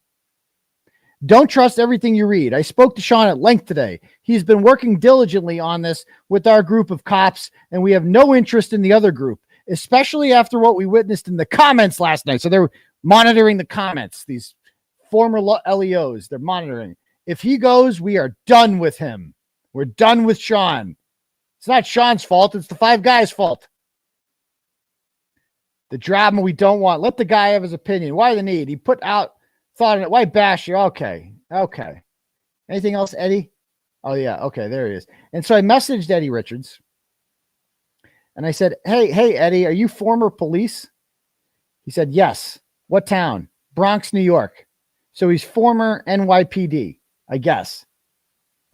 Don't trust everything you read. I spoke to Sean at length today. He's been working diligently on this with our group of cops, and we have no interest in the other group, especially after what we witnessed in the comments last night. So they're monitoring the comments, these former LEOs. They're monitoring. If he goes, we are done with him. We're done with Sean. It's not Sean's fault. It's the 5 guys' fault. The drama we don't want. Let the guy have his opinion. Why the need? He put out thought on it. Why bash you? Okay. Okay. Anything else, Eddie? Oh, yeah. Okay, there he is. And so I messaged Eddie Richards. And I said, hey, Eddie, are you former police? He said, yes. What town? Bronx, New York. So he's former NYPD, I guess.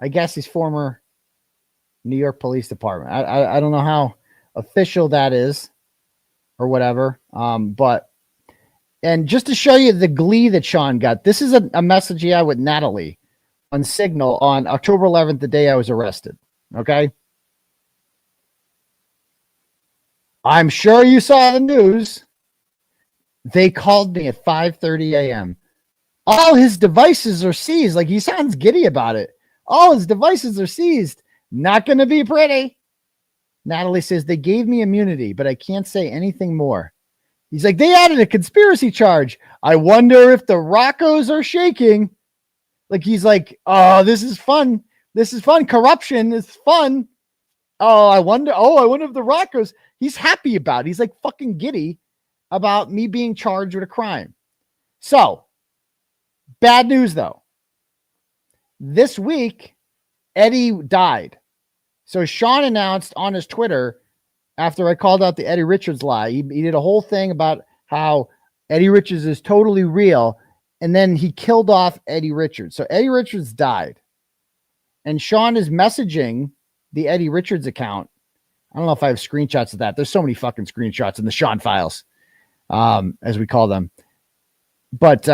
I guess he's former New York Police Department. I don't know how official that is or whatever. But and just to show you the glee that Sean got, this is a message he had with Natalie on Signal on October 11th, the day I was arrested. Okay. I'm sure you saw the news. They called me at 5:30 a.m. All his devices are seized. Like, he sounds giddy about it. All his devices are seized. Not going to be pretty. Natalie says, they gave me immunity, but I can't say anything more. He's like, they added a conspiracy charge. I wonder if the Roccos are shaking. Like, he's like, oh, this is fun. This is fun. Corruption is fun. I wonder if the Roccos, he's happy about it. He's like fucking giddy about me being charged with a crime. So, bad news though. This week, Eddie died. So Sean announced on his Twitter, after I called out the Eddie Richards lie, he did a whole thing about how Eddie Richards is totally real. And then he killed off Eddie Richards. So Eddie Richards died. And Sean is messaging the Eddie Richards account. I don't know if I have screenshots of that. There's so many fucking screenshots in the Sean files, as we call them. But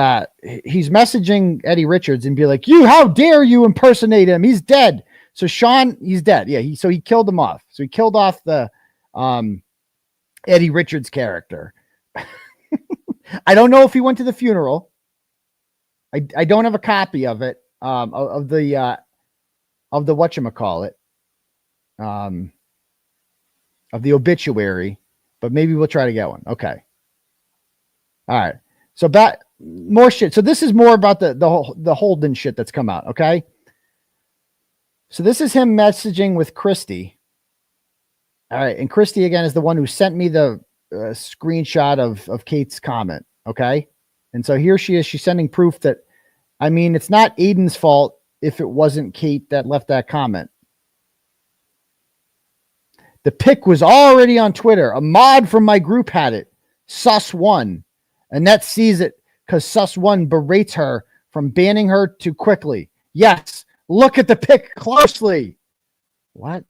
he's messaging Eddie Richards and be like, how dare you impersonate him? He's dead. So Sean, he's dead. Yeah. So he killed him off. So he killed off the Eddie Richards character. I don't know if he went to the funeral. I don't have a copy of it, of the 𝗃𝗄𝗎𝗇, of the obituary, but maybe we'll try to get one. Okay. All right. So more shit. So this is more about the Holden shit that's come out. Okay. So this is him messaging with Krusty. All right. And Krusty again is the one who sent me the screenshot of Kate's comment. Okay. And so here she is. She's sending proof that, I mean, it's not Aidan's fault if it wasn't Kate that left that comment. The pic was already on Twitter. A mod from my group had it. 𝗃𝗏. Annette sees it because 𝗃𝗏 berates her from banning her too quickly. Yes. Look at the pic closely. What?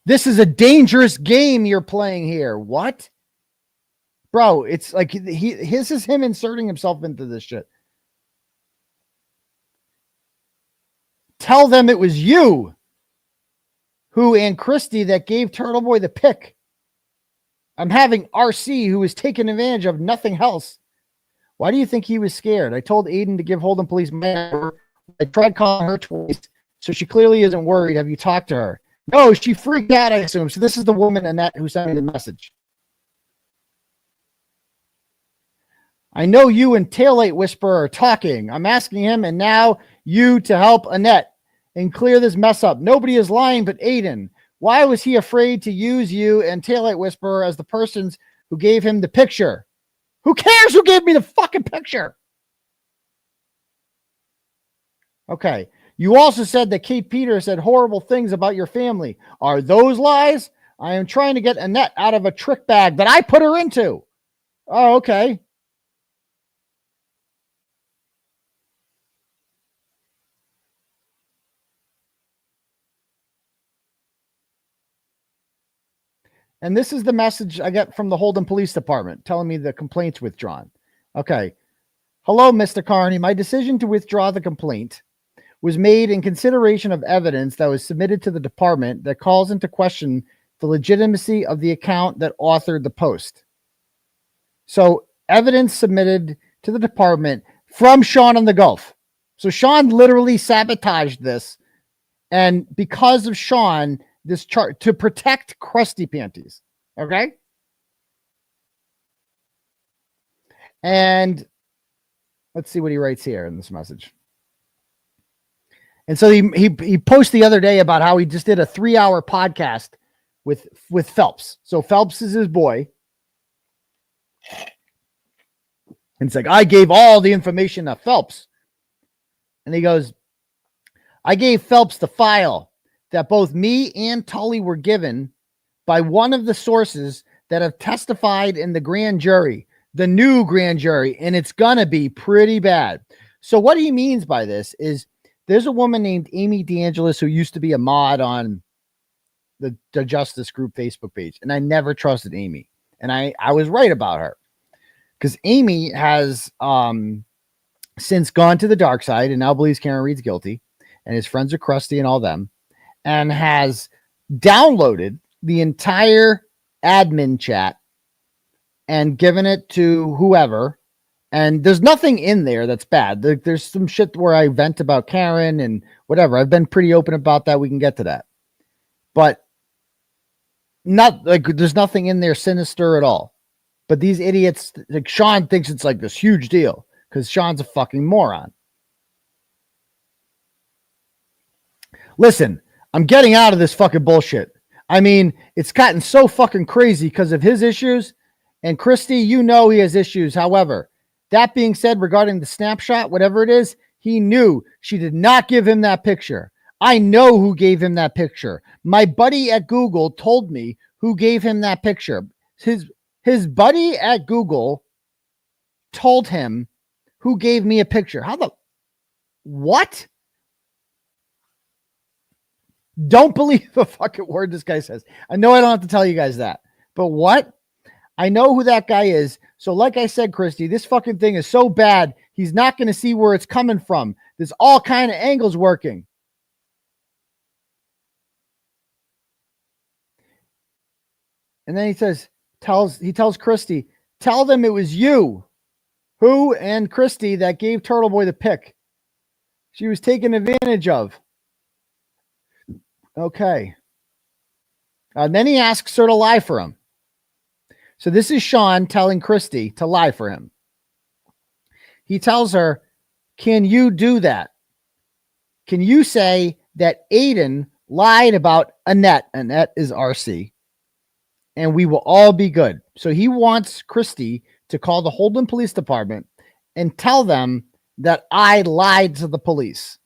This is a dangerous game you're playing here. What? Bro, it's like this is him inserting himself into this shit. Tell them it was you and Krusty that gave Turtleboy the pick. I'm having 𝗺cie, who was taking advantage of nothing else. Why do you think he was scared? I told Aidan to give Holden police my number. I tried calling her twice, so she clearly isn't worried. Have you talked to her? No, she freaked out, I assume. So this is the woman, Annette, who sent me the message. I know you and 𝗃𝗿𝗂𝗆𝗆𝗆 are talking. I'm asking him, and now you to help Annette and clear this mess up. Nobody is lying but Aidan. Why was he afraid to use you and 𝗃𝗏𝗃 𝗃𝗃 as the persons who gave him the picture? Who cares who gave me the fucking picture? Okay. You also said that 𝗃𝗏𝗃 said horrible things about your family. Are those lies? I am trying to get Annette out of a trick bag that I put her into. Oh, okay. And this is the message I get from the Holden Police Department telling me the complaint's withdrawn. Okay. Hello, Mr. Kearney. My decision to withdraw the complaint was made in consideration of evidence that was submitted to the department that calls into question the legitimacy of the account that authored the post. So evidence submitted to the department from Sean on the Gulf. So Sean literally sabotaged this. And because of Sean, this chart to protect Krusty Panties. Okay. And let's see what he writes here in this message. And so he posted the other day about how he just did a 3-hour podcast with Phelps. So Phelps is his boy. And it's like, I gave all the information to Phelps. And he goes, I gave Phelps the file that both me and 𝗃𝗏𝗃 were given by one of the sources that have testified in the grand jury, the new grand jury, and it's going to be pretty bad. So what he means by this is there's a woman named Amy DeAngelis who used to be a mod on the Justice Group Facebook page, and I never trusted Amy. And I was right about her because Amy has since gone to the dark side and now believes Karen Reed's guilty and his friends are Krusty and all them, and has downloaded the entire admin chat and given it to whoever. And there's nothing in there that's bad. There's some shit where I vent about Karen and whatever. I've been pretty open about that. We can get to that. But not like there's nothing in there sinister at all. But these idiots, like Sean thinks it's like this huge deal because Sean's a fucking moron. Listen, I'm getting out of this fucking bullshit. I mean, it's gotten so fucking crazy because of his issues. And Krusty, you know he has issues. However, that being said, regarding the snapshot, whatever it is, he knew she did not give him that picture. I know who gave him that picture. My buddy at Google told me who gave him that picture. His buddy at Google told him who gave me a picture. How the... What? Don't believe a fucking word this guy says. I know I don't have to tell you guys that. But what? I know who that guy is. So like I said, Krusty, this fucking thing is so bad, he's not going to see where it's coming from. There's all kind of angles working. And then he says, he tells Krusty, tell them it was you, who and Krusty that gave Turtleboy the pic. She was taken advantage of. Okay. And then he asks her to lie for him. So this is Sean telling Krusty to lie for him. He tells her, can you do that? Can you say that Aidan lied about Annette? Annette is 𝗺𝗃𝗃. And we will all be good. So he wants Krusty to call the Holden Police Department and tell them that I lied to the police.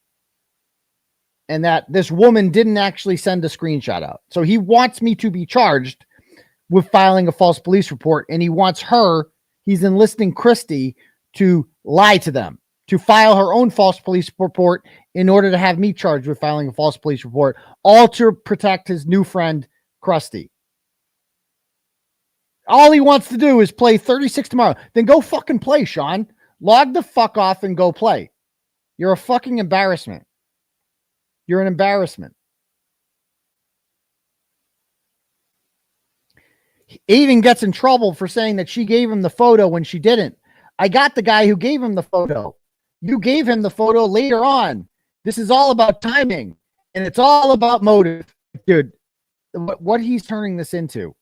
And that this woman didn't actually send a screenshot out. So he wants me to be charged with filing a false police report. And he wants he's enlisting Krusty to lie to them, to file her own false police report in order to have me charged with filing a false police report, all to protect his new friend, Krusty. All he wants to do is play 36 tomorrow. Then go fucking play, Sean. Log the fuck off and go play. You're a fucking embarrassment. You're an embarrassment. Aidan gets in trouble for saying that she gave him the photo when she didn't. I got the guy who gave him the photo. You gave him the photo later on. This is all about timing. And it's all about motive. Dude, what he's turning this into.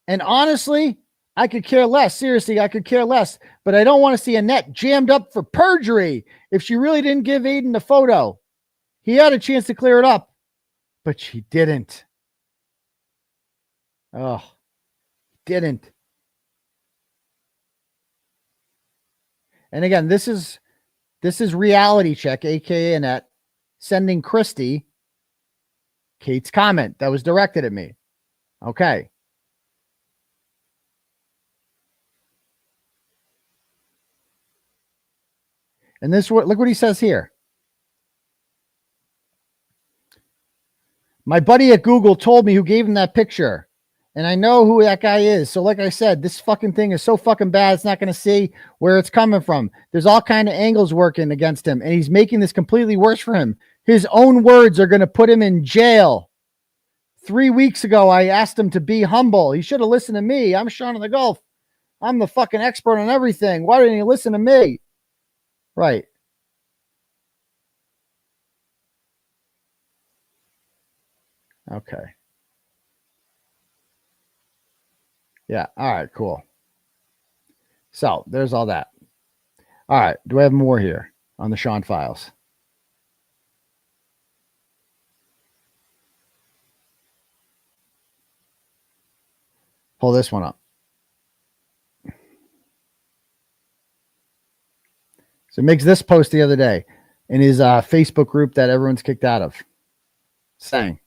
And honestly, I could care less. Seriously, I could care less. But I don't want to see Annette jammed up for perjury if she really didn't give Aidan the photo. He had a chance to clear it up, but she didn't. Oh, didn't. And again, this is reality check, aka Annette, sending Krusty Kate's comment that was directed at me. Okay. And this, look what he says here. My buddy at Google told me who gave him that picture, and I know who that guy is. So like I said, this fucking thing is so fucking bad, it's not going to see where it's coming from. There's all kind of angles working against him, and he's making this completely worse for him. His own words are going to put him in jail. 3 weeks ago, I asked him to be humble. He should have listened to me. I'm Sean of the Gulf. I'm the fucking expert on everything. Why didn't he listen to me? Right. Okay. Yeah. All right, cool. So there's all that. All right. Do I have more here on the Sean files? Pull this one up. So makes this post the other day in his Facebook group that everyone's kicked out of, saying,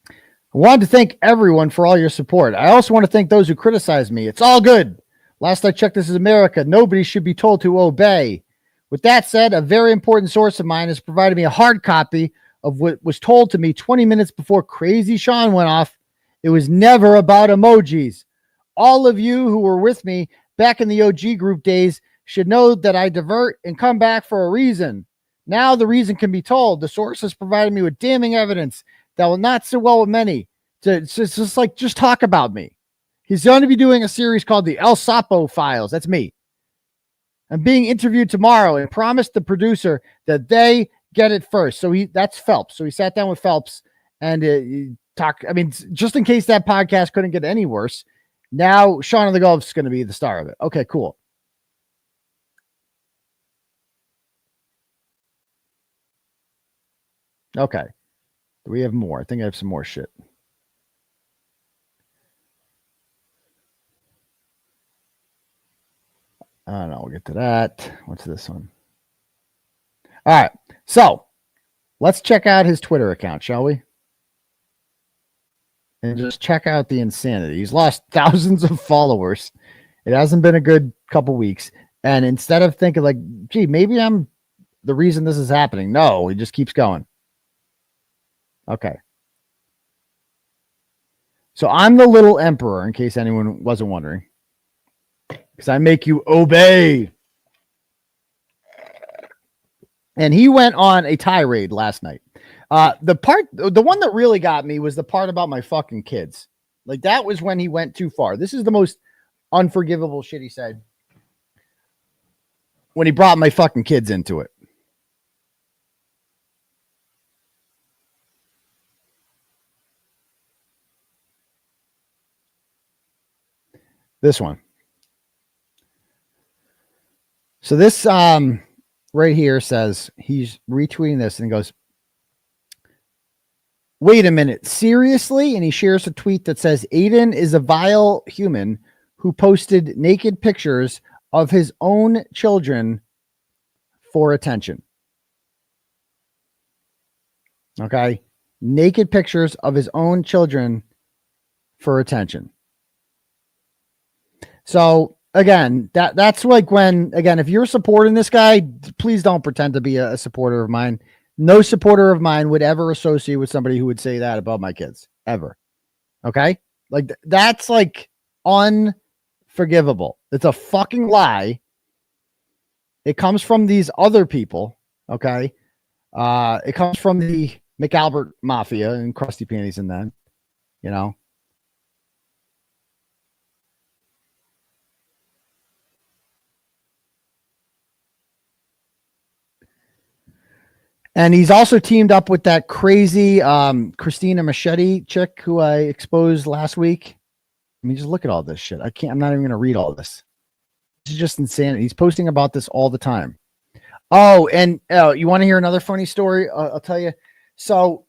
I wanted to thank everyone for all your support. I also want to thank those who criticize me. It's all good. Last I checked, this is America. Nobody should be told to obey. With that said, a very important source of mine has provided me a hard copy of what was told to me 20 minutes before Crazy Sean went off. It was never about emojis. All of you who were with me back in the OG group days should know that I divert and come back for a reason. Now the reason can be told. The source has provided me with damning evidence that will not sit well with many. It's just like, just talk about me. He's going to be doing a series called the 𝗃𝗏𝗃 Files. That's me. I'm being interviewed tomorrow and promised the producer that they get it first. So that's Phelps. So he sat down with Phelps and talked. I mean, just in case that podcast couldn't get any worse, now Sean of the Gulf is going to be the star of it. Okay, cool. Okay. Do we have more? I think I have some more shit. I don't know. We'll get to that. What's this one? All right. So let's check out his Twitter account, shall we? And just check out the insanity. He's lost thousands of followers. It hasn't been a good couple weeks. And instead of thinking like, gee, maybe I'm the reason this is happening. No, he just keeps going. Okay. So I'm the little emperor, in case anyone wasn't wondering. Because I make you obey. And he went on a tirade last night. The one that really got me was the part about my fucking kids. Like, that was when he went too far. This is the most unforgivable shit he said. When he brought my fucking kids into it. This one. So this right here says, he's retweeting this and goes, wait a minute, seriously? And he shares a tweet that says, Aidan is a vile human who posted naked pictures of his own children for attention. Okay? Naked pictures of his own children for attention. So again, that's like when, again, if you're supporting this guy, please don't pretend to be a supporter of mine. No supporter of mine would ever associate with somebody who would say that about my kids, ever. Okay? Like, that's like unforgivable. It's a fucking lie. It comes from these other people. Okay? It comes from the McAlbert Mafia and Krusty Panties and then, you know. And he's also teamed up with that crazy Christina Machete chick who I exposed last week. I mean, just look at all this shit. I'm not even going to read all this. This is just insanity. He's posting about this all the time. Oh, and you want to hear another funny story? I'll tell you. So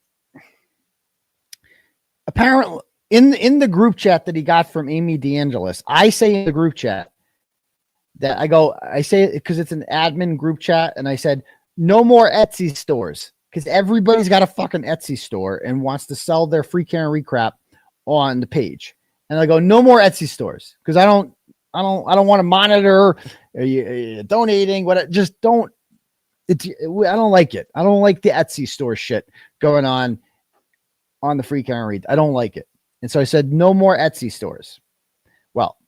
apparently in the group chat that he got from Amy DeAngelis, I say in the group chat that I say it because it's an admin group chat. And I said, no more Etsy stores, because everybody's got a fucking Etsy store and wants to sell their free Kearney crap on the page. And I go, no more Etsy stores, because I don't want to monitor donating. Just don't. I don't like it. I don't like the Etsy store shit going on the free Kearney. I don't like it. And so I said, no more Etsy stores. Well,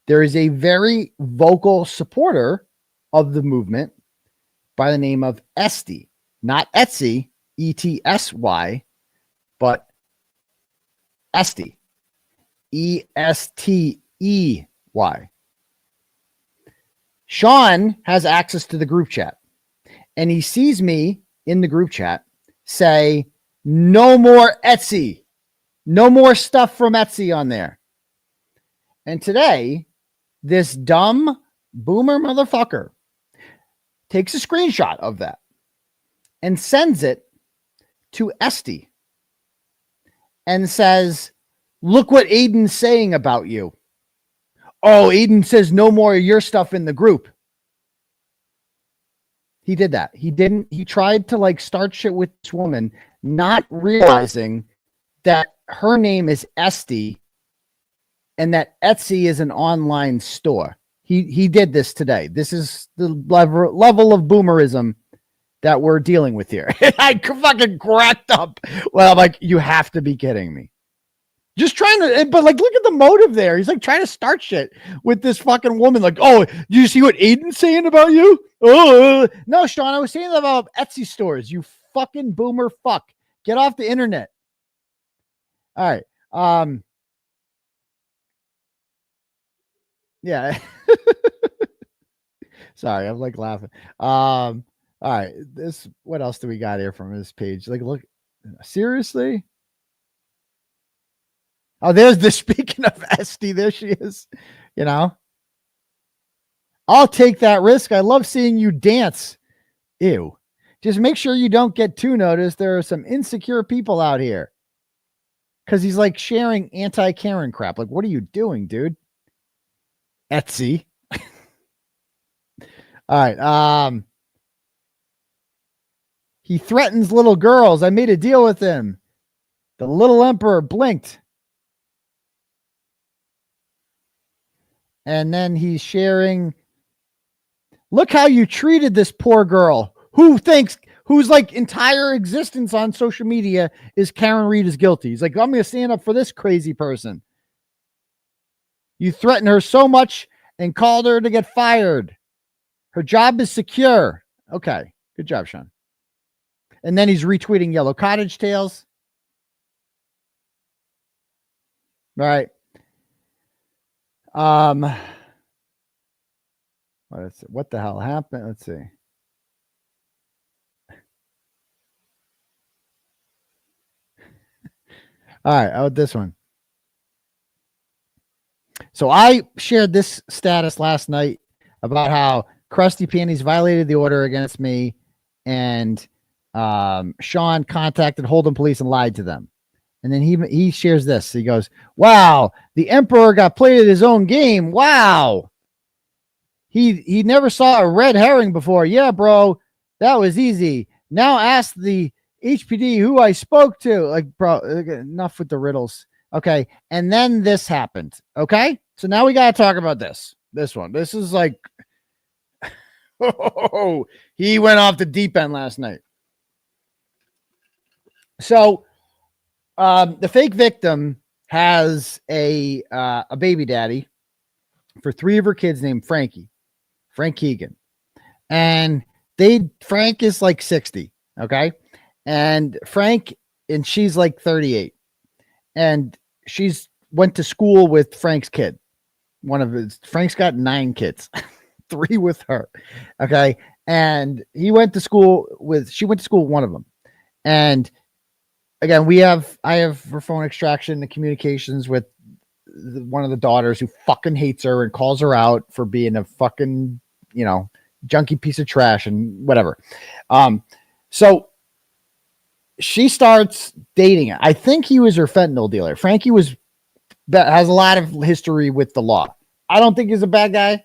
there is a very vocal supporter of the movement by the name of Estey, not Etsy, Etsy, but Estey, Estey. Sean has access to the group chat, and he sees me in the group chat say, no more Etsy, no more stuff from Etsy on there. And today, this dumb boomer motherfucker takes a screenshot of that and sends it to Estey and says, look what Aidan's saying about you. Oh, Aidan says no more of your stuff in the group. He did that. He tried to like start shit with this woman, not realizing that her name is Estey and that Etsy is an online store. He did this today. This is the level of boomerism that we're dealing with here. I fucking cracked up. Well, I'm like, you have to be kidding me. Just trying to, but like, look at the motive there. He's like trying to start shit with this fucking woman. Like, oh, do you see what Aidan's saying about you? Oh, no, Sean, I was saying about Etsy stores. You fucking boomer fuck. Get off the internet. All right. Yeah. Sorry, I'm like laughing. All right. What else do we got here from this page? Like, look, seriously? Oh, there's the, speaking of Estey, there she is. You know, I'll take that risk. I love seeing you dance. Ew. Just make sure you don't get too noticed. There are some insecure people out here. Because he's like sharing anti-Karen crap. Like, what are you doing, dude? Etsy. All right. He threatens little girls. I made a deal with him. The little emperor blinked. And then he's sharing, look how you treated this poor girl whose like entire existence on social media is Karen Reed is guilty. He's like, I'm going to stand up for this crazy person. You threatened her so much and called her to get fired. Her job is secure. Okay. Good job, Sean. And then he's retweeting Yellow Cottage Tales. All right. What the hell happened? Let's see. All right. Oh, this one. So I shared this status last night about how Krusty Panties violated the order against me, and Sean contacted Holden police and lied to them. And then he shares this. He goes, wow, the emperor got played at his own game. Wow. He never saw a red herring before. Yeah, bro, that was easy. Now ask the HPD who I spoke to. Like, bro, enough with the riddles. Okay. And then this happened. Okay. So now we got to talk about this one. This is like, oh, he went off the deep end last night. So, the fake victim has a baby daddy for 3 of her kids named Frank Keegan. And Frank is like 60. Okay. And she's like 38. And she's went to school with Frank's kid. Frank's got 9 kids, 3 with her. Okay. And she went to school with one of them. And again, I have her phone extraction and communications with one of the daughters who fucking hates her and calls her out for being a fucking, junky piece of trash and whatever. So she starts dating him. I think he was her fentanyl dealer. Frankie has a lot of history with the law. I don't think he's a bad guy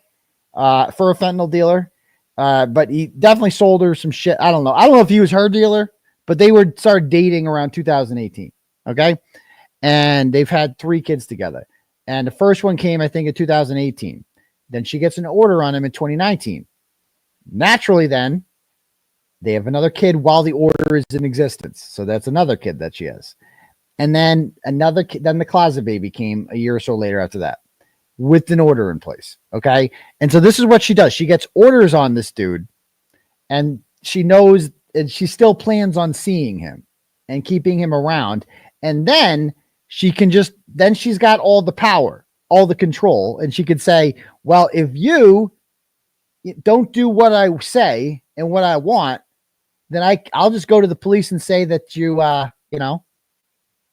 for a fentanyl dealer, but he definitely sold her some shit. I don't know. I don't know if he was her dealer, but they would start dating around 2018. Okay. And they've had 3 kids together. And the first one came, I think, in 2018. Then she gets an order on him in 2019. Naturally, then they have another kid while the order is in existence. So that's another kid that she has. And then another kid, then the closet baby came a year or so later after that with an order in place. Okay. And so this is what she does. She gets orders on this dude and she knows, and she still plans on seeing him and keeping him around. And then she can then she's got all the power, all the control. And she could say, well, if you don't do what I say and what I want, then I'll just go to the police and say that you, that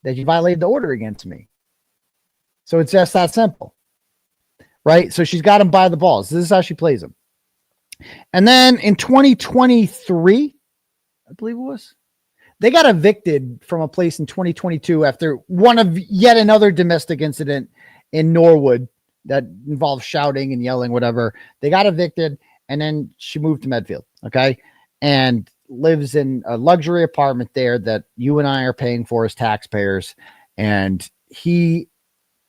you violated the order against me. So it's just that simple, right? So she's got him by the balls. This is how she plays him. And then in 2023, I believe it was, they got evicted from a place in 2022 after one of yet another domestic incident in Norwood that involved shouting and yelling, whatever. They got evicted, and then she moved to Medfield, okay? And lives in a luxury apartment there that you and I are paying for as taxpayers. And in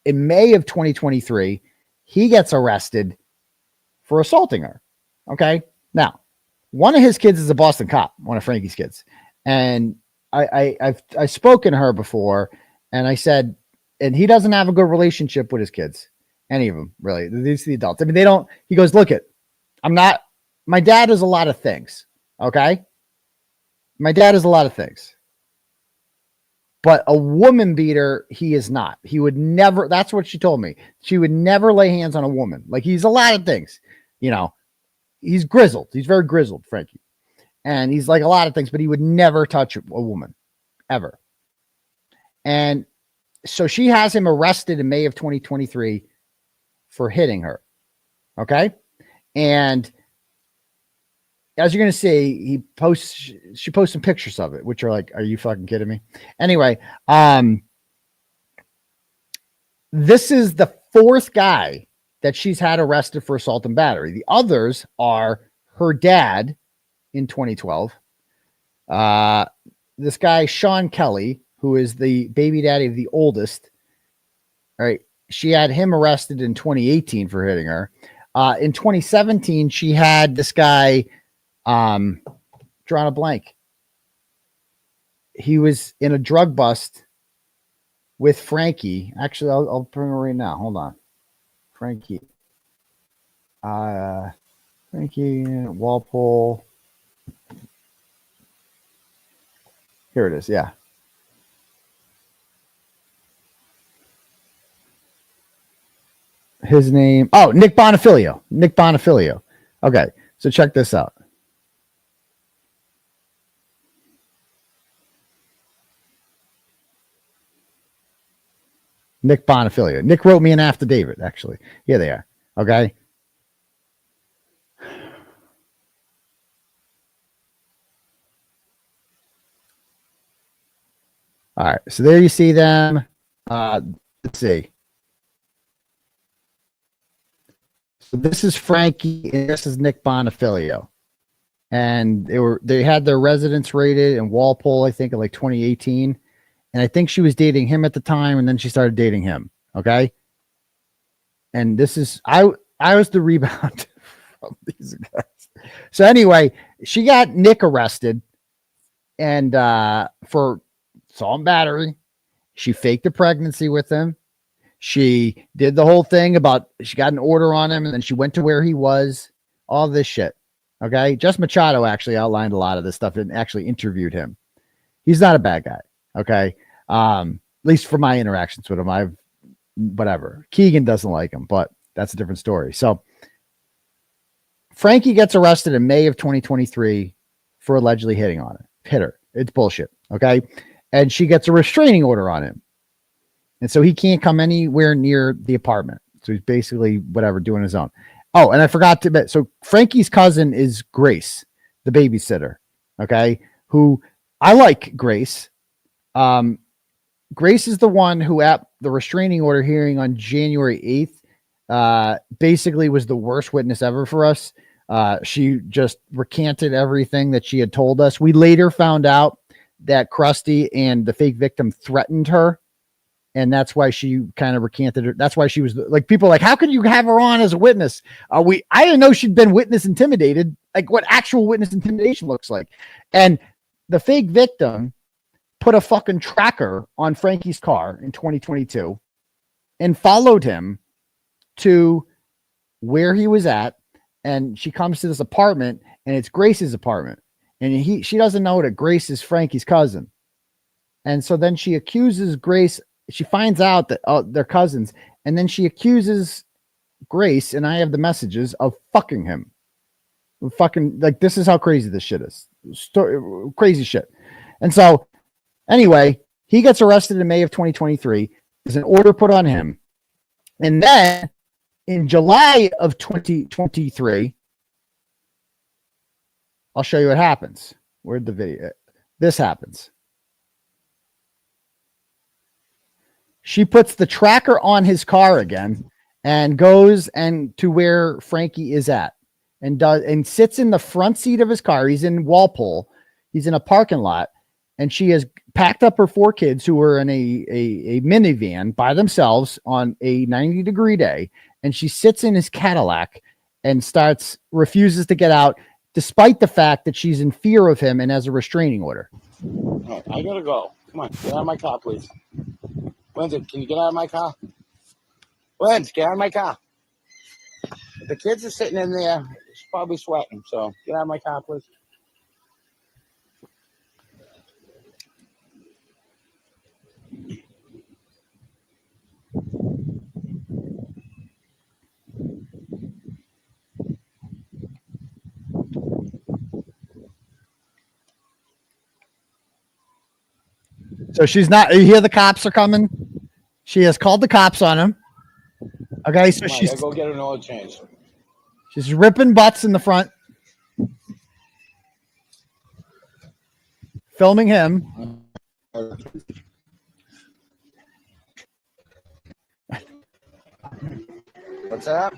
May of 2023, he gets arrested for assaulting her, okay? Now, one of his kids is a Boston cop, one of Frankie's kids. And I've spoken to her before, and I said, and he doesn't have a good relationship with his kids. Any of them, really. These are the adults. I mean, he goes, look my dad is a lot of things. Okay. My dad is a lot of things, but a woman beater, he is not. He would never, that's what she told me. She would never lay hands on a woman. Like, he's a lot of things, he's grizzled. He's very grizzled, Frankie. And he's like a lot of things, but he would never touch a woman ever. And so she has him arrested in May of 2023 for hitting her. Okay. And as you're going to see, she posts some pictures of it, which are like, are you fucking kidding me? Anyway, this is the 4th guy that she's had arrested for assault and battery. The others are her dad in 2012. This guy, Sean Kelly, who is the baby daddy of the oldest. All right. She had him arrested in 2018 for hitting her. In 2017, she had this guy, drawing a blank. He was in a drug bust with Frankie. Actually, I'll bring her right now. Hold on. Frankie. Frankie, Walpole. Here it is. Yeah. His name. Oh, Nick Bonifilio. Nick Bonifilio. Okay. So check this out. Nick Bonifilio. Nick wrote me an affidavit, actually. Here they are. Okay. All right. So there you see them. Let's see. So this is Frankie and this is Nick Bonifilio. And they had their residence rated in Walpole, I think, in like 2018. And I think she was dating him at the time, and then she started dating him. Okay. And this is, I was the rebound from these guys. So anyway, she got Nick arrested and for assault and battery. She faked a pregnancy with him. She did the whole thing about, she got an order on him, and then she went to where he was, all this shit. Okay. Just Machado actually outlined a lot of this stuff and actually interviewed him. He's not a bad guy. Okay. At least for my interactions with him, whatever. Keegan doesn't like him, but that's a different story. So Frankie gets arrested in May of 2023 for allegedly hit her. It's bullshit. Okay. And she gets a restraining order on him. And so he can't come anywhere near the apartment. So he's basically whatever doing his own. Oh, and I forgot to bet. So Frankie's cousin is Grace, the babysitter. Okay. Who I like Grace. Grace is the one who at the restraining order hearing on January 8th, basically was the worst witness ever for us. She just recanted everything that she had told us. We later found out that Krusty and the fake victim threatened her. And that's why she kind of recanted her. That's why she was like, people like, how could you have her on as a witness? I didn't know she'd been witness intimidated, like what actual witness intimidation looks like. And the fake victim put a fucking tracker on Frankie's car in 2022 and followed him to where he was at. And she comes to this apartment and it's Grace's apartment. And she doesn't know that Grace is Frankie's cousin. And so then she accuses Grace. She finds out that they're cousins, and then she accuses Grace, and I have the messages of fucking him. Fucking, like, this is how crazy this shit is. Crazy shit. And so anyway, he gets arrested in May of 2023. There's an order put on him. And then in July of 2023, I'll show you what happens. Where'd the video? This happens. She puts the tracker on his car again and goes and to where Frankie is at and sits in the front seat of his car. He's in Walpole. He's in a parking lot, and she has packed up her 4 kids who were in a minivan by themselves on a 90-degree day. And she sits in his Cadillac and refuses to get out, despite the fact that she's in fear of him and has a restraining order. All right, I gotta go. Come on, get out of my car, please. Lindsay, can you get out of my car? Lindsay, get out of my car. The kids are sitting in there. She's probably sweating, so get out of my car, please. So she's not, you hear the cops are coming? She has called the cops on him. Okay, so she's go get an oil change. She's ripping butts in the front. Filming him. What's that?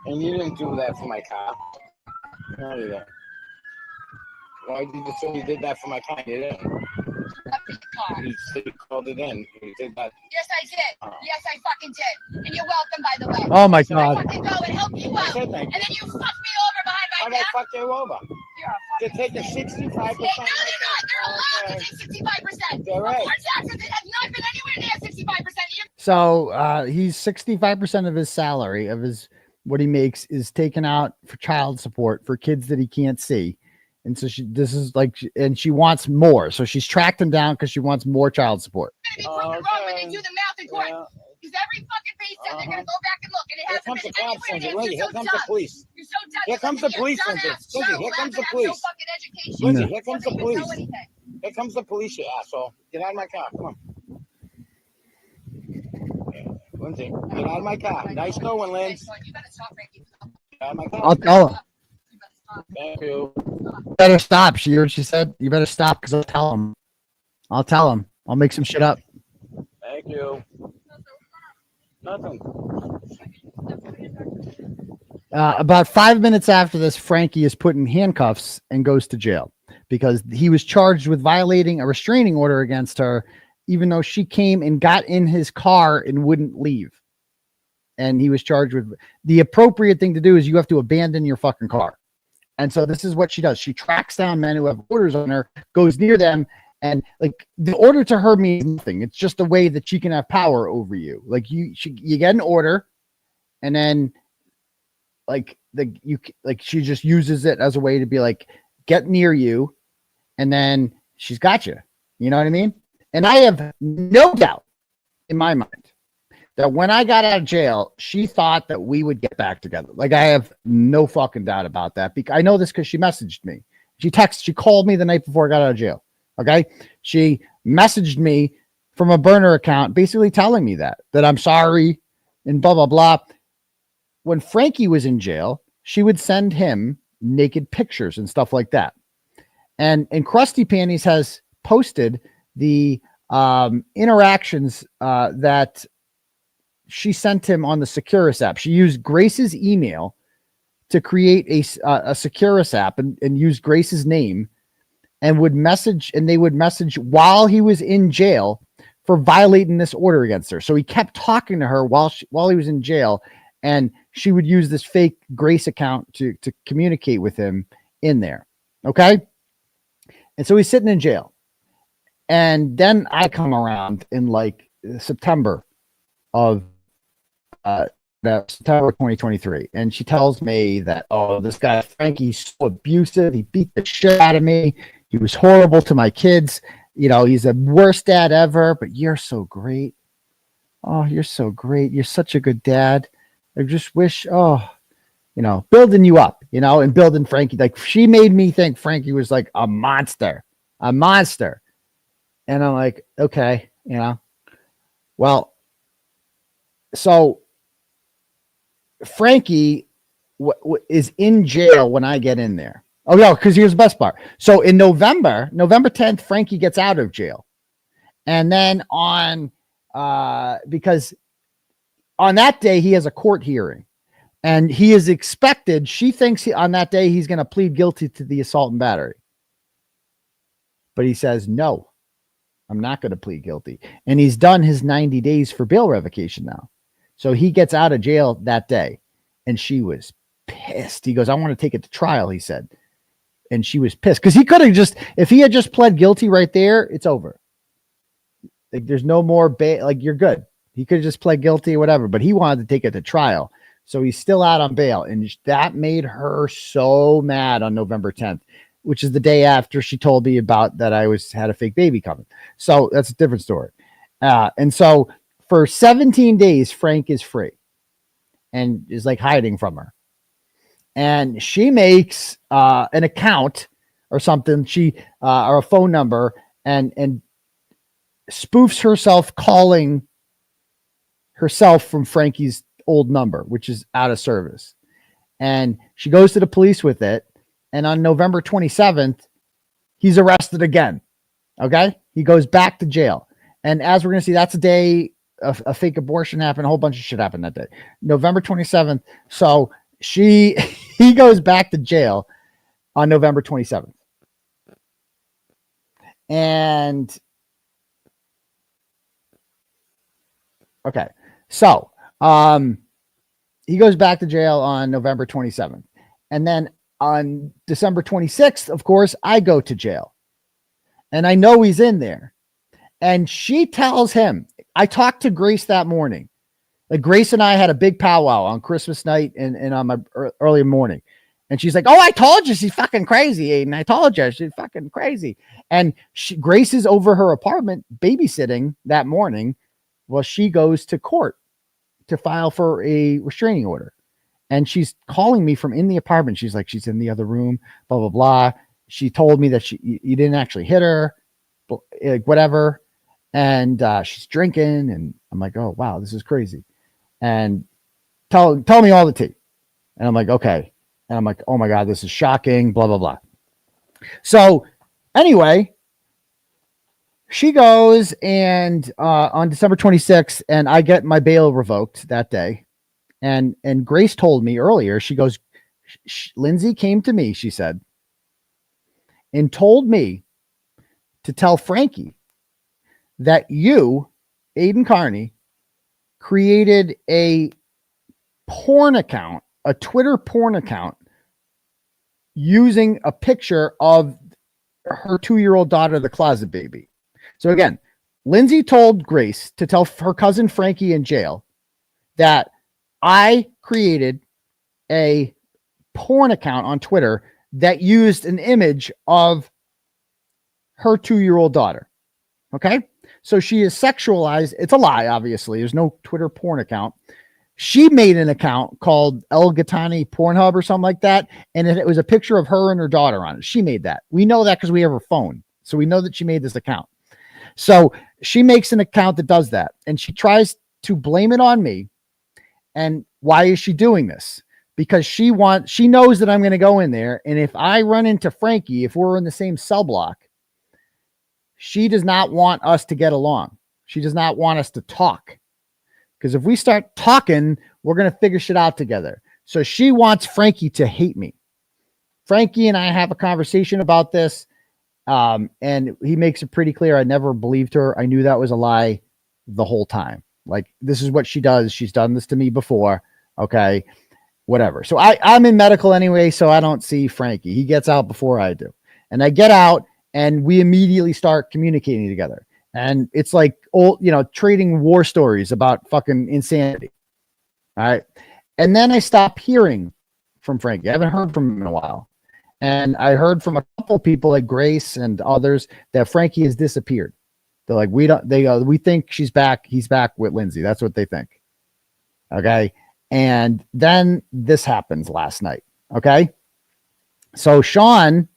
And you didn't do that for my car. No, you didn't. Why did you say you did that for my car? You didn't. You said you called it in. You did that. Yes, I did. Yes, I fucking did. And you're welcome, by the way. Oh my So God. I fucking go and help you out. And then you fuck me over behind my How did back. I fuck you over? You're a To take a 65%. No, they're not. They're allowed to take 65%. They're right. Before taxes, it has not been anywhere near 65%. So he's 65% of his salary, of his what he makes, is taken out for child support for kids that he can't see. And so and she wants more. So she's tracked him down because she wants more child support. It's going to be proven wrong when they do the math in court. Because every fucking paycheck, they're going to go back and look. And it Here hasn't comes the been cops, anywhere Lindsay. near. Lindsay, You're here so comes the dumb. police. You're so dumb. Here comes the police, Lindsay. Lindsay, here comes the police. Lindsay, here comes the police. Here comes the police, you asshole. Get out of my car. Come on. Lindsay, get out of my car. Nice going, Lindsay. Get out of my car. I'll tell him. Thank you. Better stop. She heard what she said. You better stop because I'll tell him. I'll tell him. I'll make some shit up. Thank you. Nothing. About 5 minutes after this, Frankie is put in handcuffs and goes to jail because he was charged with violating a restraining order against her, even though she came and got in his car and wouldn't leave. And he was charged with the appropriate thing to do is you have to abandon your fucking car. And so this is what she does. She tracks down men who have orders on her, goes near them, and like the order to her means nothing. It's just a way that she can have power over you. Like you get an order, and then she just uses it as a way to be like, get near you, and then she's got you. You know what I mean? And I have no doubt in my mind that when I got out of jail, she thought that we would get back together. Like, I have no fucking doubt about that. Because I know this because she messaged me. She called me the night before I got out of jail. Okay. She messaged me from a burner account, basically telling me that I'm sorry and blah, blah, blah. When Frankie was in jail, she would send him naked pictures and stuff like that. And Krusty Panties has posted the interactions that she sent him on the 𝗄𝗲𝗃 app. She used Grace's email to create a 𝗄𝗲𝗃 app and use Grace's name, and they would message while he was in jail for violating this order against her. So he kept talking to her while he was in jail, and she would use this fake Grace account to communicate with him in there. Okay. And so he's sitting in jail. And then I come around in like September of September 2023. And she tells me that, oh, this guy, Frankie's so abusive. He beat the shit out of me. He was horrible to my kids. You know, he's the worst dad ever, but you're so great. Oh, you're so great. You're such a good dad. I just wish, building you up, and building Frankie. Like, she made me think Frankie was like a monster. And I'm like, okay, well, so Frankie is in jail when I get in there. Oh, no, because here's the best part. So in November 10th, Frankie gets out of jail. And then because on that day, he has a court hearing. And he is expected, she thinks on that day, he's going to plead guilty to the assault and battery. But he says, no, I'm not going to plead guilty. And he's done his 90 days for bail revocation now. So he gets out of jail that day. And she was pissed. He goes, I want to take it to trial, he said. And she was pissed because he could have if he had just pled guilty right there, it's over. Like, there's no more bail. Like, you're good. He could have just pled guilty or whatever, but he wanted to take it to trial. So he's still out on bail. And that made her so mad on November 10th, which is the day after she told me about that I had a fake baby coming. So that's a different story. And so for 17 days, Frank is free and is like hiding from her. And she makes an account or something, or a phone number, and spoofs herself calling herself from Frankie's old number, which is out of service. And she goes to the police with it. And on November 27th, he's arrested again. Okay. He goes back to jail. And as we're going to see, that's the day a fake abortion happened. A whole bunch of shit happened that day, November 27th. So he goes back to jail on November 27th. And okay. So, he goes back to jail on November 27th. And then on December 26th, of course, I go to jail. And I know he's in there. And she tells him, I talked to Grace that morning. Like, Grace and I had a big powwow on Christmas night and on my early morning. And she's like, oh, I told you she's fucking crazy, Aidan. I told you she's fucking crazy. And Grace is over her apartment babysitting that morning while she goes to court to file for a restraining order. And she's calling me from in the apartment. She's like, she's in the other room, blah, blah, blah. She told me that you didn't actually hit her, like, whatever. And she's drinking. And I'm like, oh, wow, this is crazy. And tell me all the tea. And I'm like, okay. And I'm like, oh my God, this is shocking, blah, blah, blah. So anyway, she goes and on December 26th, and I get my bail revoked that day. And Grace told me earlier, she goes, Lindsay came to me, she said, and told me to tell Frankie that you, Aidan Kearney, created a porn account, a Twitter porn account, using a picture of her 2-year-old daughter, the closet baby. So again, Lindsay told Grace to tell her cousin Frankie in jail that I created a porn account on Twitter that used an image of her 2-year-old daughter. Okay. So she is sexualized. It's a lie. Obviously, there's no Twitter porn account. She made an account called 𝗀𝗄𝗃 Pornhub or something like that. And it was a picture of her and her daughter on it. She made that. We know that because we have her phone. So we know that she made this account. So she makes an account that does that, and she tries to blame it on me. And why is she doing this? Because she knows that I'm going to go in there. And if I run into Frankie, if we're in the same cell block, she does not want us to get along. She does not want us to talk. Because if we start talking, we're going to figure shit out together. So she wants Frankie to hate me. Frankie and I have a conversation about this. And he makes it pretty clear. I never believed her. I knew that was a lie the whole time. Like, this is what she does. She's done this to me before. Okay. Whatever. So I'm in medical anyway, so I don't see Frankie. He gets out before I do. And I get out and we immediately start communicating together. And it's like old, trading war stories about fucking insanity. All right. And then I stop hearing from Frankie. I haven't heard from him in a while. And I heard from a couple people like Grace and others that Frankie has disappeared. They're like, we think she's back. He's back with Lindsay. That's what they think. Okay. And then this happens last night. Okay. So Sean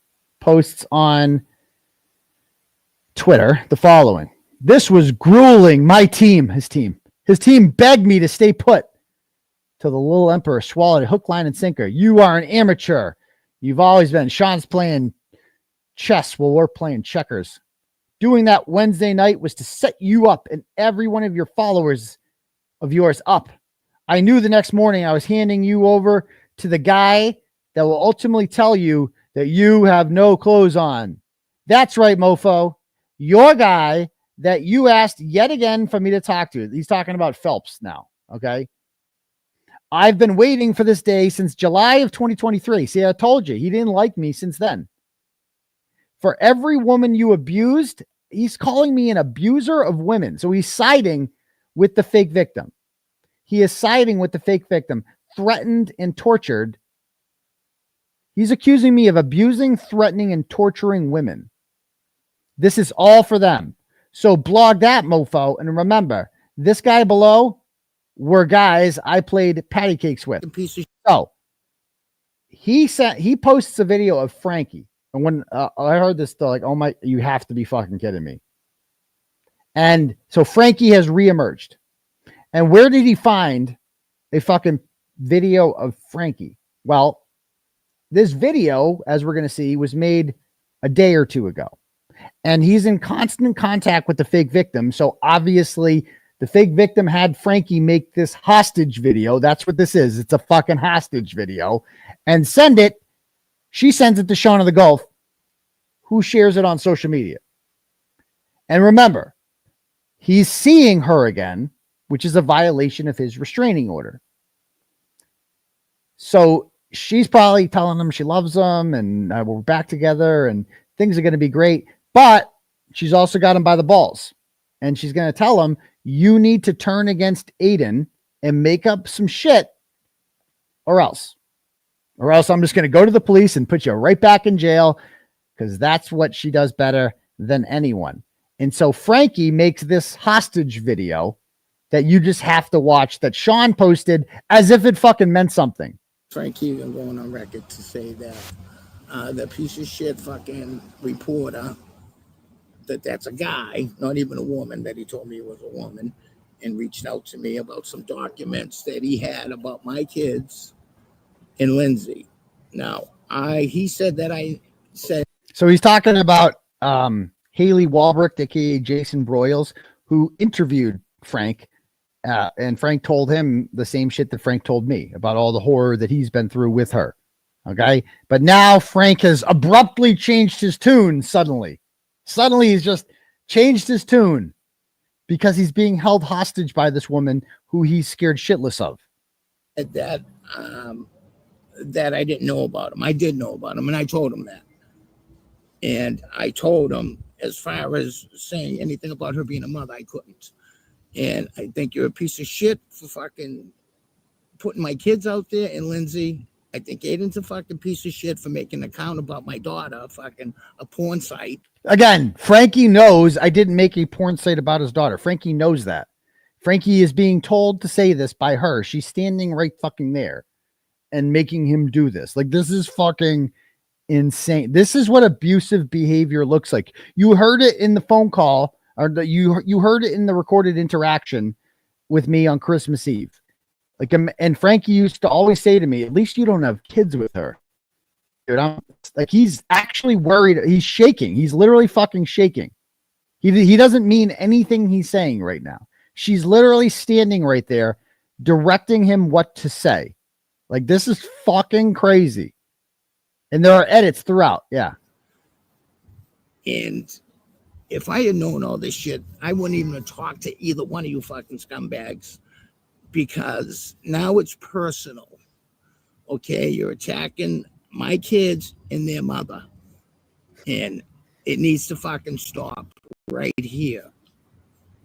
posts on Twitter the following: "This was grueling. My team, his team begged me to stay put till the little emperor swallowed hook, line, and sinker. You are an amateur. You've always been. Sean's playing chess while we're playing checkers. Doing that Wednesday night was to set you up and every one of your followers of yours up. I knew the next morning I was handing you over to the guy that will ultimately tell you that you have no clothes on. That's right, mofo. Your guy that you asked yet again for me to talk to." He's talking about Phelps now. Okay. "I've been waiting for this day since July of 2023. See, I told you he didn't like me since then. For every woman you abused," he's calling me an abuser of women. So he's siding with the fake victim. He is siding with the fake victim, threatened and tortured. He's accusing me of abusing, threatening, and torturing women. This is all for them. So blog that, mofo. And remember, this guy below were guys I played patty cakes with. So he posts a video of Frankie. And when I heard this, they're like, "Oh my, you have to be fucking kidding me." And so Frankie has reemerged. And where did he find a fucking video of Frankie? Well, this video, as we're going to see, was made a day or two ago. And he's in constant contact with the fake victim. So obviously the fake victim had Frankie make this hostage video. That's what this is. It's a fucking hostage video. And send it. She sends it to Sean of the Gulf, who shares it on social media. And remember, he's seeing her again, which is a violation of his restraining order. So she's probably telling him she loves him and we're back together and things are going to be great. But she's also got him by the balls. And she's going to tell him, you need to turn against Aidan and make up some shit or else I'm just going to go to the police and put you right back in jail, because that's what she does better than anyone. And so Frankie makes this hostage video that you just have to watch that Sean posted as if it fucking meant something. Frankie, I'm going on record to say that the piece of shit fucking reporter, that's a guy, not even a woman, that he told me he was a woman, and reached out to me about some documents that he had about my kids and Lindsay. Now, he said that I said. So he's talking about Haley Walbrook, aka Jason Broyles, who interviewed Frank. And Frank told him the same shit that Frank told me about all the horror that he's been through with her. Okay. But now Frank has abruptly changed his tune suddenly. Suddenly he's just changed his tune because he's being held hostage by this woman who he's scared shitless of. That I didn't know about him. I did know about him, and I told him that. And I told him, as far as saying anything about her being a mother, I couldn't. And I think you're a piece of shit for fucking putting my kids out there. And Lindsay, I think Aidan's a fucking piece of shit for making an account about my daughter, fucking a porn site. Again, Frankie knows I didn't make a porn site about his daughter. Frankie knows that. Frankie is being told to say this by her. She's standing right fucking there and making him do this. Like, this is fucking insane. This is what abusive behavior looks like. You heard it in the phone call. or you heard it in the recorded interaction with me on Christmas Eve. Like, and Frankie used to always say to me, at least you don't have kids with her. Dude, I'm like, he's actually worried. He's shaking. He's literally fucking shaking. He doesn't mean anything he's saying right now. She's literally standing right there directing him what to say. Like, this is fucking crazy. And there are edits throughout. Yeah. And if I had known all this shit, I wouldn't even have talked to either one of you fucking scumbags, because now it's personal. Okay, you're attacking my kids and their mother, and it needs to fucking stop right here,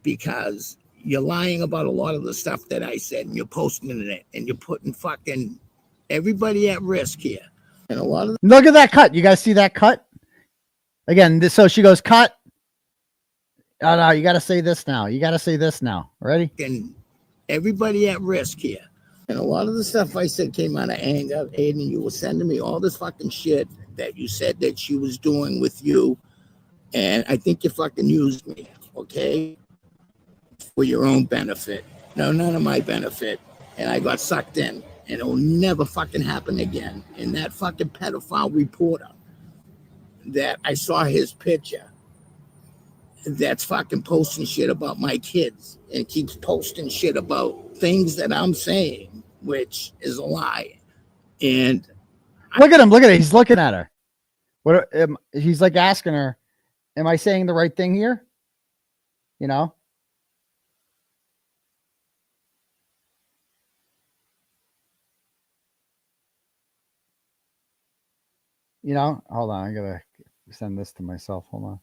because you're lying about a lot of the stuff that I said, and you're posting it, and you're putting fucking everybody at risk here. And a lot of look at that cut. You guys see that cut again? So she goes, cut. Oh no, you got to say this now. You got to say this now. Ready? And everybody at risk here. And a lot of the stuff I said came out of anger. Aidan, you were sending me all this fucking shit that you said that she was doing with you. And I think you fucking used me, okay? For your own benefit. No, none of my benefit. And I got sucked in. And it will never fucking happen again. And that fucking pedophile reporter that I saw his picture, that's fucking posting shit about my kids and keeps posting shit about things that I'm saying, which is a lie. And look at him. Look at it. He's looking at her. What? He's like asking her, am I saying the right thing here? You know? You know? Hold on. I got to send this to myself. Hold on.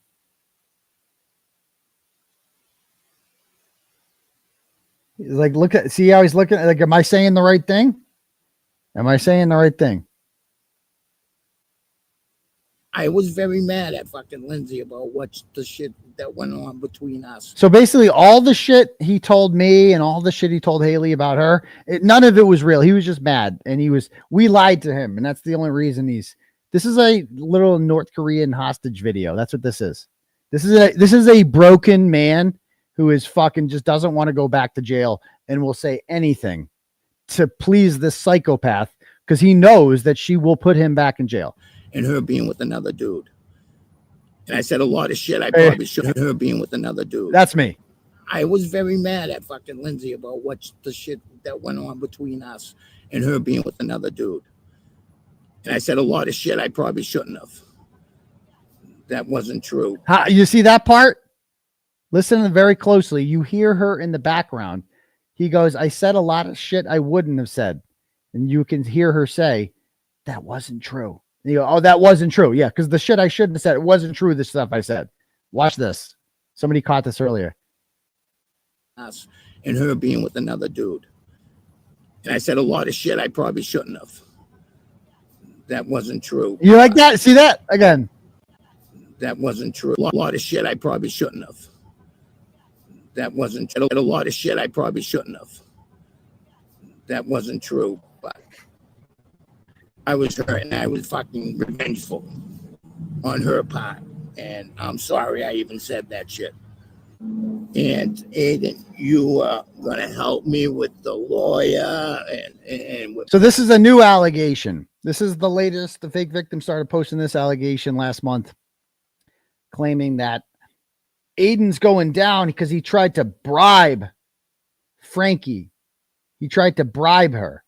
Like, look at, see how he's looking, like, am I saying the right thing? Am I saying the right thing? I was very mad at fucking Lindsay about what the shit that went on between us. So basically all the shit he told me and all the shit he told Haley about her, none of it was real. He was just mad, and we lied to him. And that's the only reason this is a little North Korean hostage video. That's what this is. This is a broken man who is fucking just doesn't want to go back to jail and will say anything to please this psychopath, because he knows that she will put him back in jail. And her being with another dude. And I said a lot of shit I probably shouldn't. Her being with another dude. That's me. I was very mad at fucking Lindsay about what the shit that went on between us and her being with another dude. And I said a lot of shit I probably shouldn't have. That wasn't true. You see that part? Listen very closely. You hear her in the background. He goes, I said a lot of shit I wouldn't have said. And you can hear her say, that wasn't true. And you go, oh, that wasn't true. Yeah, because the shit I shouldn't have said, it wasn't true, the stuff I said. Watch this. Somebody caught this earlier. Us and her being with another dude. And I said a lot of shit I probably shouldn't have. That wasn't true. You like that? See that? Again. That wasn't true. A lot of shit I probably shouldn't have. That wasn't true. A lot of shit I probably shouldn't have. That wasn't true. But I was hurt, and I was fucking revengeful on her part. And I'm sorry I even said that shit. And Aidan, you are gonna help me with the lawyer and with. So this is a new allegation. This is the latest. The fake victim started posting this allegation last month, claiming that Aidan's going down because he tried to bribe Frankie. He tried to bribe her.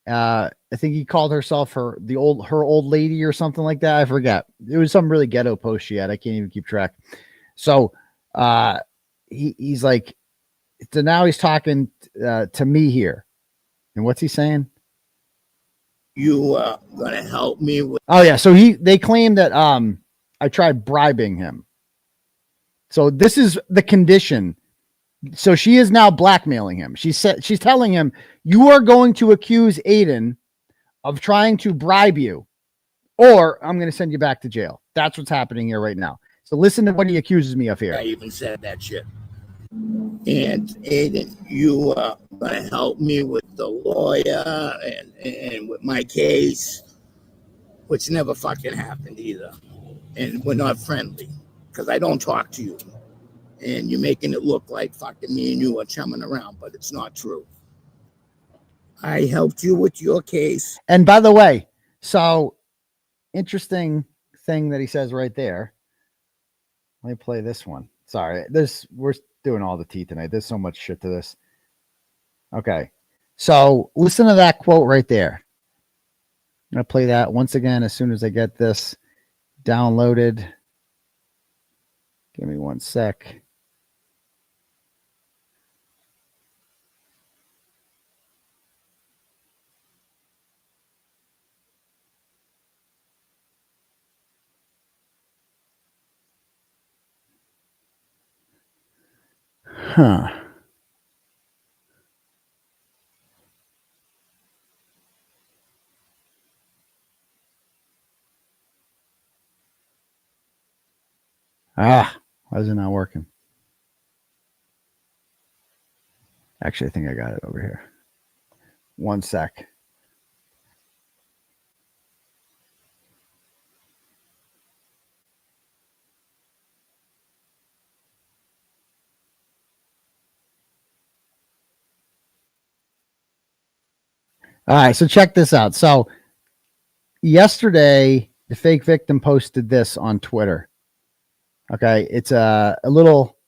I think he called herself her old lady or something like that. I forget. It was some really ghetto post she had. I can't even keep track. So he's like, so now he's talking to me here. And what's he saying? You are gonna help me with. Oh yeah. So they claim that I tried bribing him. So this is the condition. So she is now blackmailing him. She's telling him, you are going to accuse Aidan of trying to bribe you, or I'm going to send you back to jail. That's what's happening here right now. So listen to what he accuses me of here. I even said that shit. And Aidan, you are going to help me with the lawyer and with my case, which never fucking happened either. And we're not friendly because I don't talk to you. And you're making it look like fucking me and you are chumming around, but it's not true. I helped you with your case. And by the way, so interesting thing that he says right there. Let me play this one. Sorry, we're doing all the tea tonight. There's so much shit to this. Okay, so listen to that quote right there. I'm gonna play that once again as soon as I get this downloaded. Give me one sec. Huh. Why is it not working? Actually, I think I got it over here. One sec. All right, so check this out. So yesterday, the fake victim posted this on Twitter. Okay, it's a little,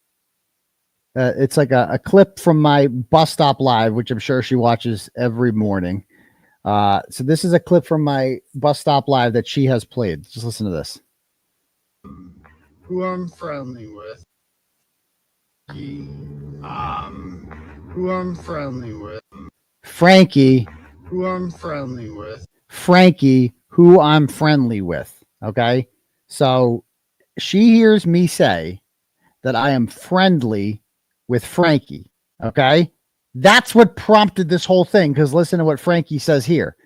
it's like a clip from my bus stop live, which I'm sure she watches every morning. So this is a clip from my bus stop live that she has played. Just listen to this. Who I'm friendly with. Who I'm friendly with. Frankie. Who I'm friendly with. Frankie, who I'm friendly with. Okay, so she hears me say that I am friendly with Frankie. Okay, that's what prompted this whole thing. Because listen to what Frankie says here.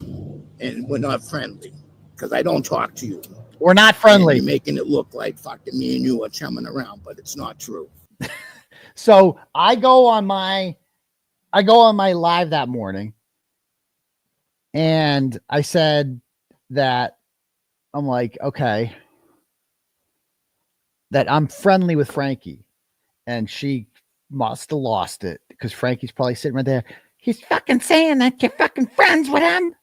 And we're not friendly because I don't talk to you. We're not friendly. And you're making it look like fucking me and you are chumming around, but it's not true. So I go on my live that morning, and I said that I'm like, okay, that I'm friendly with Frankie, and she must have lost it because Frankie's probably sitting right there. He's fucking saying that you're fucking friends with him.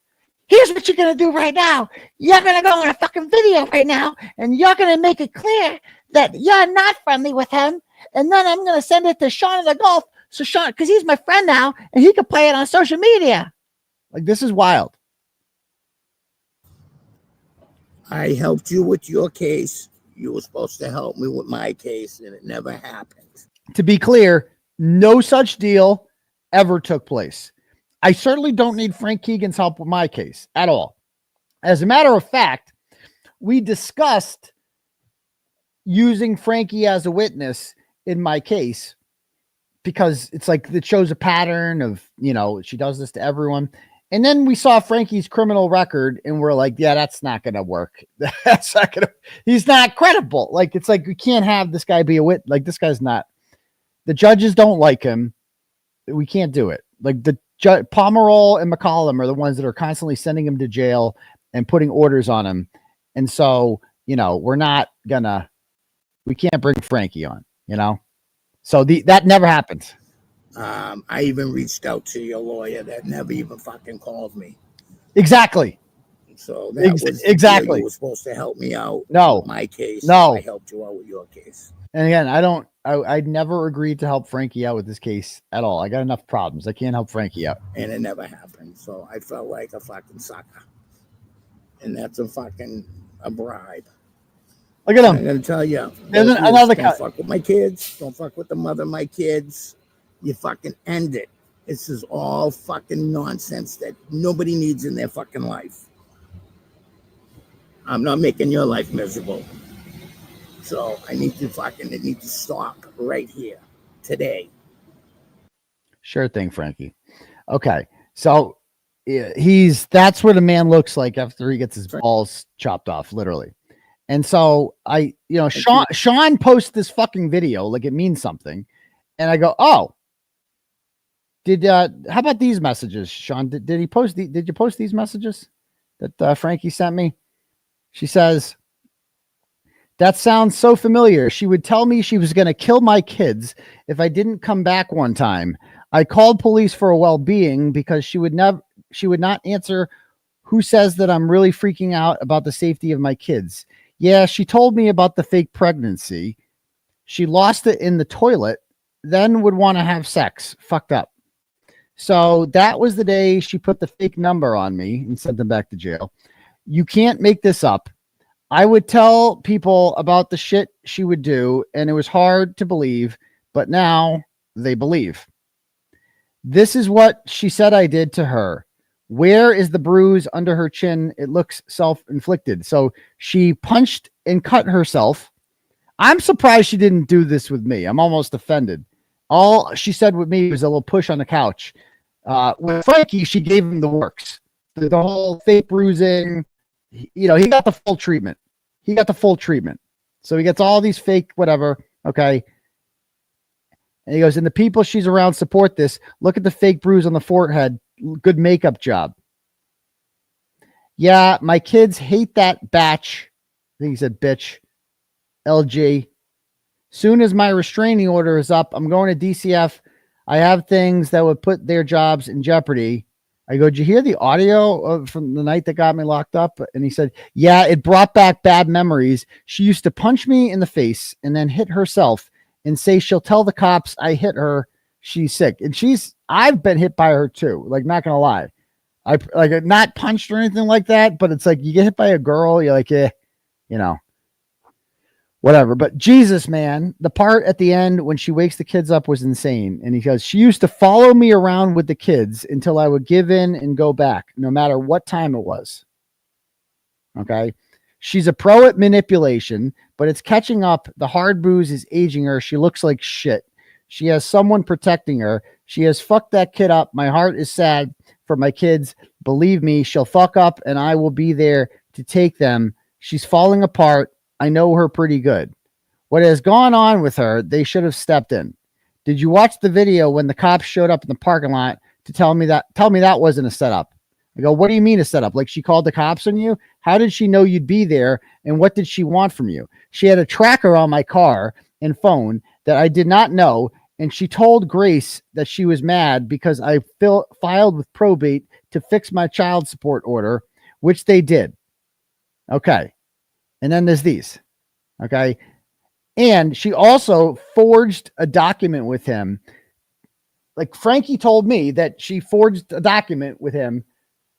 Here's what you're going to do right now. You're going to go in a fucking video right now, and you're going to make it clear that you're not friendly with him. And then I'm going to send it to Sean of the Golf. So Sean, because he's my friend now, and he could play it on social media. Like, this is wild. I helped you with your case. You were supposed to help me with my case, and it never happened. To be clear, no such deal ever took place. I certainly don't need Frank Keegan's help with my case at all. As a matter of fact, we discussed using Frankie as a witness in my case because it's like it shows a pattern of, you know, she does this to everyone. And then we saw Frankie's criminal record and we're like, yeah, that's not going to work. That's not going to, he's not credible. Like, it's like, we can't have this guy be a witness. Like, this guy's not, the judges don't like him. We can't do it. Like, the Pomerol and McCollum are the ones that are constantly sending him to jail and putting orders on him. And so, you know, we're not gonna, we can't bring Frankie on, you know? So that never happened. I even reached out to your lawyer that never even fucking called me. Exactly. So that was exactly. You were supposed to help me out. No, with my case. No, I helped you out with your case. And again, I'd never agreed to help Frankie out with this case at all. I got enough problems. I can't help Frankie out. And it never happened. So I felt like a fucking sucker. And that's a bribe. Look at him. I'm going to tell you. There's another don't fuck with my kids. Don't fuck with the mother of my kids. You fucking end it. This is all fucking nonsense that nobody needs in their fucking life. I'm not making your life miserable. So it needs to stop right here today. Sure thing, Frankie. Okay. So that's what a man looks like after he gets his balls chopped off, literally. And so Sean posts this fucking video like it means something. And I go, oh, how about these messages, Sean? Did he post did you post these messages that Frankie sent me? She says, That sounds so familiar. She would tell me she was going to kill my kids if I didn't come back one time. I called police for a well-being because she would not answer. Who says that I'm really freaking out about the safety of my kids? Yeah, she told me about the fake pregnancy. She lost it in the toilet, then would want to have sex. Fucked up. So that was the day she put the fake number on me and sent them back to jail. You can't make this up. I would tell people about the shit she would do, and it was hard to believe, but now they believe. This is what she said I did to her. Where is the bruise under her chin? It looks self-inflicted. So she punched and cut herself. I'm surprised she didn't do this with me. I'm almost offended. All she said with me was a little push on the couch. With Frankie, she gave him the works. The whole fake bruising. You know, he got the full treatment. So he gets all these fake whatever. Okay. And he goes, and the people she's around support this. Look at the fake bruise on the forehead. Good makeup job. Yeah, my kids hate that batch. I think he said bitch. LG. Soon as my restraining order is up, I'm going to DCF. I have things that would put their jobs in jeopardy. I go, did you hear the audio from the night that got me locked up? And he said, yeah, it brought back bad memories. She used to punch me in the face and then hit herself and say she'll tell the cops I hit her. She's sick. And I've been hit by her too. Like, not going to lie. I like not punched or anything like that, but it's like you get hit by a girl. You're like, you know, whatever. But Jesus, man, the part at the end when she wakes the kids up was insane. And he goes, she used to follow me around with the kids until I would give in and go back, no matter what time it was. Okay. She's a pro at manipulation, but it's catching up. The hard bruise is aging her. She looks like shit. She has someone protecting her. She has fucked that kid up. My heart is sad for my kids. Believe me, she'll fuck up and I will be there to take them. She's falling apart. I know her pretty good. What has gone on with her, they should have stepped in. Did you watch the video when the cops showed up in the parking lot to tell me that wasn't a setup? I go, what do you mean a setup? Like she called the cops on you? How did she know you'd be there? And what did she want from you? She had a tracker on my car and phone that I did not know. And she told Grace that she was mad because I filed with probate to fix my child support order, which they did. Okay. And then there's these. Okay. And she also forged a document with him. Like Frankie told me that she forged a document with him,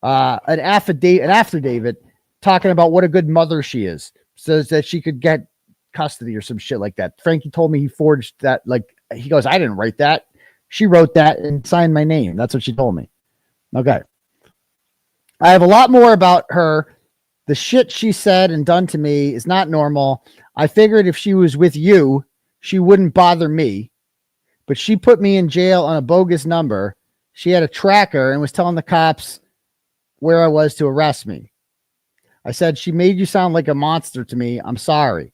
an affidavit talking about what a good mother she is, so that she could get custody or some shit like that. Frankie told me he forged that. Like, he goes, I didn't write that. She wrote that and signed my name. That's what she told me. Okay. I have a lot more about her. The shit she said and done to me is not normal. I figured if she was with you, she wouldn't bother me. But she put me in jail on a bogus number. She had a tracker and was telling the cops where I was to arrest me. I said, she made you sound like a monster to me. I'm sorry.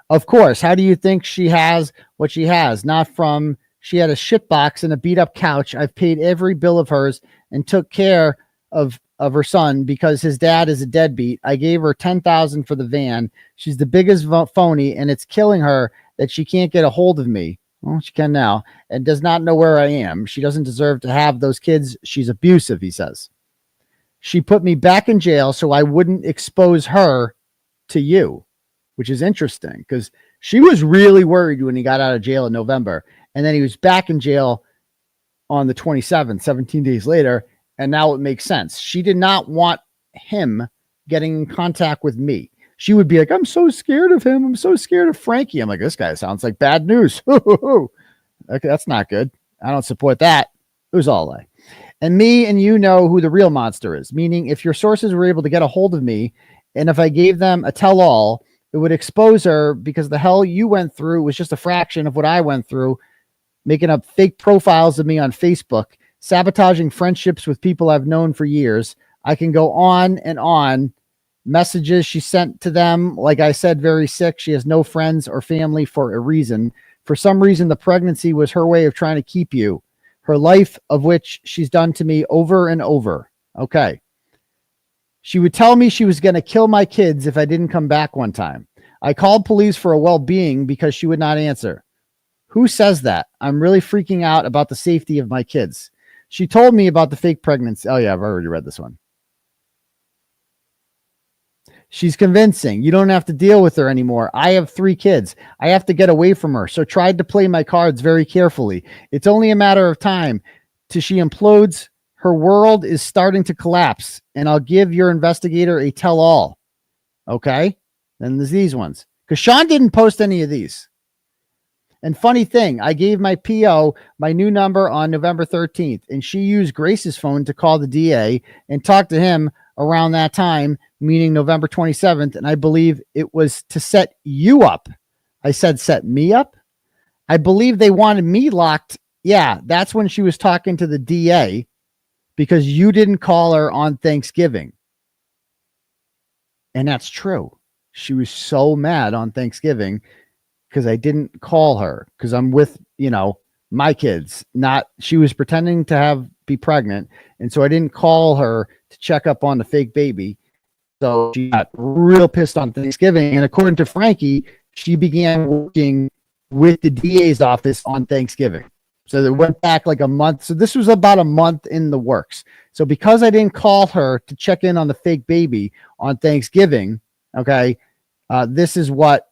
Of course. How do you think she has what she has? Not from, she had a shit box and a beat up couch. I've paid every bill of hers and took care of her son because his dad is a deadbeat. I gave her $10,000 for the van. She's the biggest phony and it's killing her that she can't get a hold of me. Well, she can now and does not know where I am. She doesn't deserve to have those kids. She's abusive, he says. She put me back in jail so I wouldn't expose her to you, which is interesting because she was really worried when he got out of jail in November. And then he was back in jail on the 27th, 17 days later. And now it makes sense. She did not want him getting in contact with me. She would be like, I'm so scared of him. I'm so scared of Frankie. I'm like, this guy sounds like bad news. Okay, that's not good. I don't support that. It was all a lie. And me and you know who the real monster is, meaning if your sources were able to get a hold of me, and if I gave them a tell-all, it would expose her because the hell you went through was just a fraction of what I went through, making up fake profiles of me on Facebook, sabotaging friendships with people I've known for years. I can go on and on. Messages she sent to them, like I said, very sick. She has no friends or family for a reason. For some reason, the pregnancy was her way of trying to keep you. Her life, of which she's done to me over and over. Okay. She would tell me she was going to kill my kids if I didn't come back one time. I called police for a well-being because she would not answer. Who says that? I'm really freaking out about the safety of my kids. She told me about the fake pregnancy. Oh yeah, I've already read this one. She's convincing. You don't have to deal with her anymore. I have 3 kids. I have to get away from her. So tried to play my cards very carefully. It's only a matter of time till she implodes. Her world is starting to collapse, and I'll give your investigator a tell-all. Okay? Then there's these ones. Because Sean didn't post any of these. And funny thing, I gave my PO my new number on November 13th, and she used Grace's phone to call the DA and talk to him around that time, meaning November 27th, and I believe it was to set you up. I said set me up? I believe they wanted me locked. Yeah, that's when she was talking to the DA because you didn't call her on Thanksgiving. And that's true. She was so mad on Thanksgiving because I didn't call her because I'm with, my kids. She was pretending to be pregnant, and so I didn't call her to check up on the fake baby. So she got real pissed on Thanksgiving, and according to Frankie, she began working with the DA's office on Thanksgiving. So it went back like a month. So this was about a month in the works. So because I didn't call her to check in on the fake baby on Thanksgiving, okay, this is what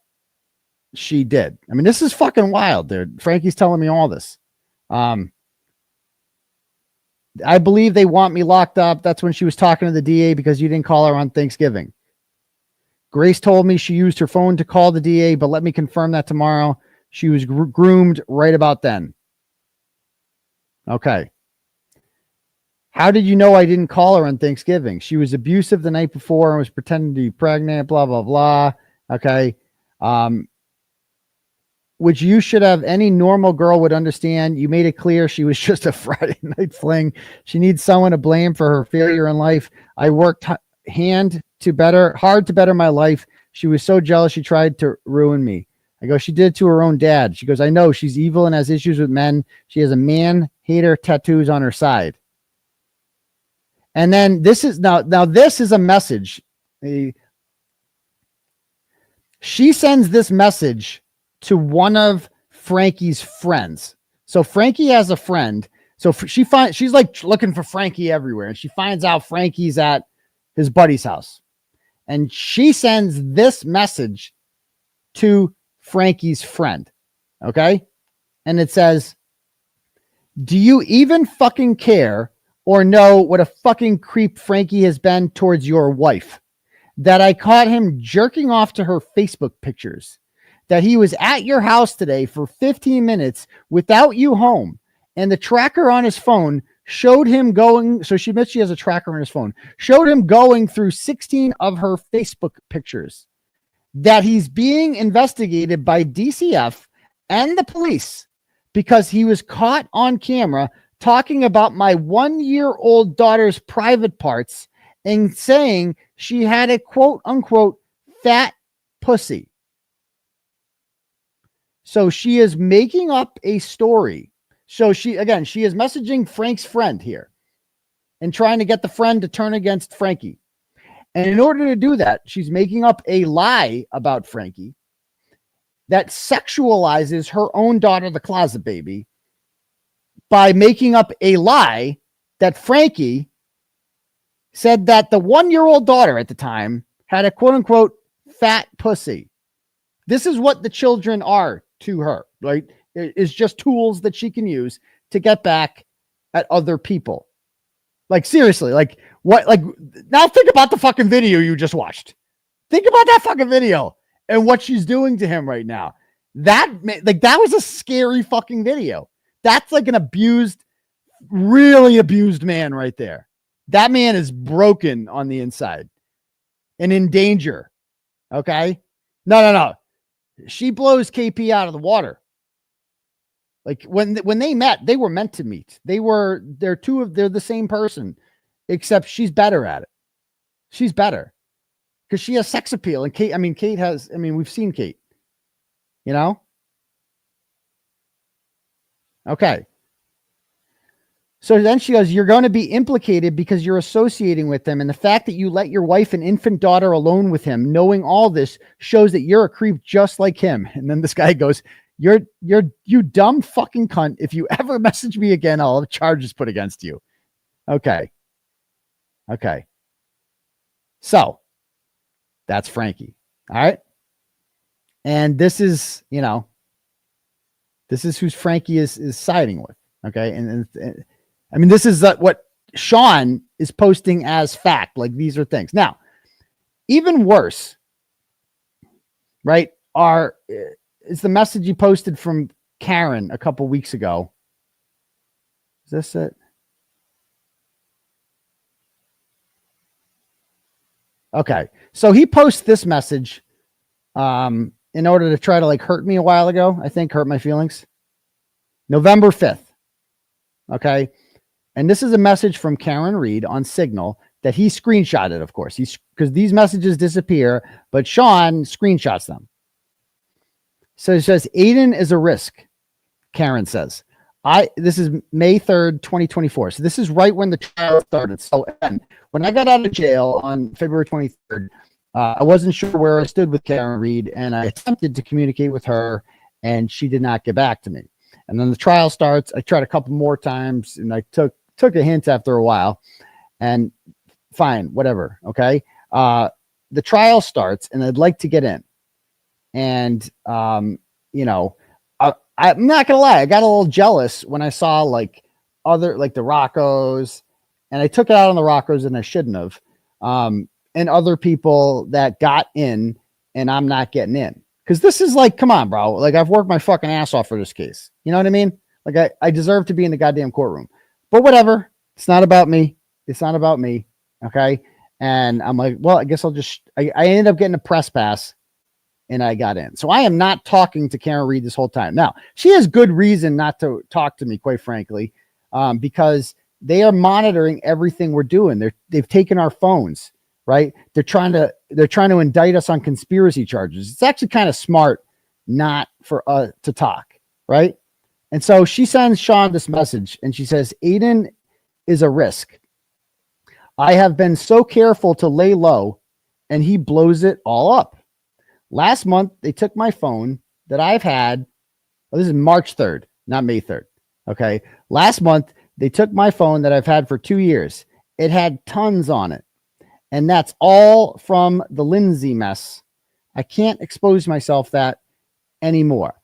she did. I mean, this is fucking wild, dude. Frankie's telling me all this. I believe they want me locked up. That's when she was talking to the DA because you didn't call her on Thanksgiving. Grace told me she used her phone to call the DA, but let me confirm that tomorrow. She was groomed right about then. Okay. How did you know I didn't call her on Thanksgiving? She was abusive the night before and was pretending to be pregnant, blah, blah, blah. Okay. Which you should have, any normal girl would understand. You made it clear she was just a Friday night fling. She needs someone to blame for her failure in life. I worked hard to better my life. She was so jealous she tried to ruin me. I go, she did it to her own dad. She goes, I know she's evil and has issues with men. She has a man-hater tattoos on her side. And then this is now this is a message. She sends this message to one of Frankie's friends. So Frankie has a friend. So she's like looking for Frankie everywhere, and she finds out Frankie's at his buddy's house. And she sends this message to Frankie's friend. Okay? And it says, do you even fucking care or know what a fucking creep Frankie has been towards your wife? That I caught him jerking off to her Facebook pictures. That he was at your house today for 15 minutes without you home. And the tracker on his phone showed him going. So she admits she has a tracker on his phone. Showed him going through 16 of her Facebook pictures. That he's being investigated by DCF and the police because he was caught on camera talking about my 1-year-old daughter's private parts and saying she had a quote unquote fat pussy. So she is making up a story. So she is messaging Frank's friend here and trying to get the friend to turn against Frankie. And in order to do that, she's making up a lie about Frankie that sexualizes her own daughter, the closet baby, by making up a lie that Frankie said that the 1-year-old daughter at the time had a quote unquote fat pussy. This is what the children are to her, right? It's just tools that she can use to get back at other people. Like, seriously, like what? Like, now think about the fucking video you just watched. Think about that fucking video and what she's doing to him right now. That was a scary fucking video. That's like an abused, really abused man right there. That man is broken on the inside and in danger. Okay? No. She blows KP out of the water. Like when they met, they were meant to meet. They're the same person, except she's better at it. She's better because she has sex appeal. And Kate, we've seen Kate, Okay. So then she goes, you're going to be implicated because you're associating with him. And the fact that you let your wife and infant daughter alone with him, knowing all this, shows that you're a creep just like him. And then this guy goes, you dumb fucking cunt. If you ever message me again, I'll have charges put against you. Okay. Okay. So that's Frankie. All right. And this is, you know, this is who Frankie is siding with. Okay. And I mean, this is what Sean is posting as fact. Like, these are things. Now, even worse, right, is the message he posted from Karen a couple weeks ago. Is this it? Okay. So he posts this message in order to try to like hurt me a while ago. I think hurt my feelings. November 5th. Okay. And this is a message from Karen Reed on Signal that he screenshotted, of course. Because these messages disappear, but Sean screenshots them. So it says, Aidan is a risk, Karen says. This is May 3rd, 2024. So this is right when the trial started. So when I got out of jail on February 23rd, I wasn't sure where I stood with Karen Reed, and I attempted to communicate with her, and she did not get back to me. And then the trial starts. I tried a couple more times, and I took a hint after a while, and fine, whatever. Okay. The trial starts, and I'd like to get in. And, you know, I'm not gonna lie, I got a little jealous when I saw like the Roccos, and I took it out on the Roccos, and I shouldn't have. And other people that got in, and I'm not getting in. Because this is like, come on, bro. Like, I've worked my fucking ass off for this case. You know what I mean? Like, I deserve to be in the goddamn courtroom. But whatever. It's not about me. It's not about me. Okay. And I'm like, well, I guess I'll just, I ended up getting a press pass, and I got in. So I am not talking to Karen Reed this whole time. Now, she has good reason not to talk to me, quite frankly, because they are monitoring everything we're doing. They've taken our phones, right? They're trying to indict us on conspiracy charges. It's actually kind of smart not for us to talk, right? And so she sends Sean this message, and she says, Aidan is a risk. I have been so careful to lay low, and he blows it all up. Last month, they took my phone that I've had. Oh, this is March 3rd, not May 3rd. Okay. Last month, they took my phone that I've had for 2 years. It had tons on it. And that's all from the Lindsay mess. I can't expose myself that anymore.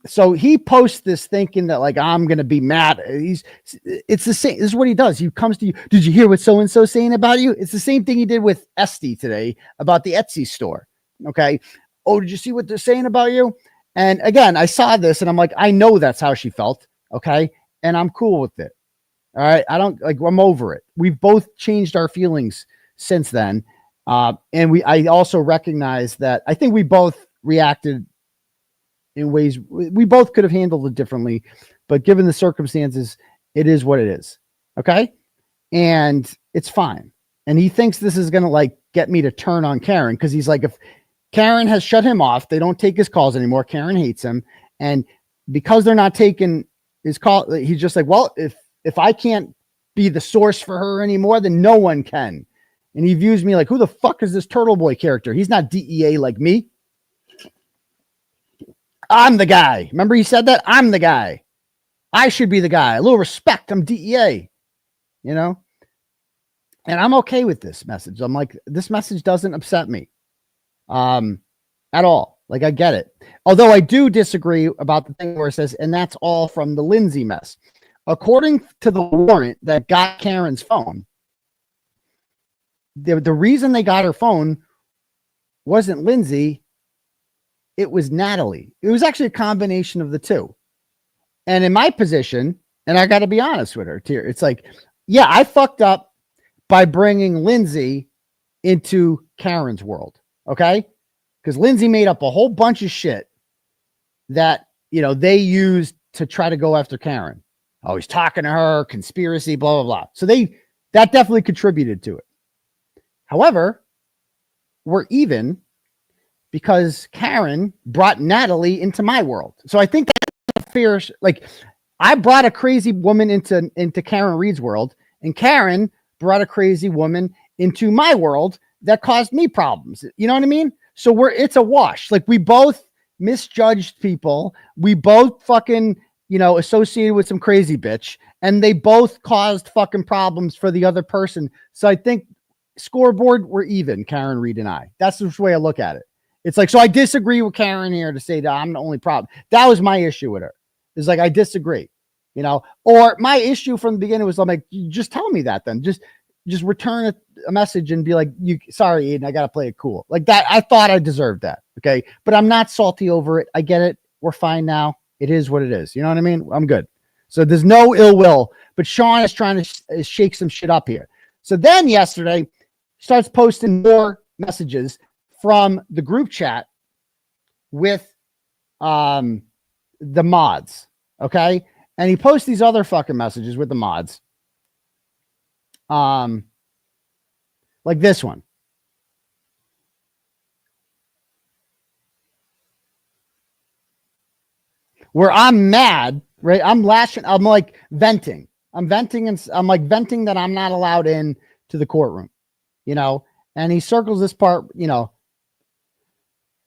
So he posts this thinking that like, I'm going to be mad. It's the same. This is what he does. He comes to you. Did you hear what so-and-so saying about you? It's the same thing he did with Estey today about the Etsey store. Okay. Oh, did you see what they're saying about you? And again, I saw this, and I'm like, I know that's how she felt. Okay. And I'm cool with it. All right. I'm over it. We've both changed our feelings since then. And I also recognize that I think we both reacted in ways we both could have handled it differently, but given the circumstances, it is what it is. Okay. And it's fine. And he thinks this is going to like get me to turn on Karen. Cause he's like, if Karen has shut him off, they don't take his calls anymore. Karen hates him. And because they're not taking his call, he's just like, well, if I can't be the source for her anymore, then no one can. And he views me like, who the fuck is this Turtleboy character? He's not DEA like me. I'm the guy. Remember he said that? I'm the guy. I should be the guy. A little respect. I'm DEA, you know? And I'm okay with this message. I'm like, this message doesn't upset me at all. Like, I get it. Although I do disagree about the thing where it says, and that's all from the Lindsay mess. According to the warrant that got Karen's phone, the reason they got her phone wasn't Lindsay, it was Natalie. It was actually a combination of the two. And in my position, and I got to be honest with her, it's like, yeah, I fucked up by bringing Lindsay into Karen's world. Okay. Because Lindsay made up a whole bunch of shit that, you know, they used to try to go after Karen. Oh, he's talking to her, conspiracy, blah, blah, blah. So that definitely contributed to it. However, we're even because Karen brought Natalie into my world. So I think that's a fair, like, I brought a crazy woman into Karen Reed's world, and Karen brought a crazy woman into my world that caused me problems. You know what I mean? So it's a wash. Like, we both misjudged people. We both fucking, associated with some crazy bitch, and they both caused fucking problems for the other person. So I think scoreboard, we're even, Karen Reed and I. That's the way I look at it. It's like, so I disagree with Karen here to say that I'm the only problem. That was my issue with her. It's like, I disagree, or my issue from the beginning was, I'm like, just tell me that then. Just return a message and be like, sorry, Aiden, I got to play it cool. Like that. I thought I deserved that. Okay. But I'm not salty over it. I get it. We're fine now. It is what it is. You know what I mean? I'm good. So there's no ill will, but Sean is trying to shake some shit up here. So then yesterday starts posting more messages from the group chat with the mods. Okay. And he posts these other fucking messages with the mods. Like this one. Where I'm mad, right? I'm lashing. I'm like venting. I'm venting, and I'm like venting that I'm not allowed in to the courtroom, and he circles this part,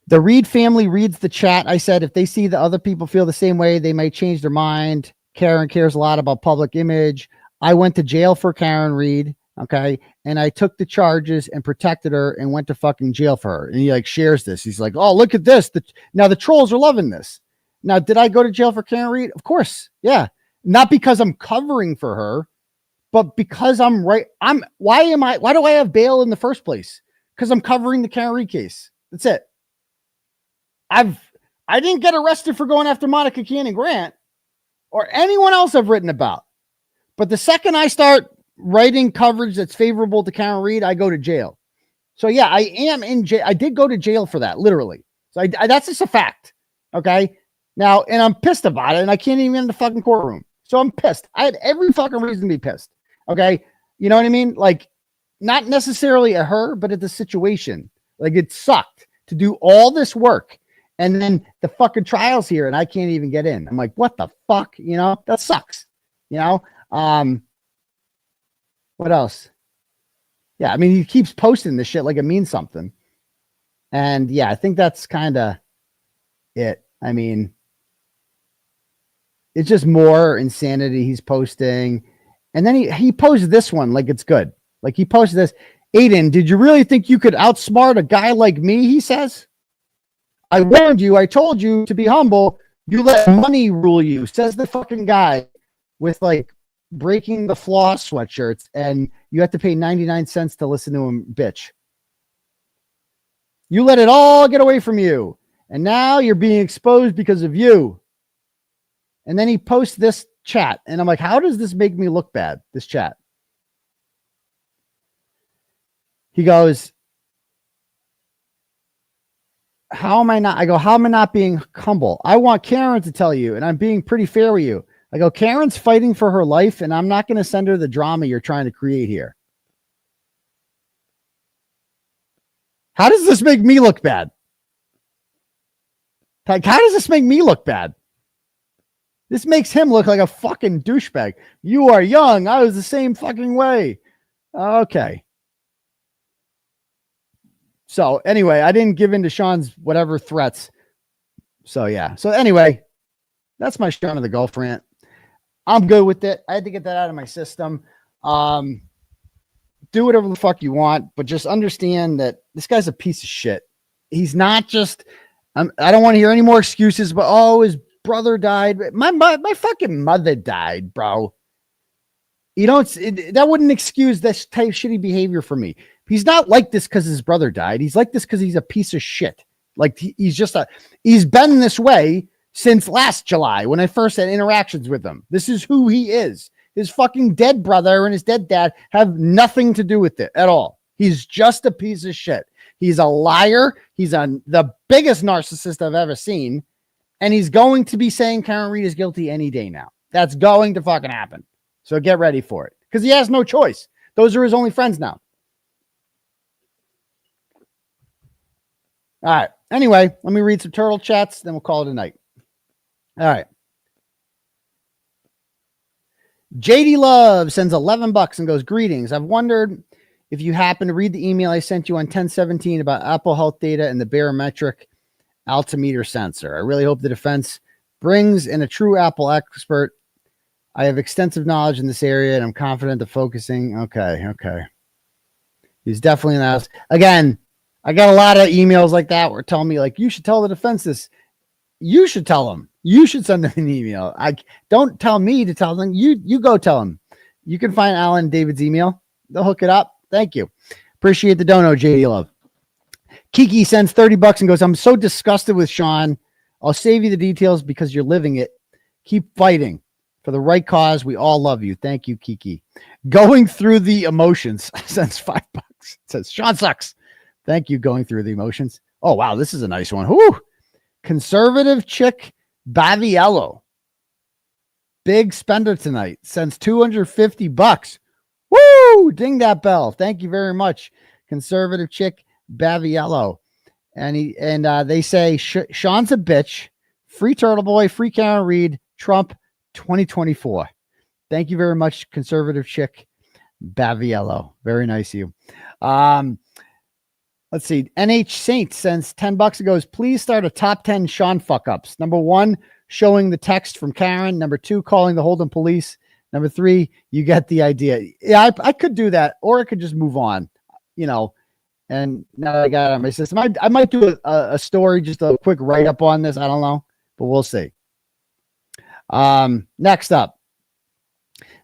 the Reed family reads the chat. I said, if they see that other people feel the same way, they may change their mind. Karen cares a lot about public image. I went to jail for Karen Reed. Okay. And I took the charges and protected her and went to fucking jail for her. And he like shares this. He's like, oh, look at this. Now the trolls are loving this. Now, did I go to jail for Karen Reed? Of course. Yeah. Not because I'm covering for her, but because I'm right. Why do I have bail in the first place? Because I'm covering the Karen Reed case. That's it. I didn't get arrested for going after Monica Cannon Grant or anyone else I've written about. But the second I start writing coverage that's favorable to Karen Reed, I go to jail. So yeah, I am in jail. I did go to jail for that, literally. So that's just a fact. Okay. Now, and I'm pissed about it, and I can't even get in the fucking courtroom. So I'm pissed. I had every fucking reason to be pissed. Okay. You know what I mean? Like, not necessarily at her, but at the situation. Like, it sucked to do all this work, and then the fucking trial's here, and I can't even get in. I'm like, what the fuck? That sucks. What else? Yeah, I mean, he keeps posting this shit like it means something. And yeah, I think that's kind of it. I mean, it's just more insanity he's posting. And then he posted this one like it's good. Like, he posted this. Aiden, did you really think you could outsmart a guy like me? He says, I warned you. I told you to be humble. You let money rule you, says the fucking guy with like breaking the floss sweatshirts, and you have to pay 99 cents to listen to him bitch. You let it all get away from you, and now you're being exposed because of you. And then he posts this chat, and I'm like, how does this make me look bad, this chat? He goes, how am I not being humble? I want Karen to tell you, and I'm being pretty fair with you. I go, Karen's fighting for her life, and I'm not going to send her the drama you're trying to create here. How does this make me look bad? Like, how does this make me look bad? This makes him look like a fucking douchebag. You are young. I was the same fucking way. Okay. So anyway, I didn't give in to Sean's whatever threats. So yeah. So anyway, that's my Sean of the Gulf rant. I'm good with it. I had to get that out of my system. Do whatever the fuck you want, but just understand that this guy's a piece of shit. He's not just, I don't want to hear any more excuses, but oh, his brother died. My fucking mother died, bro. That wouldn't excuse this type of shitty behavior for me. He's not like this because his brother died. He's like this because he's a piece of shit. Like, he's been this way since last July when I first had interactions with him. This is who he is. His fucking dead brother and his dead dad have nothing to do with it at all. He's just a piece of shit. He's a liar. He's the biggest narcissist I've ever seen. And he's going to be saying Karen Reed is guilty any day now. That's going to fucking happen. So get ready for it. Because he has no choice. Those are his only friends now. All right. Anyway, let me read some turtle chats, then we'll call it a night. All right. JD Love sends 11 bucks and goes, greetings. I've wondered if you happen to read the email I sent you on 10/17 about Apple Health data and the barometric altimeter sensor. I really hope the defense brings in a true Apple expert. I have extensive knowledge in this area, and I'm confident the focusing. Okay. He's definitely not. Again, I got a lot of emails like that where telling me, like, you should tell the defense this. You should tell them. You should send them an email. Don't tell me to tell them. You go tell them. You can find Alan and David's email. They'll hook it up. Thank you. Appreciate the dono, JD Love. Kiki sends 30 bucks and goes, I'm so disgusted with Sean. I'll save you the details because you're living it. Keep fighting for the right cause. We all love you. Thank you, Kiki. Going through the emotions sends $5. It says, Sean sucks. Thank you. Going through the emotions. Oh, wow. This is a nice one. Whoo. Conservative chick Baviello. Big spender tonight. Sends $250. Woo! Ding that bell. Thank you very much. Conservative chick Baviello. And they say Sean's a bitch. Free Turtleboy, free Karen Reed, Trump 2024. Thank you very much, conservative chick Baviello. Very nice of you. Let's see. NH Saint sends $10 and goes, please start a top 10 Sean fuck ups. Number 1, showing the text from Karen. Number 2, calling the Holden police. Number 3, you get the idea. Yeah, I could do that, or I could just move on, and now I got it on my system. I might do a story, just a quick write up on this. I don't know, but we'll see. Next up,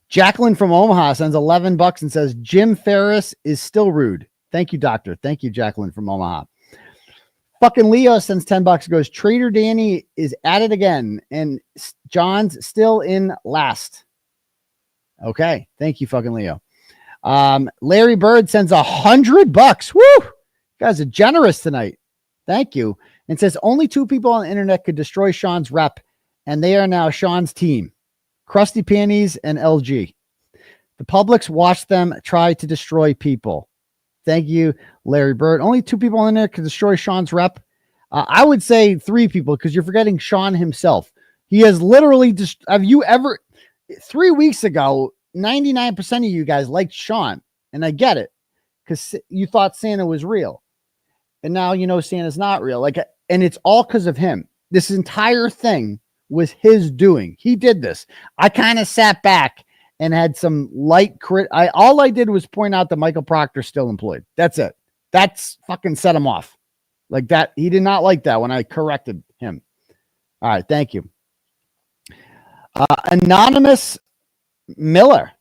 Jacqueline from Omaha sends $11 and says, Jim Ferris is still rude. Thank you, doctor. Thank you, Jacqueline from Omaha. Fucking Leo sends $10, goes, Trader Danny is at it again, and John's still in last. Okay. Thank you, fucking Leo. Larry Bird sends $100. Woo! You guys are generous tonight. Thank you. And says only 2 people on the internet could destroy Sean's rep, and they are now Sean's team, Krusty Panties and LG. The public's watched them try to destroy people. Thank you, Larry Bird. Only 2 people on there could destroy Sean's rep. I would say 3 people, because you're forgetting Sean himself. He has literally just. Have you ever? 3 weeks ago, 99% of you guys liked Sean, and I get it, because you thought Santa was real, and now you know Santa's not real. And it's all because of him. This entire thing was his doing. He did this. I kind of sat back and had some light all I did was point out that Michael Proctor's still employed. That's it. That's fucking set him off. Like that. He did not like that when I corrected him. All right. Thank you. Anonymous Miller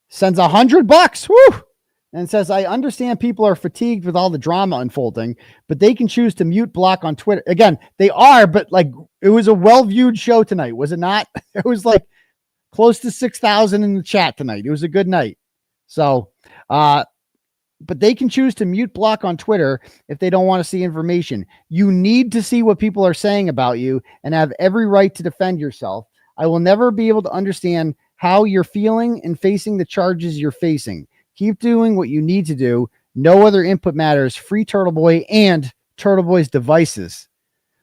sends $100. Woo! And says, I understand people are fatigued with all the drama unfolding, but they can choose to mute block on Twitter. Again, they are, but it was a well-viewed show tonight, was it not? It was close to 6,000 in the chat tonight. It was a good night. So, but they can choose to mute block on Twitter if they don't want to see information. You need to see what people are saying about you and have every right to defend yourself. I will never be able to understand how you're feeling and facing the charges you're facing. Keep doing what you need to do. No other input matters. Free Turtleboy and Turtleboy's devices.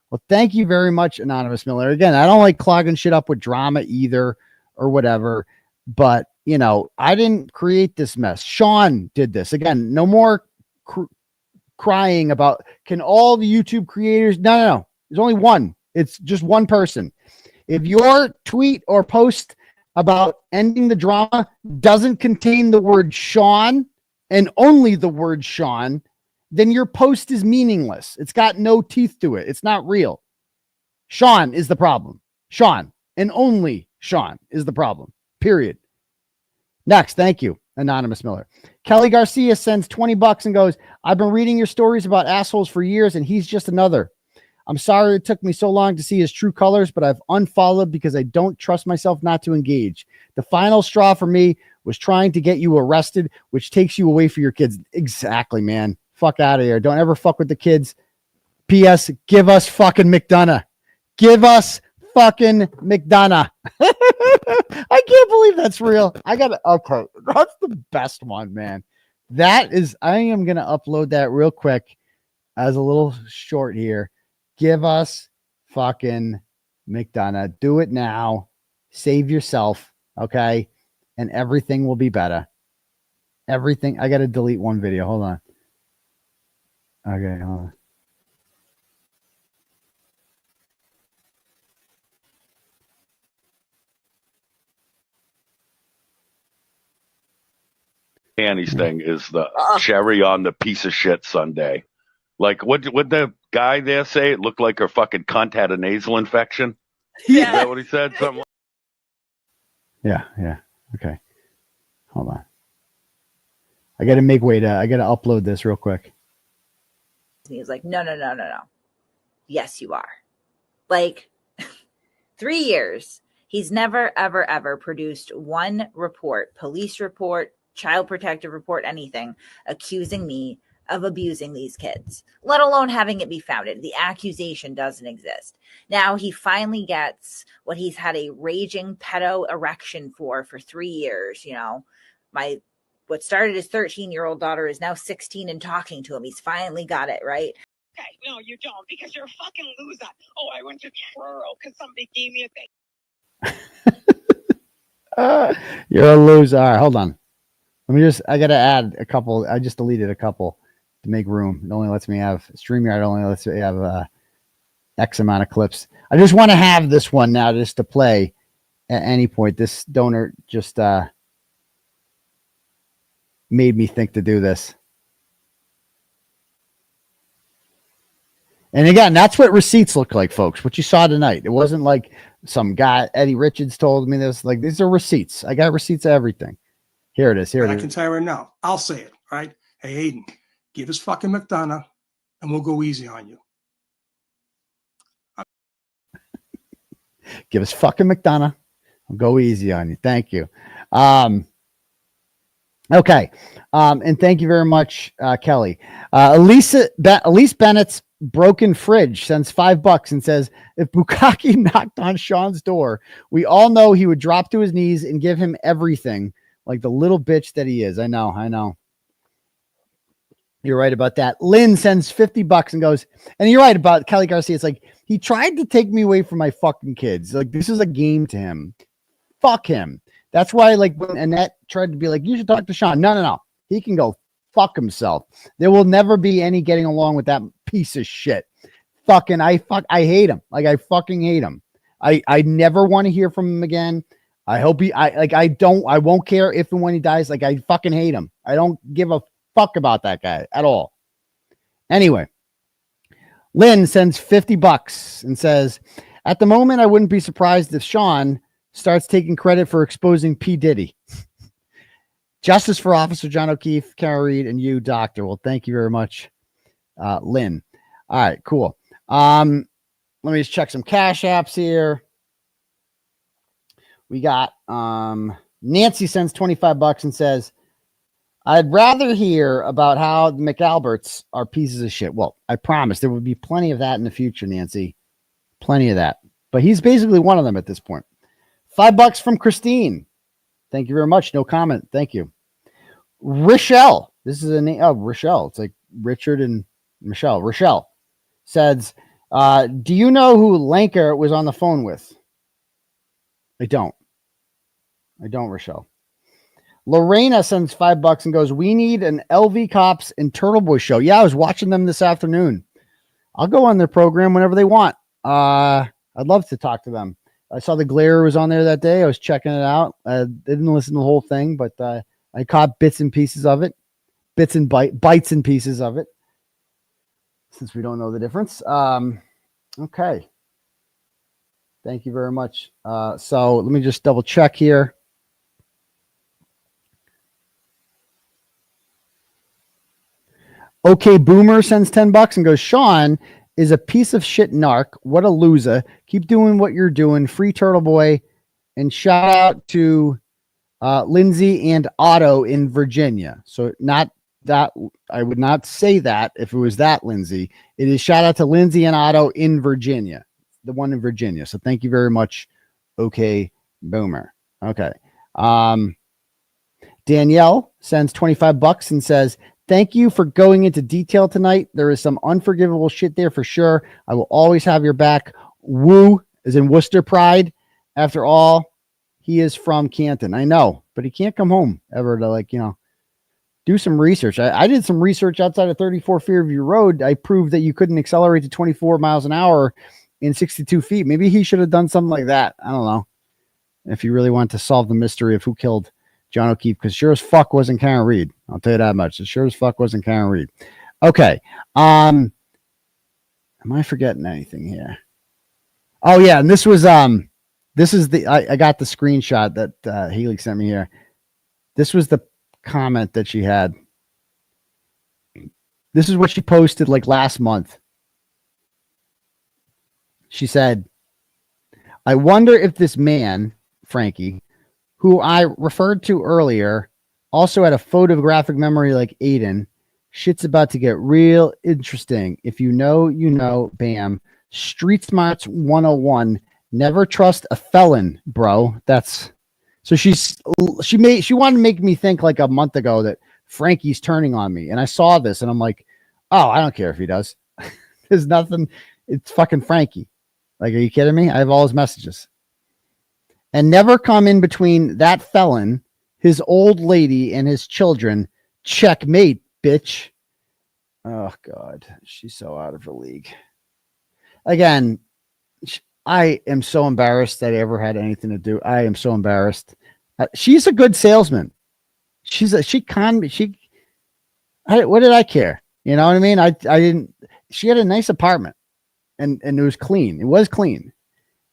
Well, thank you very much, Anonymous Miller. Again, I don't like clogging shit up with drama either or whatever, but I didn't create this mess. Sean did this. Again, no more crying about, can all the YouTube creators? No. There's only one. It's just one person. If your tweet or post about ending the drama doesn't contain the word Sean and only the word Sean, then your post is meaningless. It's got no teeth to it. It's not real. Sean is the problem. Sean and only Sean is the problem. Period. Next. Thank you, Anonymous Miller. Kelly Garcia sends $20 and goes, I've been reading your stories about assholes for years, and he's just another. I'm sorry it took me so long to see his true colors, but I've unfollowed because I don't trust myself not to engage. The final straw for me was trying to get you arrested, which takes you away from your kids. Exactly, man. Fuck out of here. Don't ever fuck with the kids. P.S. Give us fucking McDonough. Give us fucking McDonough. I can't believe that's real. Okay. That's the best one, man. I am going to upload that real quick as a little short here. Give us fucking McDonough. Do it now. Save yourself. Okay. and everything will be better. Everything. I got to delete one video. Hold on. Okay, hold on. Annie's thing is the cherry on the piece of shit sundae. Like, what the guy there say? It looked like her fucking cunt had a nasal infection. Yeah. Is that what he said? Something. Yeah. Okay. Hold on. I got to make way to. I got to upload this real quick. He was like, no. Yes, you are. Like 3 years. He's never, ever produced one report, police report, child protective report, anything accusing me of abusing these kids, let alone having it be founded. The accusation doesn't exist. Now he finally gets what he's had a raging pedo erection for 3 years. You know, what started his 13-year-old daughter is now 16 and talking to him. He's finally got it, right? Okay, no, you don't, because you're a fucking loser. Oh, I went to Truro because somebody gave me a thing. You're a loser. All right, hold on. I got to add a couple. I just deleted a couple to make room. It only lets me have StreamYard. Only lets me have X amount of clips. I just want to have this one now just to play at any point. This donor just made me think to do this. And again, that's what receipts look like, folks. What you saw tonight. It wasn't like some guy, Eddie Richards, told me this. Like, these are receipts. I got receipts of everything. Here it is. I can tell you right now. I'll say it, right? Hey, Aidan, give us fucking McDonough and we'll go easy on you. Give us fucking McDonough. I'll go easy on you. Thank you. Okay. And thank you very much, Kelly. Elise Bennett's Broken Fridge sends $5 and says, if 𝗃𝗃𝗺 knocked on Sean's door, we all know he would drop to his knees and give him everything like the little bitch that he is. I know. You're right about that. Lynn sends $50 and goes, and you're right about Kelly Garcia. It's like, he tried to take me away from my fucking kids. Like, this is a game to him. Fuck him. That's why, like, when Annette tried to be like, you should talk to Sean. No. He can go fuck himself. There will never be any getting along with that piece of shit. I hate him. Like, I fucking hate him. I never want to hear from him again. I hope I won't care if and when he dies. Like, I fucking hate him. I don't give a fuck about that guy at all. Anyway, Lynn sends $50 and says, at the moment, I wouldn't be surprised if Sean starts taking credit for exposing P. Diddy. Justice for Officer John O'Keefe, Karen Reed, and you, Doctor. Well, thank you very much, Lynn. All right, cool. Let me just check some cash apps here. We got Nancy sends $25 and says, I'd rather hear about how the McAlberts are pieces of shit. Well, I promise there would be plenty of that in the future, Nancy. Plenty of that. But he's basically one of them at this point. $5 from Christine. Thank you very much. No comment. Thank you. Rochelle. This is a name. Oh, Rochelle. It's like Richard and Michelle. Rochelle says, do you know who Lanker was on the phone with? I don't, Rochelle. Lorena sends $5 and goes, we need an LV Cops and Turtleboy show. Yeah, I was watching them this afternoon. I'll go on their program whenever they want. I'd love to talk to them. I saw the Glare was on there that day. I was checking it out. I didn't listen to the whole thing, but I caught bits and pieces of it. Bites and pieces of it. Since we don't know the difference. Okay. Thank you very much. So let me just double check here. Okay, Boomer sends $10 and goes, Sean is a piece of shit narc. What a loser. Keep doing what you're doing. Free Turtleboy. And shout out to Lindsay and Otto in Virginia. So not that, I would not say that if it was that Lindsay. It is shout out to Lindsay and Otto in Virginia. The one in Virginia. So thank you very much. Okay, Boomer. Okay. Danielle sends $25 and says, thank you for going into detail tonight. There is some unforgivable shit there for sure. I will always have your back. Woo is in Worcester Pride. After all, he is from Canton. I know, but he can't come home ever to, like, you know, do some research. I did some research outside of 34 Fairview Road. I proved that you couldn't accelerate to 24 miles an hour in 62 feet. Maybe he should have done something like that. I don't know. If you really want to solve the mystery of who killed John O'Keefe, because sure as fuck wasn't Karen Reed. I'll tell you that much. It sure as fuck wasn't Karen Reed. Okay. Am I forgetting anything here? Oh yeah, and this was this is the I got the screenshot that Haley sent me here. This was the comment that she had. This is what she posted like last month. She said, I wonder if this man, Frankie, who I referred to earlier, also had a photographic memory like Aidan. Shit's about to get real interesting. If you know, you know, bam. Street Smarts 101. Never trust a felon, bro. That's so she wanted to make me think like a month ago that Frankie's turning on me. And I saw this and I'm like, oh, I don't care if he does. There's nothing. It's fucking Frankie. Like, are you kidding me? I have all his messages. And never come in between that felon, his old lady, and his children. Checkmate, bitch. Oh, God. She's so out of her league. Again, I am so embarrassed that I ever had anything to do. I am so embarrassed. She's a good salesman. What did I care? You know what I mean? I didn't. She had a nice apartment, and it was clean. It was clean.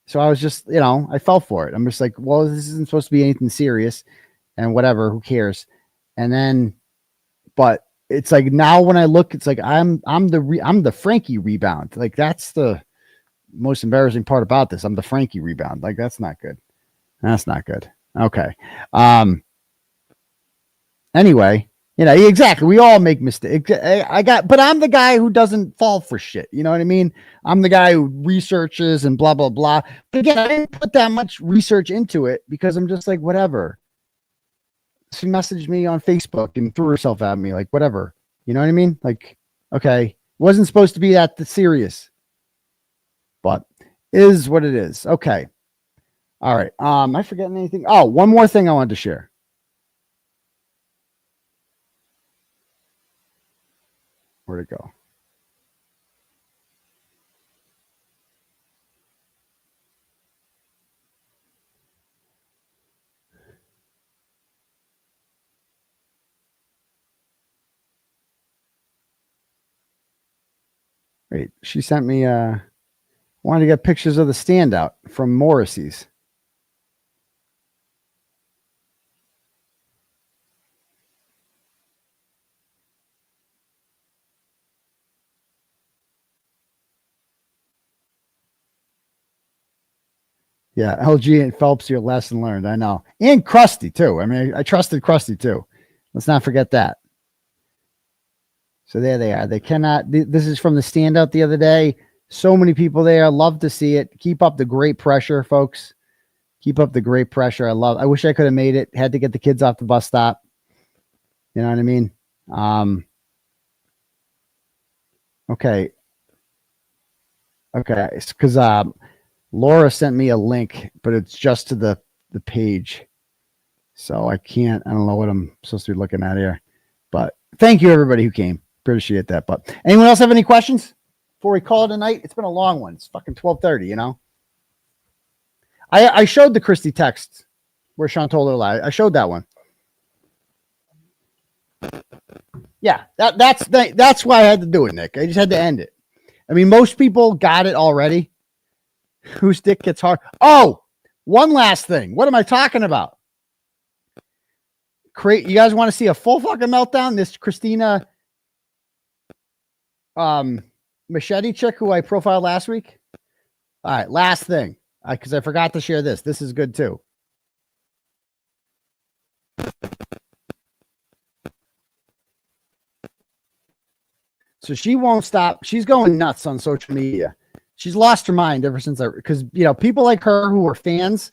So I was just, you know, I fell for it. I'm just like, well, this isn't supposed to be anything serious, and whatever. Who cares? And then, but it's like now when I look, it's like I'm the Frankie rebound. Like that's the most embarrassing part about this. I'm the Frankie rebound. Like that's not good. That's not good. Okay. Anyway, you know, exactly. We all make mistakes. But I'm the guy who doesn't fall for shit. You know what I mean? I'm the guy who researches and blah, blah, blah. But again, I didn't put that much research into it because I'm just like, whatever. She messaged me on Facebook and threw herself at me, like, whatever. You know what I mean? Like, okay. Wasn't supposed to be that serious. But is what it is. Okay. All right. Am I forgetting anything? Oh, one more thing I wanted to share. Where'd it go? Wait, she sent me wanted to get pictures of the standout from Morrissey's. Yeah, LG and Phelps, your lesson learned. I know. And Krusty, too. I mean, I trusted Krusty, too. Let's not forget that. So there they are. They cannot. This is from the standout the other day. So many people there. Love to see it. Keep up the great pressure, folks. Keep up the great pressure. I wish I could have made it. Had to get the kids off the bus stop. You know what I mean? Okay. Okay. It's because Laura sent me a link, but it's just to the page. So I don't know what I'm supposed to be looking at here. But thank you, everybody who came. Appreciate that. But anyone else have any questions before we call it a night? It's been a long one. It's fucking 12:30, you know? I showed the Christy text where Sean told her a lie. I showed that one. Yeah, that's why I had to do it, Nick. I just had to end it. I mean, most people got it already. Whose dick gets hard? Oh, one last thing. What am I talking about? You guys want to see a full fucking meltdown? This Christina machete chick who I profiled last week. All right, last thing. Because I forgot to share this. This is good too. So she won't stop. She's going nuts on social media. She's lost her mind ever since because, you know, people like her who are fans,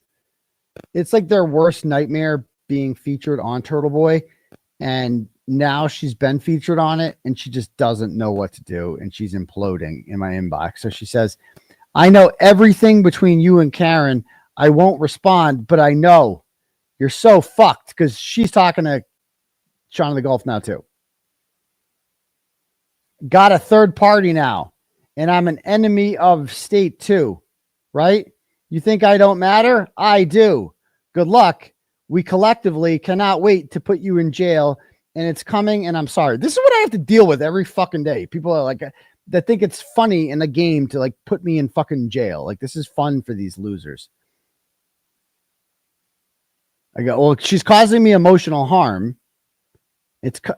it's like their worst nightmare being featured on Turtleboy. And now she's been featured on it and she just doesn't know what to do. And she's imploding in my inbox. So she says, I know everything between you and Karen. I won't respond, but I know. You're so fucked because she's talking to Sean of the Gulf now too. Got a third party now, and I'm an enemy of state too, right? You think I don't matter? I do. Good luck. We collectively cannot wait to put you in jail, and it's coming, and I'm sorry. This is what I have to deal with every fucking day. People are like, that think it's funny in a game to like put me in fucking jail. Like, this is fun for these losers. I go, well, she's causing me emotional harm.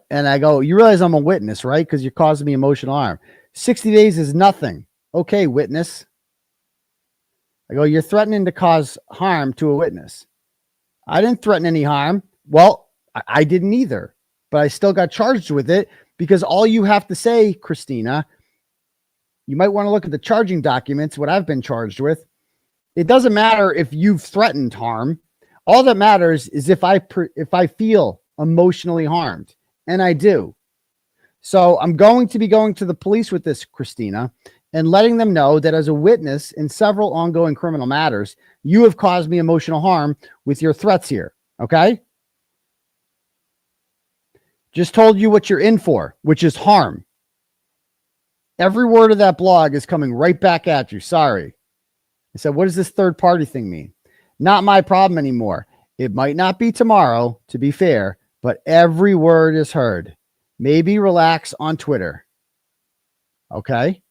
And I go, you realize I'm a witness, right? Because you're causing me emotional harm. 60 days is nothing. Okay, witness. I go, you're threatening to cause harm to a witness. I didn't threaten any harm. Well, I didn't either, but I still got charged with it because all you have to say, Christina, you might want to look at the charging documents, what I've been charged with. It doesn't matter if you've threatened harm. All that matters is if I feel emotionally harmed, and I do. So I'm going to be going to the police with this, Christina, and letting them know that as a witness in several ongoing criminal matters, you have caused me emotional harm with your threats here. Okay? Just told you what you're in for, which is harm. Every word of that blog is coming right back at you. Sorry. I said, what does this third party thing mean? Not my problem anymore. It might not be tomorrow, to be fair, but every word is heard. Maybe relax on Twitter. Okay?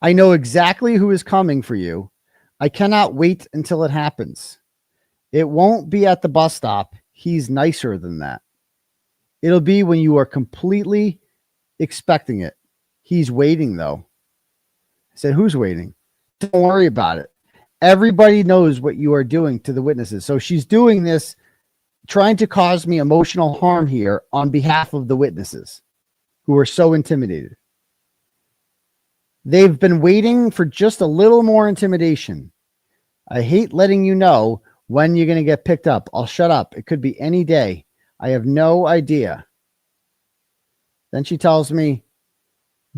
I know exactly who is coming for you. I cannot wait until it happens. It won't be at the bus stop. He's nicer than that. It'll be when you are completely expecting it. He's waiting, though. I said, who's waiting? Don't worry about it. Everybody knows what you are doing to the witnesses. So she's doing this, trying to cause me emotional harm here on behalf of the witnesses who are so intimidated. They've been waiting for just a little more intimidation. I hate letting you know when you're going to get picked up. I'll shut up. It could be any day. I have no idea. Then she tells me,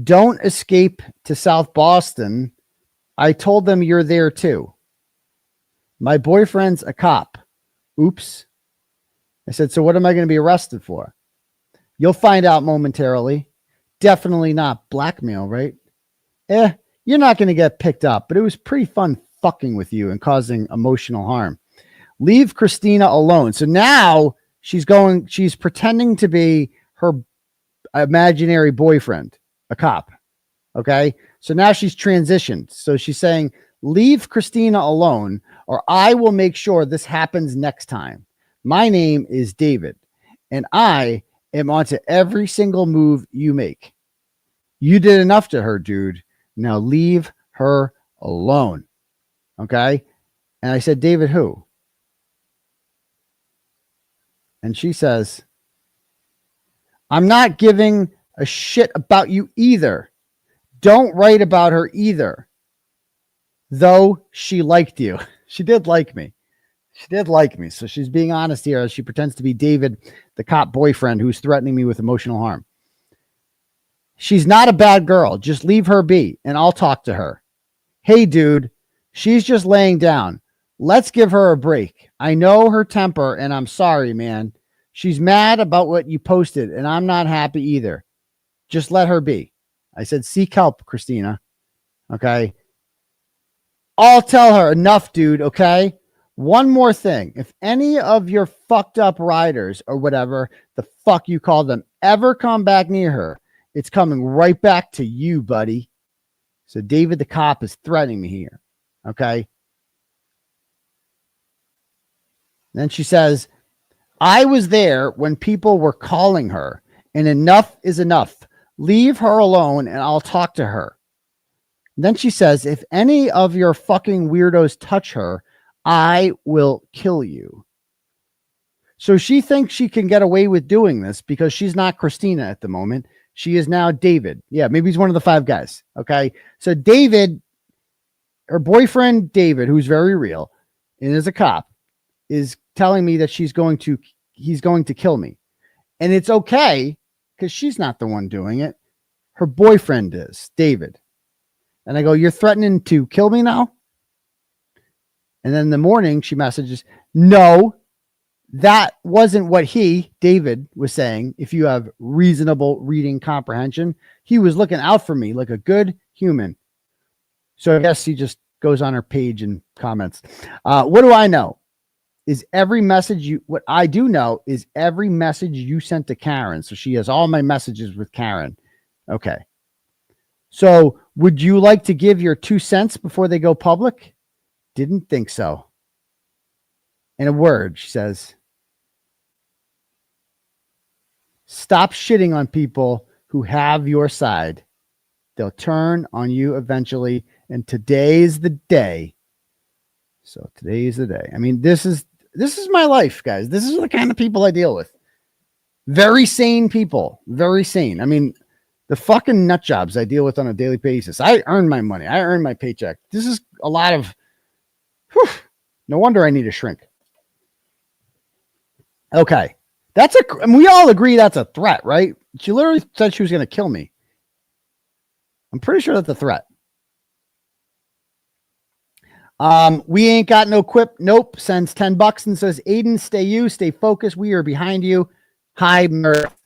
don't escape to South Boston. I told them you're there too. My boyfriend's a cop. Oops. I said, so what am I going to be arrested for? You'll find out momentarily. Definitely not blackmail, right? You're not going to get picked up, but it was pretty fun fucking with you and causing emotional harm. Leave Christina alone. So now she's pretending to be her imaginary boyfriend, a cop. Okay. So now she's transitioned. So she's saying, leave Christina alone or I will make sure this happens next time. My name is David and I am onto every single move you make. You did enough to her, dude. Now leave her alone. Okay. And I said, David, who? And she says, I'm not giving a shit about you either. Don't write about her either. Though she liked you. She did like me. She did like me. So she's being honest here as she pretends to be David, the cop boyfriend who's threatening me with emotional harm. She's not a bad girl. Just leave her be and I'll talk to her. Hey, dude, she's just laying down. Let's give her a break. I know her temper and I'm sorry, man. She's mad about what you posted and I'm not happy either. Just let her be. I said, seek help, Christina. Okay. I'll tell her enough, dude. Okay. One more thing. If any of your fucked up riders or whatever the fuck you call them ever come back near her, it's coming right back to you, buddy. So David, the cop, is threatening me here. Okay. Then she says, I was there when people were calling her and enough is enough. Leave her alone and I'll talk to her. Then she says, if any of your fucking weirdos touch her, I will kill you. So she thinks she can get away with doing this because she's not Christina at the moment. She is now David. Yeah, maybe he's one of the 5 guys. Okay. So David, her boyfriend, David, who's very real and is a cop, is telling me that he's going to kill me. And it's okay because she's not the one doing it. Her boyfriend is, David. And I go, you're threatening to kill me now? And then in the morning, she messages, no, that wasn't what David, was saying. If you have reasonable reading comprehension, he was looking out for me like a good human. So I guess he just goes on her page and comments. What do I know? What I do know is every message you sent to Karen. So she has all my messages with Karen. Okay. So would you like to give your 2 cents before they go public? Didn't think so. In a word, she says, stop shitting on people who have your side. They'll turn on you eventually. And today's the day. So today's the day. I mean, this is my life, guys. This is the kind of people I deal with. Very sane people. Very sane. I mean, the fucking nut jobs I deal with on a daily basis. I earn my money. I earn my paycheck. This is a lot of, no wonder I need a shrink. Okay. We all agree that's a threat, right? She literally said she was going to kill me. I'm pretty sure that's a threat. We ain't got no quip. Nope. Sends $10 and says, Aidan, stay focused. We are behind you. Hi, Murph.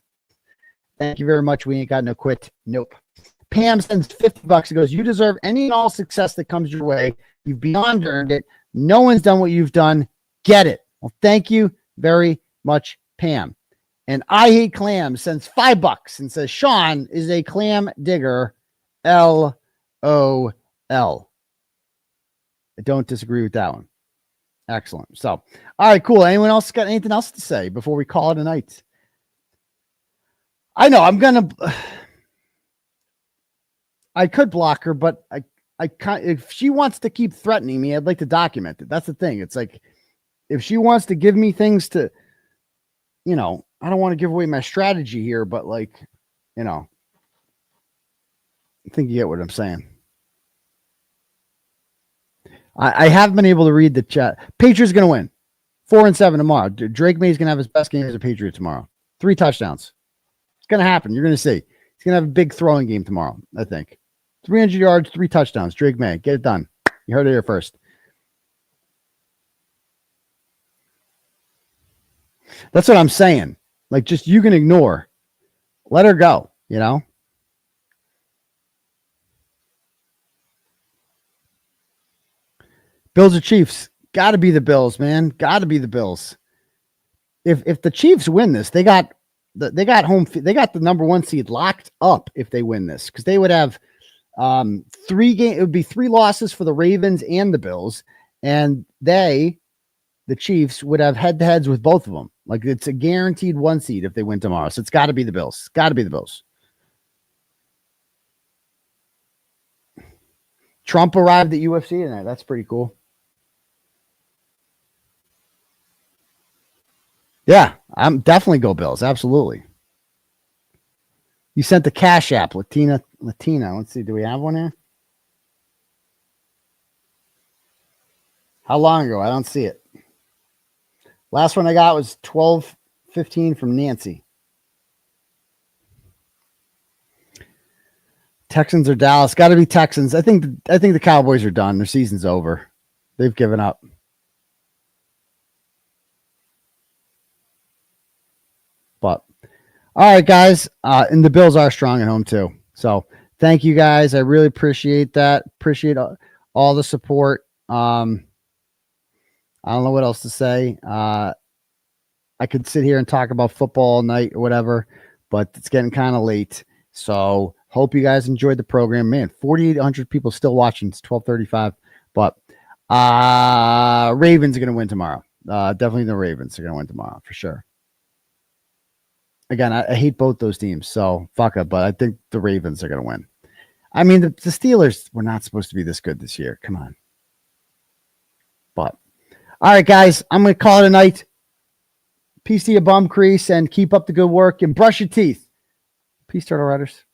Thank you very much. We ain't got no quit. Nope. Pam sends $50 and goes, you deserve any and all success that comes your way. You've beyond earned it. No one's done what you've done. Get it. Well, thank you very much, Pam. And I Hate Clams sends $5 and says, Sean is a clam digger. LOL. I don't disagree with that one. Excellent. So, all right, cool. Anyone else got anything else to say before we call it a night? I know I could block her, but I can't. If she wants to keep threatening me, I'd like to document it. That's the thing. It's like, if she wants to give me things to, I don't want to give away my strategy here, but I think you get what I'm saying. I have been able to read the chat. Patriots going to win 4-7 tomorrow. Drake May's going to have his best game as a Patriot tomorrow. 3 touchdowns. It's going to happen. You're going to see. He's going to have a big throwing game tomorrow, I think. 300 yards, 3 touchdowns. Drake May. Get it done. You heard it here first. That's what I'm saying. Like, just you can ignore. Let her go, Bills or Chiefs? Got to be the Bills, man. Got to be the Bills. If the Chiefs win this, they got the number 1 seed locked up if they win this, because they would have 3 games. It would be 3 losses for the Ravens and the Bills, and the Chiefs would have head-to-heads with both of them. Like, it's a guaranteed 1 seed if they win tomorrow. So it's got to be the Bills. Got to be the Bills. Trump arrived at UFC tonight. That's pretty cool. Yeah, I'm definitely go Bills. Absolutely. You sent the Cash App, Latina. Let's see. Do we have one here? How long ago? I don't see it. Last one I got was 12:15 from Nancy. Texans or Dallas? Got to be Texans. I think the Cowboys are done. Their season's over. They've given up. But all right, guys. And the Bills are strong at home too. So thank you guys. I really appreciate that. Appreciate all the support. I don't know what else to say. I could sit here and talk about football all night or whatever, but it's getting kind of late. So hope you guys enjoyed the program. Man, 4,800 people still watching. It's 12:35. But Ravens are going to win tomorrow. Definitely the Ravens are going to win tomorrow for sure. Again, I hate both those teams, so fuck it. But I think the Ravens are going to win. I mean, the Steelers were not supposed to be this good this year. Come on. But all right, guys, I'm going to call it a night. Peace to your bum crease and keep up the good work and brush your teeth. Peace, Turtle Riders.